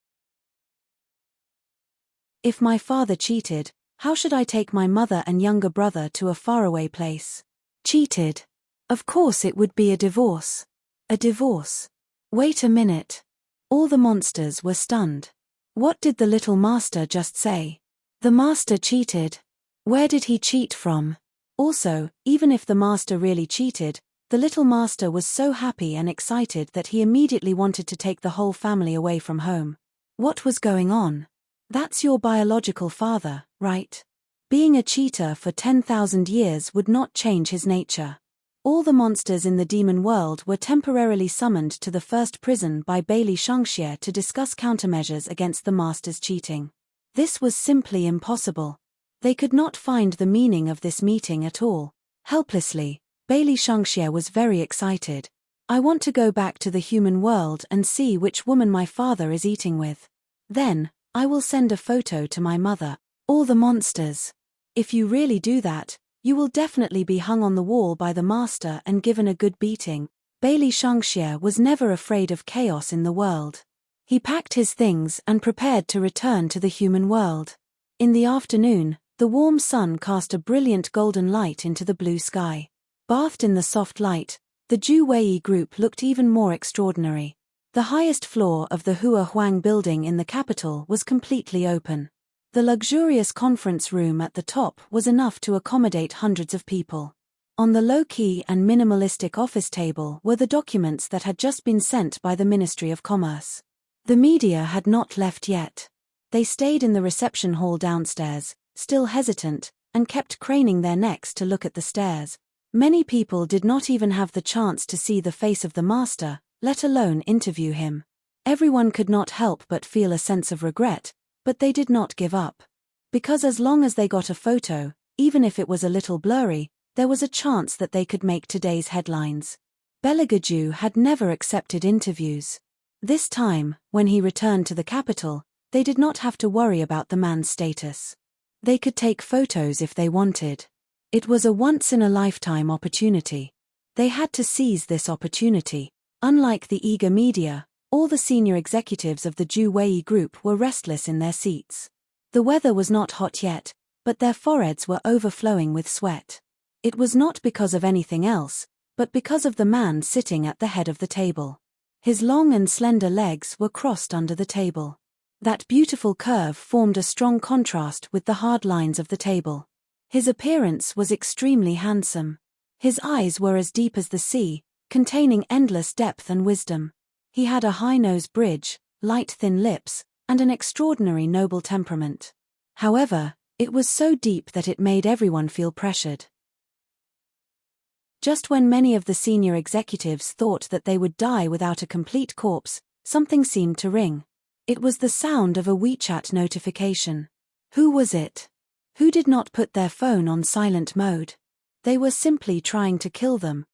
If my father cheated, how should I take my mother and younger brother to a faraway place? Cheated. Of course it would be a divorce. A divorce. Wait a minute. All the monsters were stunned. What did the little master just say? The master cheated. Where did he cheat from? Also, even if the master really cheated, the little master was so happy and excited that he immediately wanted to take the whole family away from home. What was going on? That's your biological father, right? Being a cheater for 10,000 years would not change his nature. All the monsters in the demon world were temporarily summoned to the first prison by Bailey Shangxie to discuss countermeasures against the master's cheating. This was simply impossible. They could not find the meaning of this meeting at all. Helplessly, Bailey Shangxie was very excited. I want to go back to the human world and see which woman my father is eating with. Then, I will send a photo to my mother. All the monsters. If you really do that, you will definitely be hung on the wall by the master and given a good beating. Bailey Shangxie was never afraid of chaos in the world. He packed his things and prepared to return to the human world. In the afternoon, the warm sun cast a brilliant golden light into the blue sky. Bathed in the soft light, the Zhu Wei group looked even more extraordinary. The highest floor of the Hua Huang building in the capital was completely open. The luxurious conference room at the top was enough to accommodate hundreds of people. On the low-key and minimalistic office table were the documents that had just been sent by the Ministry of Commerce. The media had not left yet. They stayed in the reception hall downstairs, still hesitant, and kept craning their necks to look at the stairs. Many people did not even have the chance to see the face of the master, let alone interview him. Everyone could not help but feel a sense of regret, but they did not give up. Because as long as they got a photo, even if it was a little blurry, there was a chance that they could make today's headlines. Beligaju had never accepted interviews. This time, when he returned to the capital, they did not have to worry about the man's status. They could take photos if they wanted. It was a once-in-a-lifetime opportunity. They had to seize this opportunity. Unlike the eager media, all the senior executives of the Zhu Wei group were restless in their seats. The weather was not hot yet, but their foreheads were overflowing with sweat. It was not because of anything else, but because of the man sitting at the head of the table. His long and slender legs were crossed under the table. That beautiful curve formed a strong contrast with the hard lines of the table. His appearance was extremely handsome. His eyes were as deep as the sea, containing endless depth and wisdom. He had a high-nose bridge, light thin lips, and an extraordinary noble temperament. However, it was so deep that it made everyone feel pressured. Just when many of the senior executives thought that they would die without a complete corpse, something seemed to ring. It was the sound of a WeChat notification. Who was it? Who did not put their phone on silent mode? They were simply trying to kill them.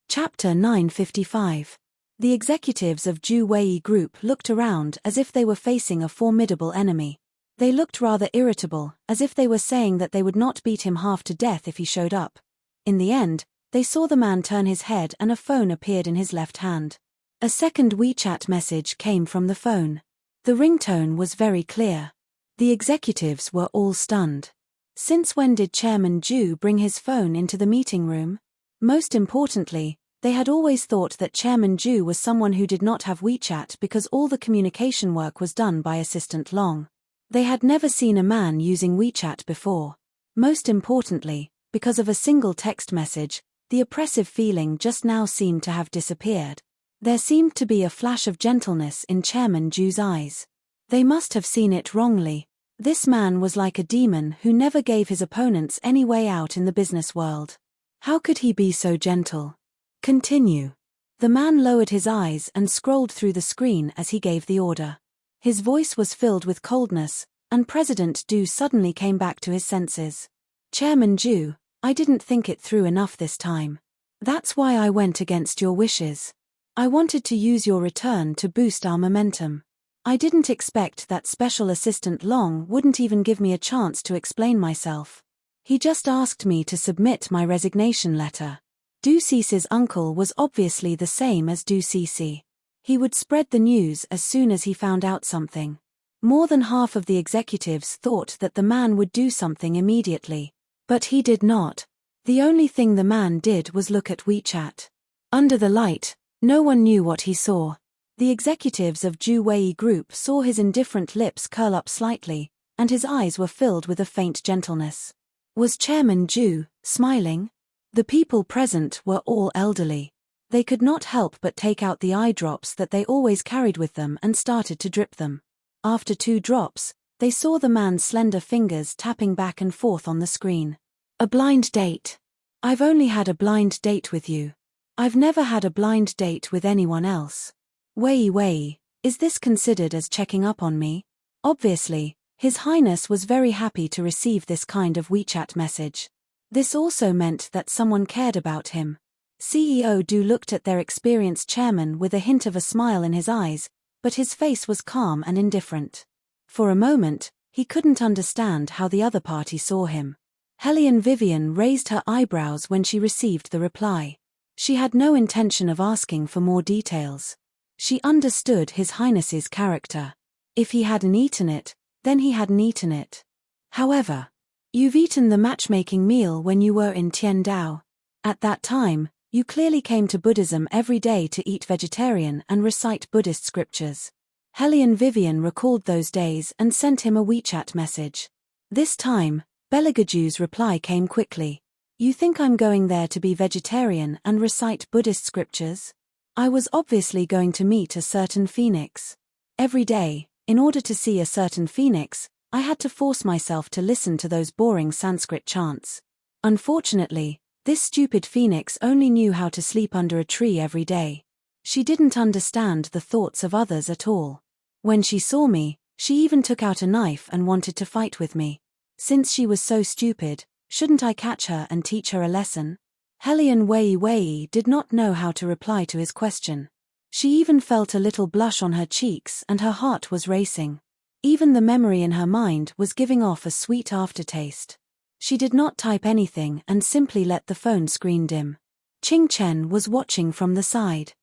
Chapter 955. The executives of Zhu Wei Group looked around as if they were facing a formidable enemy. They looked rather irritable, as if they were saying that they would not beat him half to death if he showed up. In the end, they saw the man turn his head and a phone appeared in his left hand. A second WeChat message came from the phone. The ringtone was very clear. The executives were all stunned. Since when did Chairman Zhu bring his phone into the meeting room? Most importantly, they had always thought that Chairman Zhu was someone who did not have WeChat because all the communication work was done by Assistant Long. They had never seen a man using WeChat before. Most importantly, because of a single text message, the oppressive feeling just now seemed to have disappeared. There seemed to be a flash of gentleness in Chairman Zhu's eyes. They must have seen it wrongly. This man was like a demon who never gave his opponents any way out in the business world. How could he be so gentle? Continue. The man lowered his eyes and scrolled through the screen as he gave the order. His voice was filled with coldness, and President Zhu suddenly came back to his senses. Chairman Zhu, I didn't think it through enough this time. That's why I went against your wishes. I wanted to use your return to boost our momentum. I didn't expect that Special Assistant Long wouldn't even give me a chance to explain myself. He just asked me to submit my resignation letter. Du Cici's uncle was obviously the same as Du Cici. He would spread the news as soon as he found out something. More than half of the executives thought that the man would do something immediately. But he did not. The only thing the man did was look at WeChat. Under the light, no one knew what he saw. The executives of Zhu Wei Group saw his indifferent lips curl up slightly, and his eyes were filled with a faint gentleness. Was Chairman Zhu smiling? The people present were all elderly. They could not help but take out the eye drops that they always carried with them and started to drip them. After 2 drops, they saw the man's slender fingers tapping back and forth on the screen. A blind date. I've only had a blind date with you. I've never had a blind date with anyone else. Wei, is this considered as checking up on me? Obviously, His Highness was very happy to receive this kind of WeChat message. This also meant that someone cared about him. CEO Du looked at their experienced chairman with a hint of a smile in his eyes, but his face was calm and indifferent. For a moment, he couldn't understand how the other party saw him. Hellion Vivian raised her eyebrows when she received the reply. She had no intention of asking for more details. She understood His Highness's character. If he hadn't eaten it, then he hadn't eaten it. However, you've eaten the matchmaking meal when you were in Tiandao. At that time, you clearly came to Buddhism every day to eat vegetarian and recite Buddhist scriptures. Hellion Vivian recalled those days and sent him a WeChat message. This time, Belagaju's reply came quickly. You think I'm going there to be vegetarian and recite Buddhist scriptures? I was obviously going to meet a certain phoenix. Every day, in order to see a certain phoenix, I had to force myself to listen to those boring Sanskrit chants. Unfortunately, this stupid phoenix only knew how to sleep under a tree every day. She didn't understand the thoughts of others at all. When she saw me, she even took out a knife and wanted to fight with me. Since she was so stupid, shouldn't I catch her and teach her a lesson? Hellion Wei did not know how to reply to his question. She even felt a little blush on her cheeks and her heart was racing. Even the memory in her mind was giving off a sweet aftertaste. She did not type anything and simply let the phone screen dim. Qing Chen was watching from the side.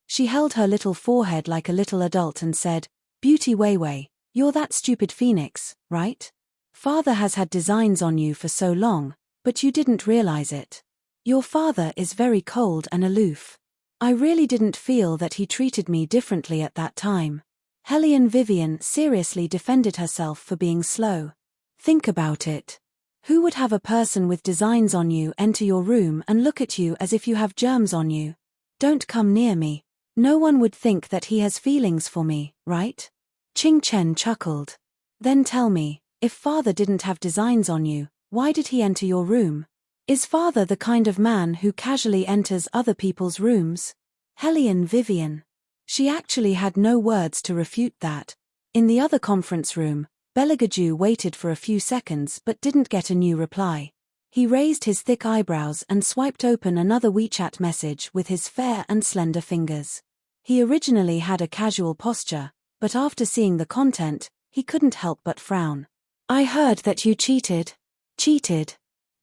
She held her little forehead like a little adult and said, "Beauty Wei, you're that stupid phoenix, right? Father has had designs on you for so long, but you didn't realize it. Your father is very cold and aloof. I really didn't feel that he treated me differently at that time." Hellion Vivian seriously defended herself for being slow. Think about it. Who would have a person with designs on you enter your room and look at you as if you have germs on you? Don't come near me. No one would think that he has feelings for me, right? Qing Chen chuckled. Then tell me, if father didn't have designs on you, why did he enter your room? Is father the kind of man who casually enters other people's rooms? Hellion Vivian. She actually had no words to refute that. In the other conference room, Belagaju waited for a few seconds but didn't get a new reply. He raised his thick eyebrows and swiped open another WeChat message with his fair and slender fingers. He originally had a casual posture, but after seeing the content, he couldn't help but frown. I heard that you cheated. Cheated.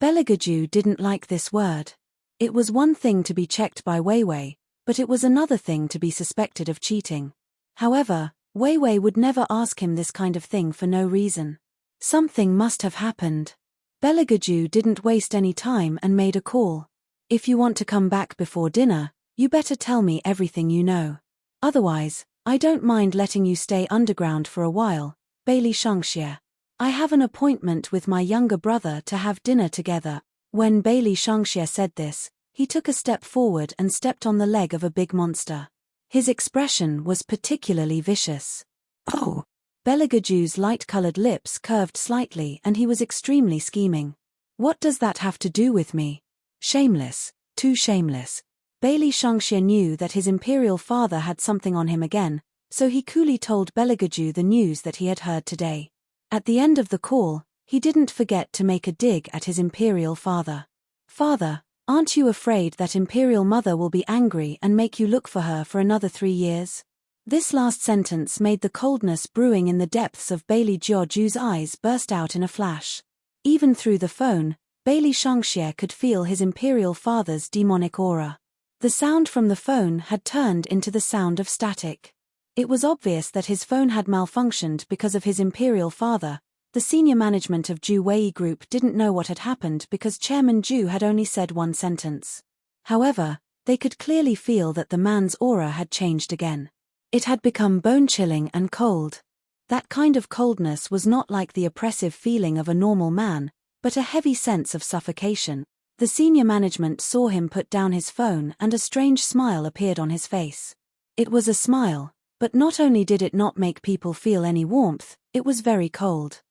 Belagaju didn't like this word. It was one thing to be checked by Wei, but it was another thing to be suspected of cheating. However, Wei would never ask him this kind of thing for no reason. Something must have happened. Belagaju didn't waste any time and made a call. If you want to come back before dinner, you better tell me everything you know. Otherwise, I don't mind letting you stay underground for a while. Bailey Shangxie. I have an appointment with my younger brother to have dinner together. When Bailey Shangxie said this, he took a step forward and stepped on the leg of a big monster. His expression was particularly vicious. Oh! Belagaju's light-colored lips curved slightly and he was extremely scheming. What does that have to do with me? Shameless, too shameless. Bailey Shangxie knew that his imperial father had something on him again, so he coolly told Belagaju the news that he had heard today. At the end of the call, he didn't forget to make a dig at his imperial father. Father, aren't you afraid that Imperial Mother will be angry and make you look for her for another 3 years? This last sentence made the coldness brewing in the depths of Bailey Jiaoju's eyes burst out in a flash. Even through the phone, Bailey Shangxie could feel his Imperial father's demonic aura. The sound from the phone had turned into the sound of static. It was obvious that his phone had malfunctioned because of his Imperial father. The senior management of Ju Wei Group didn't know what had happened because Chairman Ju had only said one sentence. However, they could clearly feel that the man's aura had changed again. It had become bone-chilling and cold. That kind of coldness was not like the oppressive feeling of a normal man, but a heavy sense of suffocation. The senior management saw him put down his phone and a strange smile appeared on his face. It was a smile, But not only did it not make people feel any warmth, it was very cold.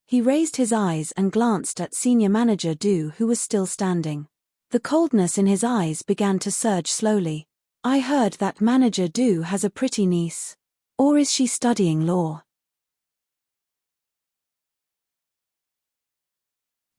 He raised his eyes and glanced at Senior Manager Du, who was still standing. The coldness in his eyes began to surge slowly. I heard that Manager Du has a pretty niece. Or is she studying law?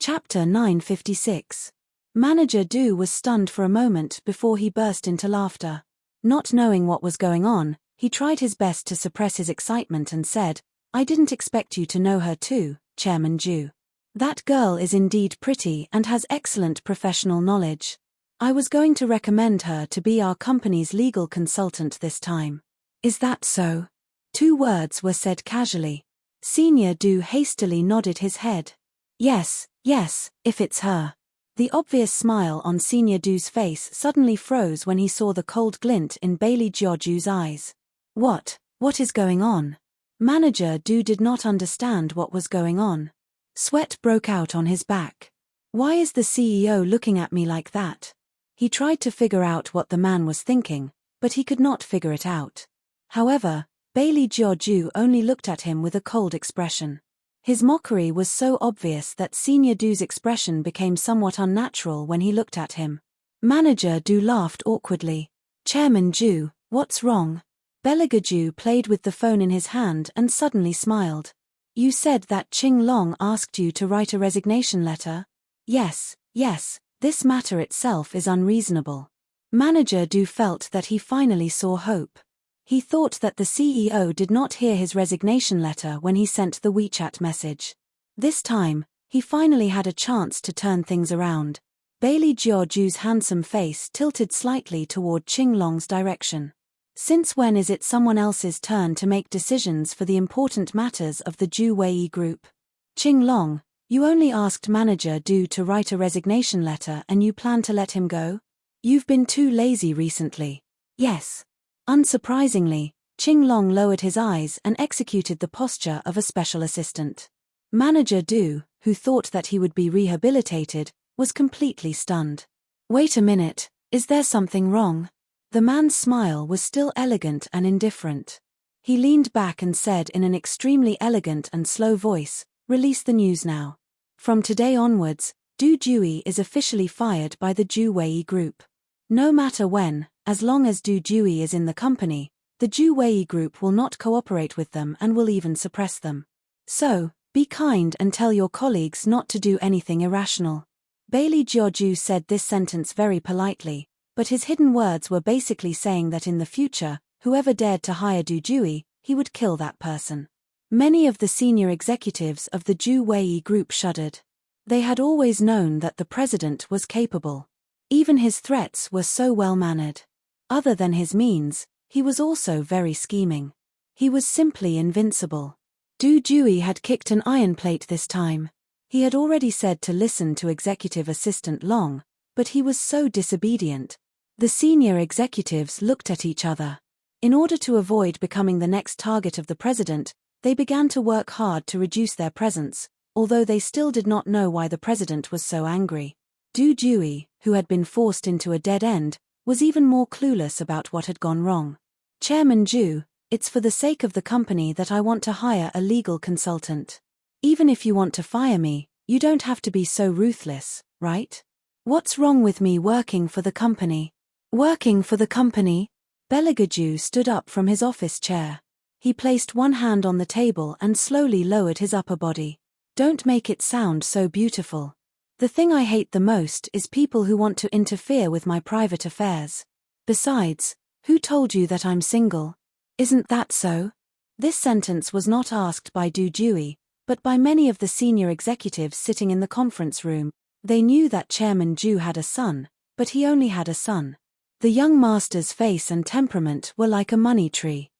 Chapter 956. Manager Du was stunned for a moment before he burst into laughter. Not knowing what was going on, he tried his best to suppress his excitement and said, I didn't expect you to know her too, Chairman Du. That girl is indeed pretty and has excellent professional knowledge. I was going to recommend her to be our company's legal consultant this time. Is that so? 2 words were said casually. Senior Du hastily nodded his head. Yes, if it's her. The obvious smile on Senior Du's face suddenly froze when he saw the cold glint in Bailey Jiaoju's eyes. What is going on? Manager Du did not understand what was going on. Sweat broke out on his back. Why is the CEO looking at me like that? He tried to figure out what the man was thinking, but he could not figure it out. However, Bailey Jiaoju only looked at him with a cold expression. His mockery was so obvious that Senior Du's expression became somewhat unnatural when he looked at him. Manager Du laughed awkwardly. Chairman Ju, what's wrong? Beligaju played with the phone in his hand and suddenly smiled. You said that Qing Long asked you to write a resignation letter? Yes, this matter itself is unreasonable. Manager Du felt that he finally saw hope. He thought that the CEO did not hear his resignation letter when he sent the WeChat message. This time, he finally had a chance to turn things around. Bailey Jiaoju's handsome face tilted slightly toward Qing Long's direction. Since when is it someone else's turn to make decisions for the important matters of the Ju Wei Group? Qing Long, you only asked Manager Du to write a resignation letter and you plan to let him go? You've been too lazy recently. Yes. Unsurprisingly, Qing Long lowered his eyes and executed the posture of a special assistant. Manager Du, who thought that he would be rehabilitated, was completely stunned. Wait a minute, is there something wrong? The man's smile was still elegant and indifferent. He leaned back and said in an extremely elegant and slow voice, release the news now. From today onwards, Du Jui is officially fired by the Ju Wei Group. No matter when, as long as Du Jui is in the company, the Ju Wei Group will not cooperate with them and will even suppress them. So, be kind and tell your colleagues not to do anything irrational. Bailey Jiaoju said this sentence very politely, but his hidden words were basically saying that in the future, whoever dared to hire Du Jui, he would kill that person. Many of the senior executives of the Ju Wei Group shuddered. They had always known that the president was capable. Even his threats were so well-mannered. Other than his means, he was also very scheming. He was simply invincible. Du Jui had kicked an iron plate this time. He had already said to listen to Executive Assistant Long, but he was so disobedient. The senior executives looked at each other. In order to avoid becoming the next target of the president, they began to work hard to reduce their presence, although they still did not know why the president was so angry. Du Jui, who had been forced into a dead end, was even more clueless about what had gone wrong. Chairman Ju, it's for the sake of the company that I want to hire a legal consultant. Even if you want to fire me, you don't have to be so ruthless, right? What's wrong with me working for the company? Working for the company? Beligaju stood up from his office chair. He placed one hand on the table and slowly lowered his upper body. Don't make it sound so beautiful. The thing I hate the most is people who want to interfere with my private affairs. Besides, who told you that I'm single? Isn't that so? This sentence was not asked by Du Jui, but by many of the senior executives sitting in the conference room. They knew that Chairman Ju had a son, but he only had a son. The young master's face and temperament were like a money tree.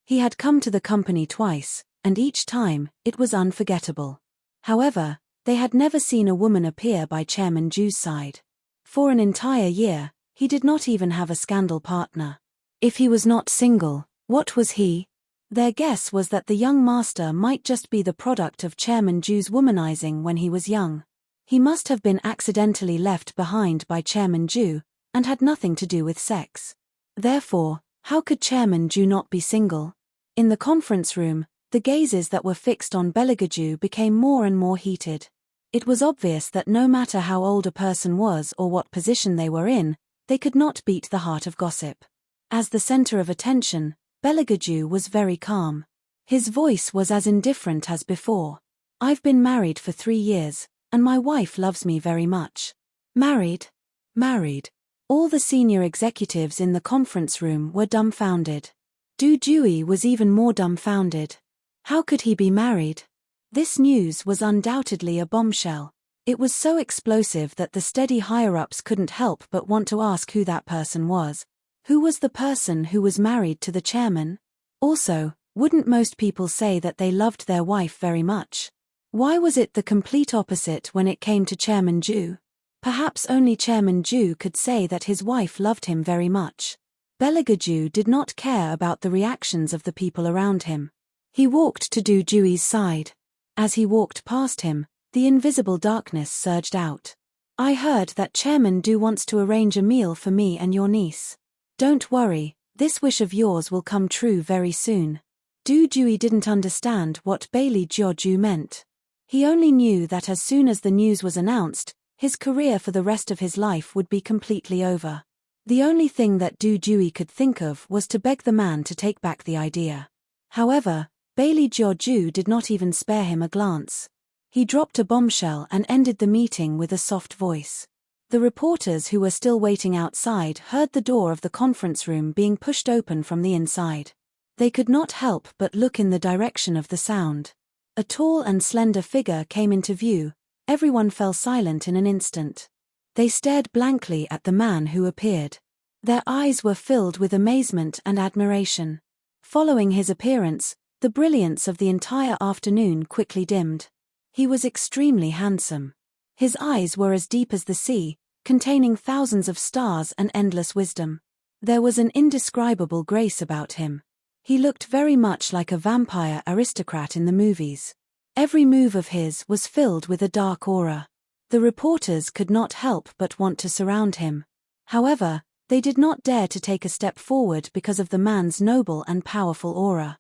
He had come to the company twice, and each time, it was unforgettable. However, they had never seen a woman appear by Chairman Ju's side. For an entire year, he did not even have a scandal partner. If he was not single, what was he? Their guess was that the young master might just be the product of Chairman Ju's womanizing when he was young. He must have been accidentally left behind by Chairman Ju, and had nothing to do with sex. Therefore, how could Chairman Ju not be single? In the conference room, the gazes that were fixed on Beligaju became more and more heated. It was obvious that no matter how old a person was or what position they were in, they could not beat the heart of gossip. As the center of attention, Beligaju was very calm. His voice was as indifferent as before. I've been married for 3 years, and my wife loves me very much. Married? Married. All the senior executives in the conference room were dumbfounded. Du Jui was even more dumbfounded. How could he be married? This news was undoubtedly a bombshell. It was so explosive that the steady higher-ups couldn't help but want to ask who that person was. Who was the person who was married to the chairman? Also, wouldn't most people say that they loved their wife very much? Why was it the complete opposite when it came to Chairman Ju? Perhaps only Chairman Ju could say that his wife loved him very much. Beligaju did not care about the reactions of the people around him. He walked to Du Jui's side. As he walked past him, the invisible darkness surged out. I heard that Chairman Du wants to arrange a meal for me and your niece. Don't worry, this wish of yours will come true very soon. Du Jui didn't understand what Bailey Jiu meant. He only knew that as soon as the news was announced, his career for the rest of his life would be completely over. The only thing that Du Jui could think of was to beg the man to take back the idea. However, Bailey Jiu did not even spare him a glance. He dropped a bombshell and ended the meeting with a soft voice. The reporters who were still waiting outside heard the door of the conference room being pushed open from the inside. They could not help but look in the direction of the sound. A tall and slender figure came into view. Everyone fell silent in an instant. They stared blankly at the man who appeared. Their eyes were filled with amazement and admiration. Following his appearance, the brilliance of the entire afternoon quickly dimmed. He was extremely handsome. His eyes were as deep as the sea, containing thousands of stars and endless wisdom. There was an indescribable grace about him. He looked very much like a vampire aristocrat in the movies. Every move of his was filled with a dark aura. The reporters could not help but want to surround him. However, they did not dare to take a step forward because of the man's noble and powerful aura.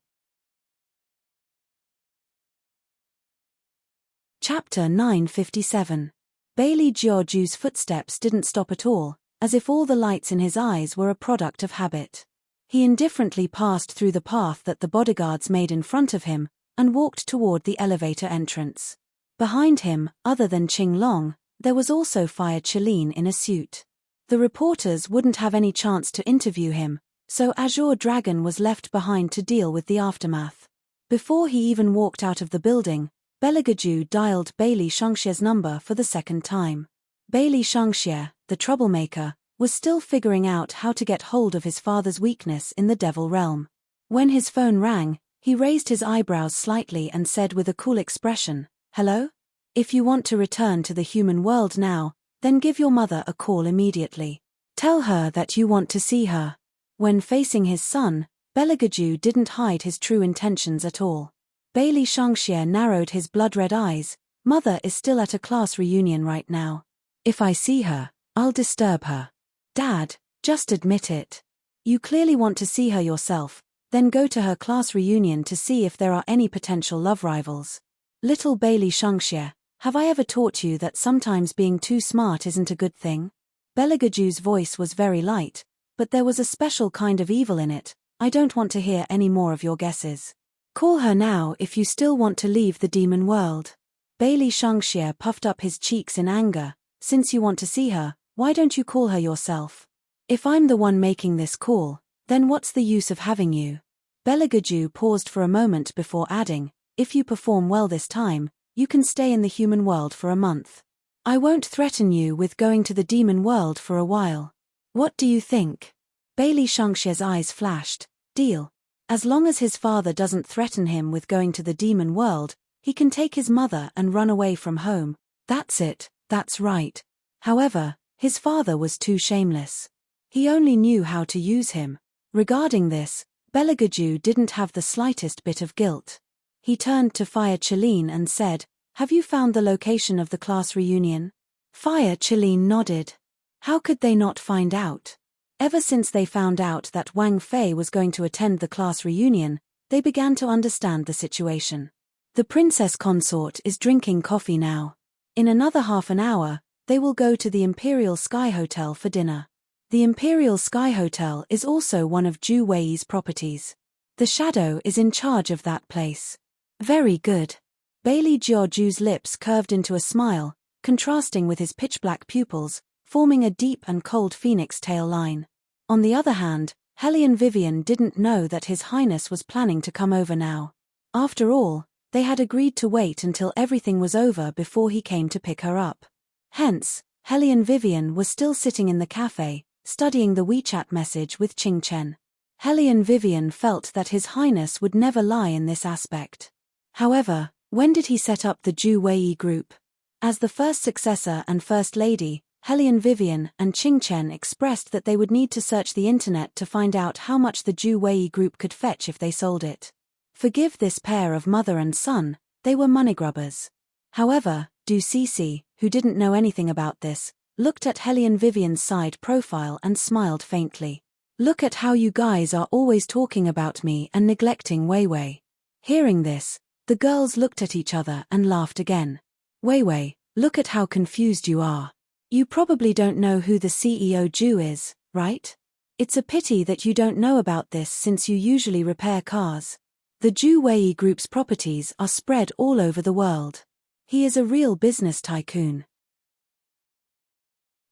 Chapter 957. Bailey Jiu's footsteps didn't stop at all, as if all the lights in his eyes were a product of habit. He indifferently passed through the path that the bodyguards made in front of him, and walked toward the elevator entrance. Behind him, other than Qing Long, there was also Fire Chelin in a suit. The reporters wouldn't have any chance to interview him, so Azure Dragon was left behind to deal with the aftermath. Before he even walked out of the building, Beligaju dialed Bailey Shangxie's number for the second time. Bailey Shangxie, the troublemaker, was still figuring out how to get hold of his father's weakness in the devil realm. When his phone rang, he raised his eyebrows slightly and said with a cool expression, "Hello? If you want to return to the human world now, then give your mother a call immediately. Tell her that you want to see her." When facing his son, Beligaju didn't hide his true intentions at all. Bailey Shangxie narrowed his blood-red eyes. Mother is still at a class reunion right now. If I see her, I'll disturb her. Dad, just admit it. You clearly want to see her yourself, then go to her class reunion to see if there are any potential love rivals. Little Bailey Shangxie, have I ever taught you that sometimes being too smart isn't a good thing? Beligaju's voice was very light, but there was a special kind of evil in it. I don't want to hear any more of your guesses. Call her now if you still want to leave the demon world. Bailey Shangxie puffed up his cheeks in anger. Since you want to see her, why don't you call her yourself? If I'm the one making this call, then what's the use of having you? Beligaju paused for a moment before adding, if you perform well this time, you can stay in the human world for a month. I won't threaten you with going to the demon world for a while. What do you think? Bailey Shangxie's eyes flashed. Deal. As long as his father doesn't threaten him with going to the demon world, he can take his mother and run away from home. That's it, that's right. However, his father was too shameless. He only knew how to use him. Regarding this, Beligaju didn't have the slightest bit of guilt. He turned to Fire Chelin and said, "Have you found the location of the class reunion?" Fire Chelin nodded. How could they not find out? Ever since they found out that Wang Fei was going to attend the class reunion, they began to understand the situation. The Princess Consort is drinking coffee now. In another half an hour, they will go to the Imperial Sky Hotel for dinner. The Imperial Sky Hotel is also one of Zhu Wei's properties. The Shadow is in charge of that place. Very good. Bailey Jiaoju's lips curved into a smile, contrasting with his pitch-black pupils, forming a deep and cold phoenix tail line. On the other hand, Hellion Vivian didn't know that His Highness was planning to come over now. After all, they had agreed to wait until everything was over before he came to pick her up. Hence, Hellion Vivian was still sitting in the cafe, studying the WeChat message with Qing Chen. Hellion Vivian felt that His Highness would never lie in this aspect. However, when did he set up the Zhu Wei group? As the first successor and first lady, Hellion Vivian and Qing Chen expressed that they would need to search the internet to find out how much the Zhu Wei group could fetch if they sold it. Forgive this pair of mother and son, they were moneygrubbers. However, Du Cece, who didn't know anything about this, looked at Hellion Vivian's side profile and smiled faintly. Look at how you guys are always talking about me and neglecting Wei Wei. Hearing this, the girls looked at each other and laughed again. Wei Wei, look at how confused you are. You probably don't know who the CEO Zhu is, right? It's a pity that you don't know about this since you usually repair cars. The Zhu Wei Group's properties are spread all over the world. He is a real business tycoon.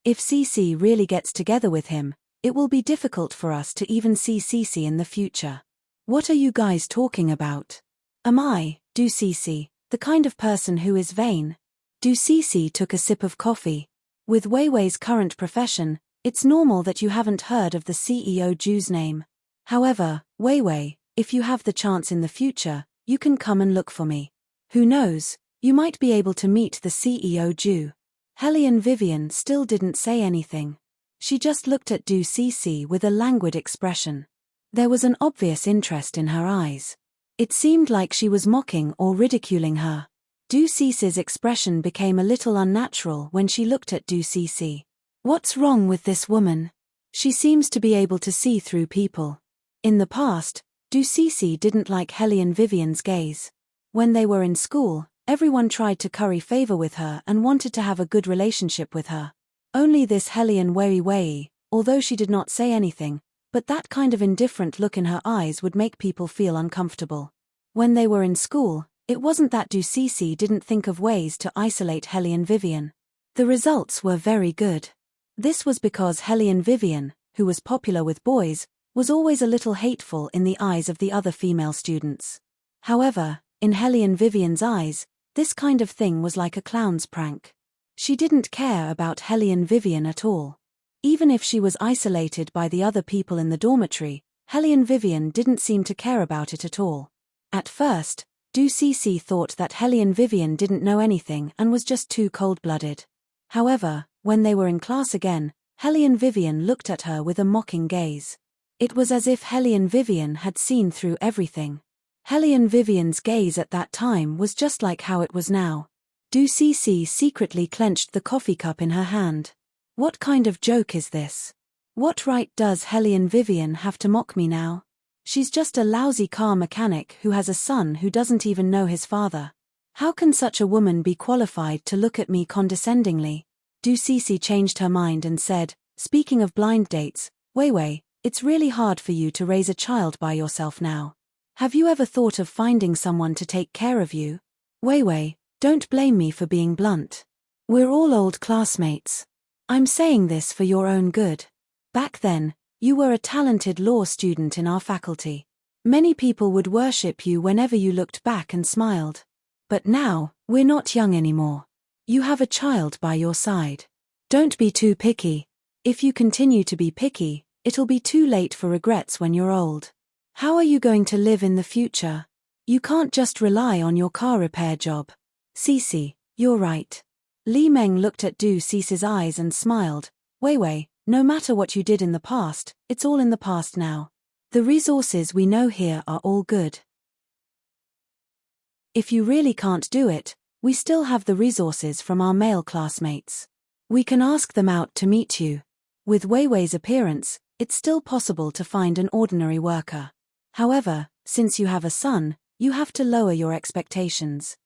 If Cece really gets together with him, it will be difficult for us to even see Cece in the future. What are you guys talking about? Am I, Du Cece, the kind of person who is vain? Du Cece took a sip of coffee. With Wei Wei's current profession, it's normal that you haven't heard of the CEO Zhu's name. However, Wei Wei, if you have the chance in the future, you can come and look for me. Who knows, you might be able to meet the CEO Zhu. Hellion Vivian still didn't say anything. She just looked at Du Cece with a languid expression. There was an obvious interest in her eyes. It seemed like she was mocking or ridiculing her. Du Cece's expression became a little unnatural when she looked at Du Cece. What's wrong with this woman? She seems to be able to see through people. In the past, Du Cece didn't like Hellion Vivian's gaze. When they were in school, everyone tried to curry favor with her and wanted to have a good relationship with her. Only this Hellion Wei Wei, although she did not say anything, but that kind of indifferent look in her eyes would make people feel uncomfortable. When they were in school, it wasn't that Du Cece didn't think of ways to isolate Hellion Vivian. The results were very good. This was because Hellion Vivian, who was popular with boys, was always a little hateful in the eyes of the other female students. However, in Hellion Vivian's eyes, this kind of thing was like a clown's prank. She didn't care about Hellion Vivian at all. Even if she was isolated by the other people in the dormitory, Hellion Vivian didn't seem to care about it at all. At first, Du Cece thought that Hellion Vivian didn't know anything and was just too cold-blooded. However, when they were in class again, Hellion Vivian looked at her with a mocking gaze. It was as if Hellion Vivian had seen through everything. Hellion Vivian's gaze at that time was just like how it was now. Du Cece secretly clenched the coffee cup in her hand. What kind of joke is this? What right does Hellion Vivian have to mock me now? She's just a lousy car mechanic who has a son who doesn't even know his father. How can such a woman be qualified to look at me condescendingly? Du Cece changed her mind and said, speaking of blind dates, Wei Wei, it's really hard for you to raise a child by yourself now. Have you ever thought of finding someone to take care of you? Wei Wei, don't blame me for being blunt. We're all old classmates. I'm saying this for your own good. Back then, you were a talented law student in our faculty. Many people would worship you whenever you looked back and smiled. But now, we're not young anymore. You have a child by your side. Don't be too picky. If you continue to be picky, it'll be too late for regrets when you're old. How are you going to live in the future? You can't just rely on your car repair job. Cece, you're right. Li Meng looked at Du Cece's eyes and smiled. Wei Wei, no matter what you did in the past, it's all in the past now. The resources we know here are all good. If you really can't do it, we still have the resources from our male classmates. We can ask them out to meet you. With Wei Wei's appearance, it's still possible to find an ordinary worker. However, since you have a son, you have to lower your expectations.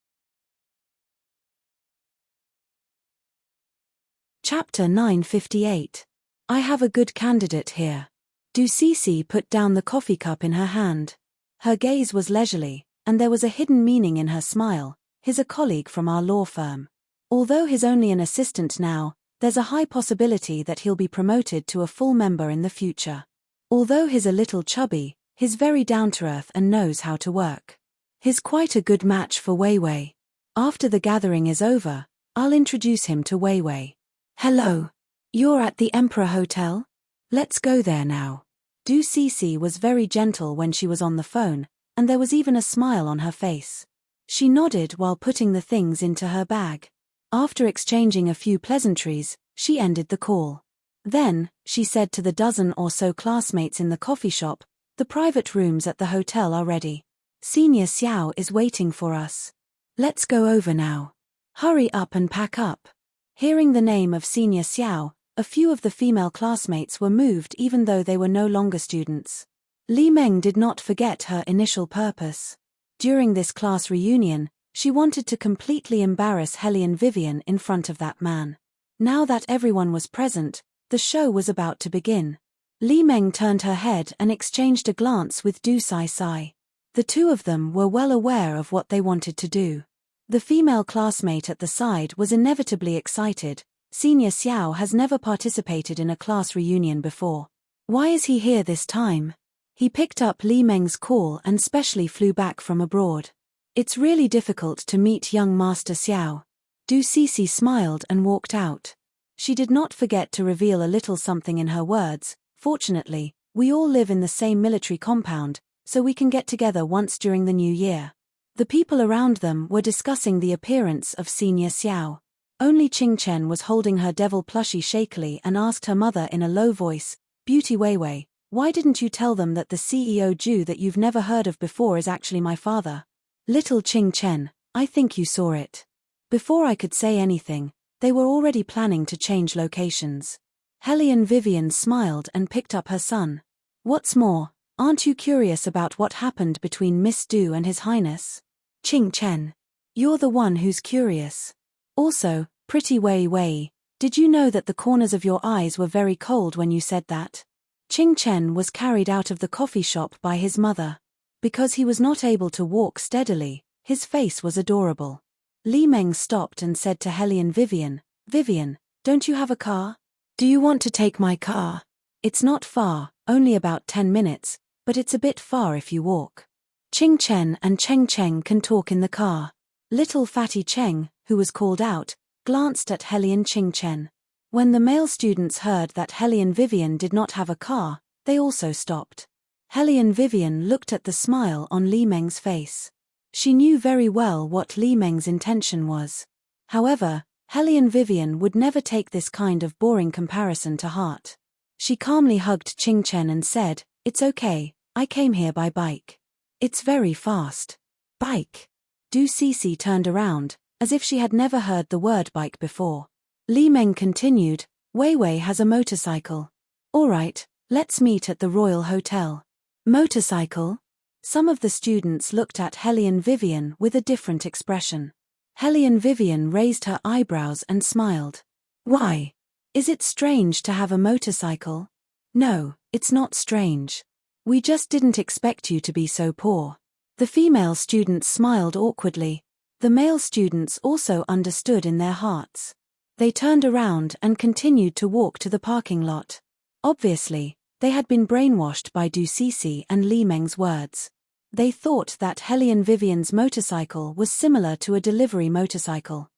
Chapter 958. I have a good candidate here. Duceci put down the coffee cup in her hand. Her gaze was leisurely, and there was a hidden meaning in her smile. He's a colleague from our law firm. Although he's only an assistant now, there's a high possibility that he'll be promoted to a full member in the future. Although he's a little chubby, he's very down-to-earth and knows how to work. He's quite a good match for Wei Wei. After the gathering is over, I'll introduce him to Wei Wei. Hello. You're at the Emperor Hotel? Let's go there now. Duceci was very gentle when she was on the phone, and there was even a smile on her face. She nodded while putting the things into her bag. After exchanging a few pleasantries, she ended the call. Then, she said to the dozen or so classmates in the coffee shop, the private rooms at the hotel are ready. Senior Xiao is waiting for us. Let's go over now. Hurry up and pack up. Hearing the name of Senior Xiao, a few of the female classmates were moved even though they were no longer students. Li Meng did not forget her initial purpose. During this class reunion, she wanted to completely embarrass Hellion Vivian in front of that man. Now that everyone was present, the show was about to begin. Li Meng turned her head and exchanged a glance with Du Sai. The two of them were well aware of what they wanted to do. The female classmate at the side was inevitably excited. Senior Xiao has never participated in a class reunion before. Why is he here this time? He picked up Li Meng's call and specially flew back from abroad. It's really difficult to meet young Master Xiao. Duceci smiled and walked out. She did not forget to reveal a little something in her words. Fortunately, we all live in the same military compound, so we can get together once during the new year. The people around them were discussing the appearance of Senior Xiao. Only Qing Chen was holding her devil plushie shakily and asked her mother in a low voice, "Beauty Wei Wei, why didn't you tell them that the CEO Jew that you've never heard of before is actually my father?" Little Qing Chen, I think you saw it. Before I could say anything, they were already planning to change locations. Hellion Vivian smiled and picked up her son. What's more, aren't you curious about what happened between Miss Du and His Highness? Qing Chen. You're the one who's curious. Also, pretty Wei Wei, did you know that the corners of your eyes were very cold when you said that? Qing Chen was carried out of the coffee shop by his mother. Because he was not able to walk steadily, his face was adorable. Li Meng stopped and said to Hellion Vivian, "Vivian, don't you have a car? Do you want to take my car? It's not far, only about 10 minutes, but it's a bit far if you walk." Qing Chen and Cheng Cheng can talk in the car. Little fatty Cheng, who was called out, glanced at Hellion Qing Chen. When the male students heard that Hellion Vivian did not have a car, they also stopped. Hellion Vivian looked at the smile on Li Meng's face. She knew very well what Li Meng's intention was. However, Hellion Vivian would never take this kind of boring comparison to heart. She calmly hugged Qing Chen and said, "It's okay, I came here by bike. It's very fast." Bike. Duceci turned around, as if she had never heard the word bike before. Li Meng continued, "Wei Wei has a motorcycle. All right, let's meet at the Royal Hotel." Motorcycle? Some of the students looked at Hellion Vivian with a different expression. Hellion Vivian raised her eyebrows and smiled. "Why? Is it strange to have a motorcycle?" "No, it's not strange. We just didn't expect you to be so poor." The female students smiled awkwardly. The male students also understood in their hearts. They turned around and continued to walk to the parking lot. Obviously, they had been brainwashed by Duceci and Li Meng's words. They thought that Hellion Vivian's motorcycle was similar to a delivery motorcycle.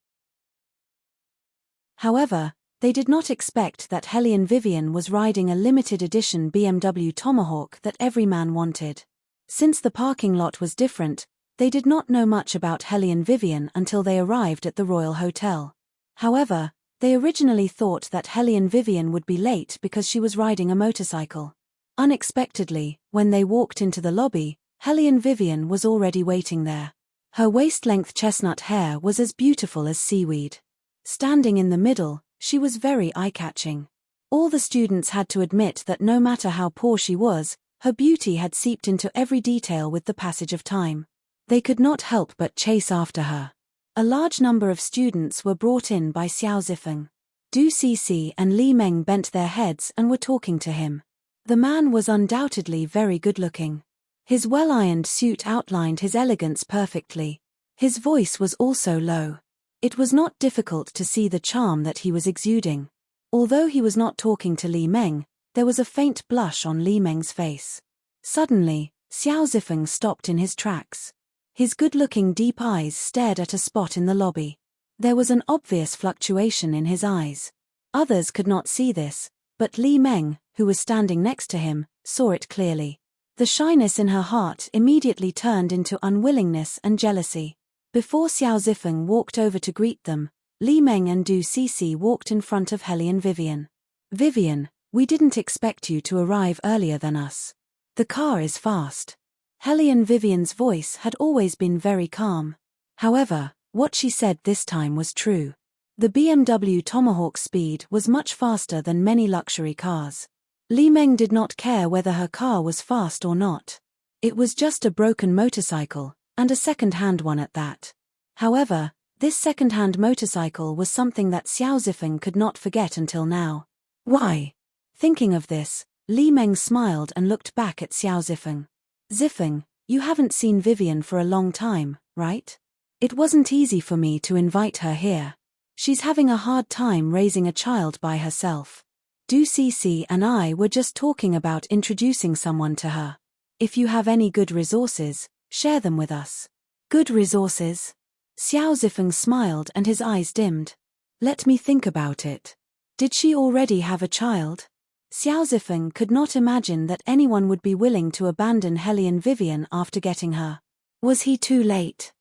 However, they did not expect that Hellion Vivian was riding a limited edition BMW Tomahawk that every man wanted. Since the parking lot was different, they did not know much about Hellion Vivian until they arrived at the Royal Hotel. However, they originally thought that Hellion Vivian would be late because she was riding a motorcycle. Unexpectedly, when they walked into the lobby, Hellion Vivian was already waiting there. Her waist-length chestnut hair was as beautiful as seaweed. Standing in the middle, she was very eye-catching. All the students had to admit that no matter how poor she was, her beauty had seeped into every detail with the passage of time. They could not help but chase after her. A large number of students were brought in by Xiao Zifeng. Du Cixi and Li Meng bent their heads and were talking to him. The man was undoubtedly very good-looking. His well-ironed suit outlined his elegance perfectly. His voice was also low. It was not difficult to see the charm that he was exuding. Although he was not talking to Li Meng, there was a faint blush on Li Meng's face. Suddenly, Xiao Zifeng stopped in his tracks. His good-looking deep eyes stared at a spot in the lobby. There was an obvious fluctuation in his eyes. Others could not see this, but Li Meng, who was standing next to him, saw it clearly. The shyness in her heart immediately turned into unwillingness and jealousy. Before Xiao Zifeng walked over to greet them, Li Meng and Du Cixi walked in front of Helly and Vivian. "Vivian, we didn't expect you to arrive earlier than us. The car is fast." Helly and Vivian's voice had always been very calm. However, what she said this time was true. The BMW Tomahawk's speed was much faster than many luxury cars. Li Meng did not care whether her car was fast or not. It was just a broken motorcycle, and a second-hand one at that. However, this second-hand motorcycle was something that Xiao Zifeng could not forget until now. "Why?" Thinking of this, Li Meng smiled and looked back at Xiao Zifeng. "Zifeng, you haven't seen Vivian for a long time, right? It wasn't easy for me to invite her here. She's having a hard time raising a child by herself. Du Cixi and I were just talking about introducing someone to her. If you have any good resources, share them with us." "Good resources?" Xiao Zifeng smiled and his eyes dimmed. "Let me think about it. Did she already have a child?" Xiao Zifeng could not imagine that anyone would be willing to abandon Helly and Vivian after getting her. Was he too late?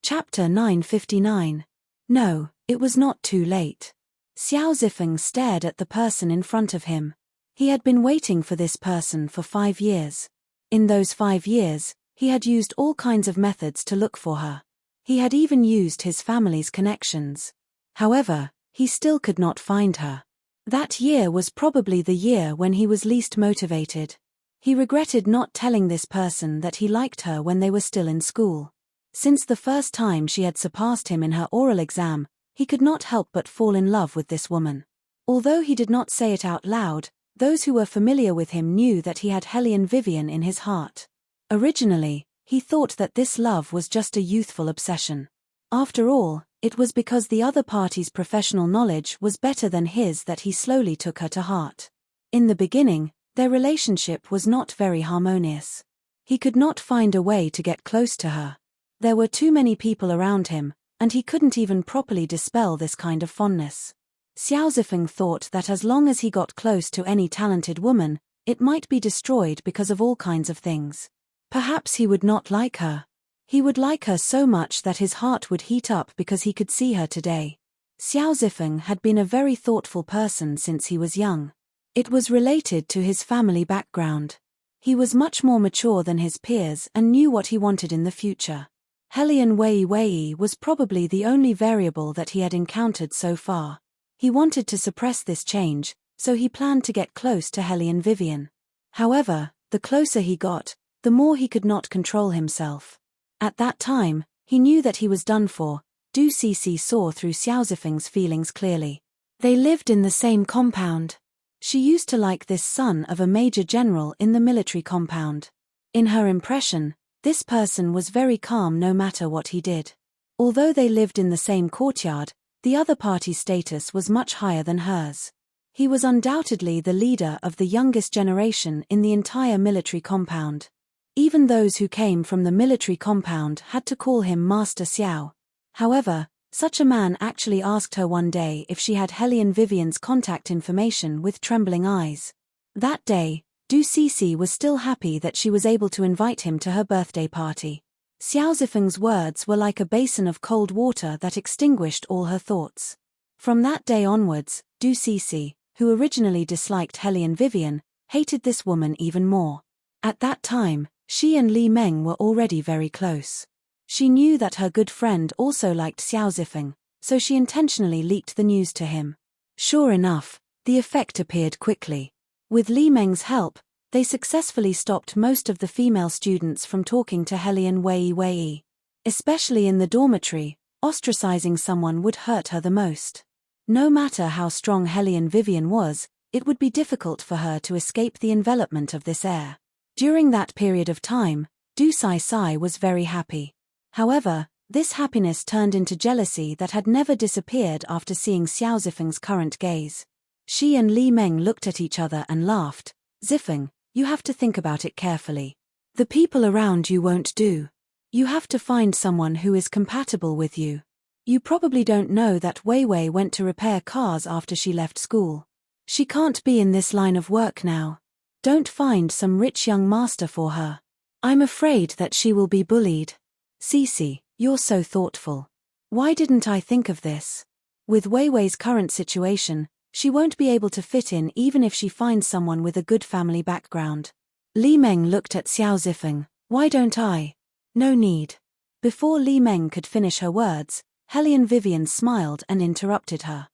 Chapter 959. No, it was not too late. Xiao Zifeng stared at the person in front of him. He had been waiting for this person for 5 years. In those 5 years, he had used all kinds of methods to look for her. He had even used his family's connections. However, he still could not find her. That year was probably the year when he was least motivated. He regretted not telling this person that he liked her when they were still in school. Since the first time she had surpassed him in her oral exam, he could not help but fall in love with this woman. Although he did not say it out loud, those who were familiar with him knew that he had Helly and Vivian in his heart. Originally, he thought that this love was just a youthful obsession. After all, it was because the other party's professional knowledge was better than his that he slowly took her to heart. In the beginning, their relationship was not very harmonious. He could not find a way to get close to her. There were too many people around him, and he couldn't even properly dispel this kind of fondness. Xiao Zifeng thought that as long as he got close to any talented woman, it might be destroyed because of all kinds of things. Perhaps he would not like her. He would like her so much that his heart would heat up because he could see her today. Xiao Zifeng had been a very thoughtful person since he was young. It was related to his family background. He was much more mature than his peers and knew what he wanted in the future. Helly and Wei was probably the only variable that he had encountered so far. He wanted to suppress this change, so he planned to get close to Helly and Vivian. However, the closer he got, the more he could not control himself. At that time, he knew that he was done for. Du Cixi saw through Xiao Zifeng's feelings clearly. They lived in the same compound. She used to like this son of a major general in the military compound. In her impression, this person was very calm no matter what he did. Although they lived in the same courtyard, the other party's status was much higher than hers. He was undoubtedly the leader of the youngest generation in the entire military compound. Even those who came from the military compound had to call him Master Xiao. However, such a man actually asked her one day if she had Helly and Vivian's contact information with trembling eyes. That day, Du Cixi was still happy that she was able to invite him to her birthday party. Xiao Zifeng's words were like a basin of cold water that extinguished all her thoughts. From that day onwards, Du Cixi, who originally disliked Helly and Vivian, hated this woman even more. At that time, she and Li Meng were already very close. She knew that her good friend also liked Xiao Zifeng, so she intentionally leaked the news to him. Sure enough, the effect appeared quickly. With Li Meng's help, they successfully stopped most of the female students from talking to Helian Wei. Especially in the dormitory, ostracizing someone would hurt her the most. No matter how strong Helian Vivian was, it would be difficult for her to escape the envelopment of this air. During that period of time, Du Sai was very happy. However, this happiness turned into jealousy that had never disappeared after seeing Xiao Zifeng's current gaze. She and Li Meng looked at each other and laughed. Zifeng, you have to think about it carefully. The people around you won't do. You have to find someone who is compatible with you. You probably don't know that Wei Wei went to repair cars after she left school. She can't be in this line of work now. Don't find some rich young master for her. I'm afraid that she will be bullied. Cici, you're so thoughtful. Why didn't I think of this? With Wei Wei's current situation, she won't be able to fit in even if she finds someone with a good family background. Li Meng looked at Xiao Zifeng. Why don't I? No need. Before Li Meng could finish her words, Helian Vivian smiled and interrupted her.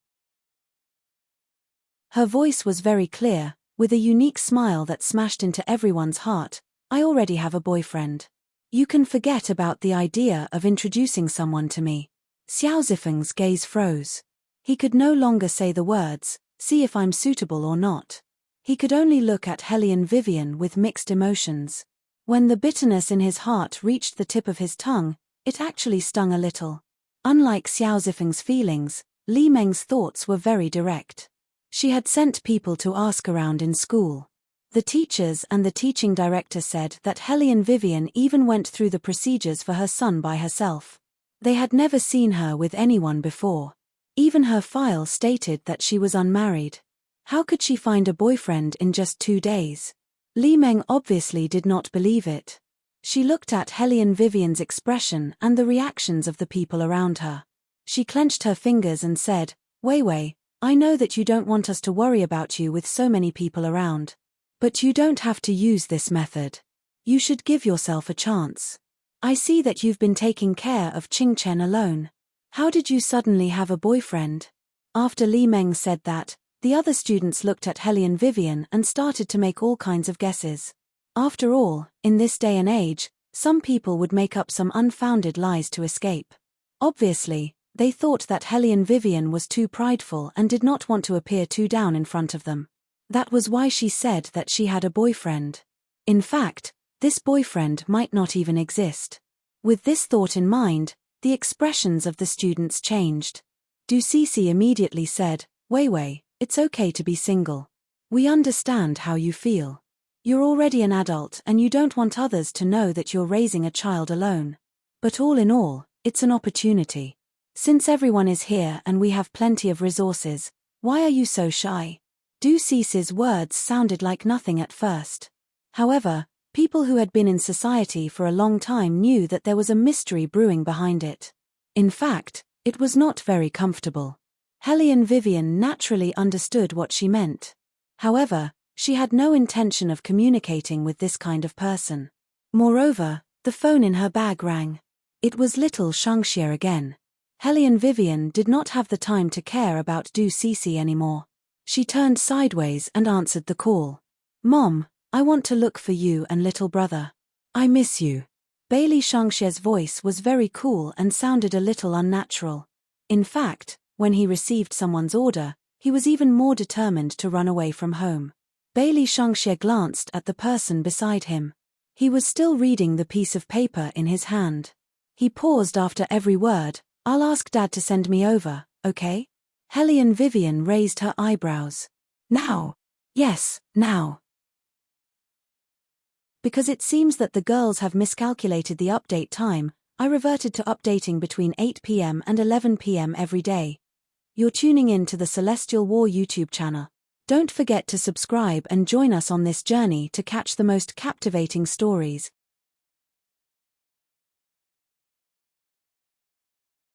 Her voice was very clear, with a unique smile that smashed into everyone's heart. I already have a boyfriend. You can forget about the idea of introducing someone to me. Xiao Zifeng's gaze froze. He could no longer say the words, see if I'm suitable or not. He could only look at Helian Vivian with mixed emotions. When the bitterness in his heart reached the tip of his tongue, it actually stung a little. Unlike Xiao Zifeng's feelings, Li Meng's thoughts were very direct. She had sent people to ask around in school. The teachers and the teaching director said that Helian Vivian even went through the procedures for her son by herself. They had never seen her with anyone before. Even her file stated that she was unmarried. How could she find a boyfriend in just 2 days? Li Meng obviously did not believe it. She looked at Helian Vivian's expression and the reactions of the people around her. She clenched her fingers and said, Wei Wei, I know that you don't want us to worry about you with so many people around. But you don't have to use this method. You should give yourself a chance. I see that you've been taking care of Qing Chen alone. How did you suddenly have a boyfriend? After Li Meng said that, the other students looked at Helian Vivian and started to make all kinds of guesses. After all, in this day and age, some people would make up some unfounded lies to escape. Obviously, they thought that Helian Vivian was too prideful and did not want to appear too down in front of them. That was why she said that she had a boyfriend. In fact, this boyfriend might not even exist. With this thought in mind, the expressions of the students changed. Du Cici immediately said, Wei Wei, it's okay to be single. We understand how you feel. You're already an adult and you don't want others to know that you're raising a child alone. But all in all, it's an opportunity. Since everyone is here and we have plenty of resources, why are you so shy? Du Cici's words sounded like nothing at first. However, people who had been in society for a long time knew that there was a mystery brewing behind it. In fact, it was not very comfortable. Helian Vivian naturally understood what she meant. However, she had no intention of communicating with this kind of person. Moreover, the phone in her bag rang. It was little Shangxie again. Helian Vivian did not have the time to care about Du Cici anymore. She turned sideways and answered the call. Mom, I want to look for you and little brother. I miss you. Bailey Shangxie's voice was very cool and sounded a little unnatural. In fact, when he received someone's order, he was even more determined to run away from home. Bailey Shangxie glanced at the person beside him. He was still reading the piece of paper in his hand. He paused after every word. I'll ask Dad to send me over, okay? Helian Vivian raised her eyebrows. Now? Yes, now. Because it seems that the girls have miscalculated the update time, I reverted to updating between 8 p.m. and 11 p.m. every day. You're tuning in to the Celestial War YouTube channel. Don't forget to subscribe and join us on this journey to catch the most captivating stories.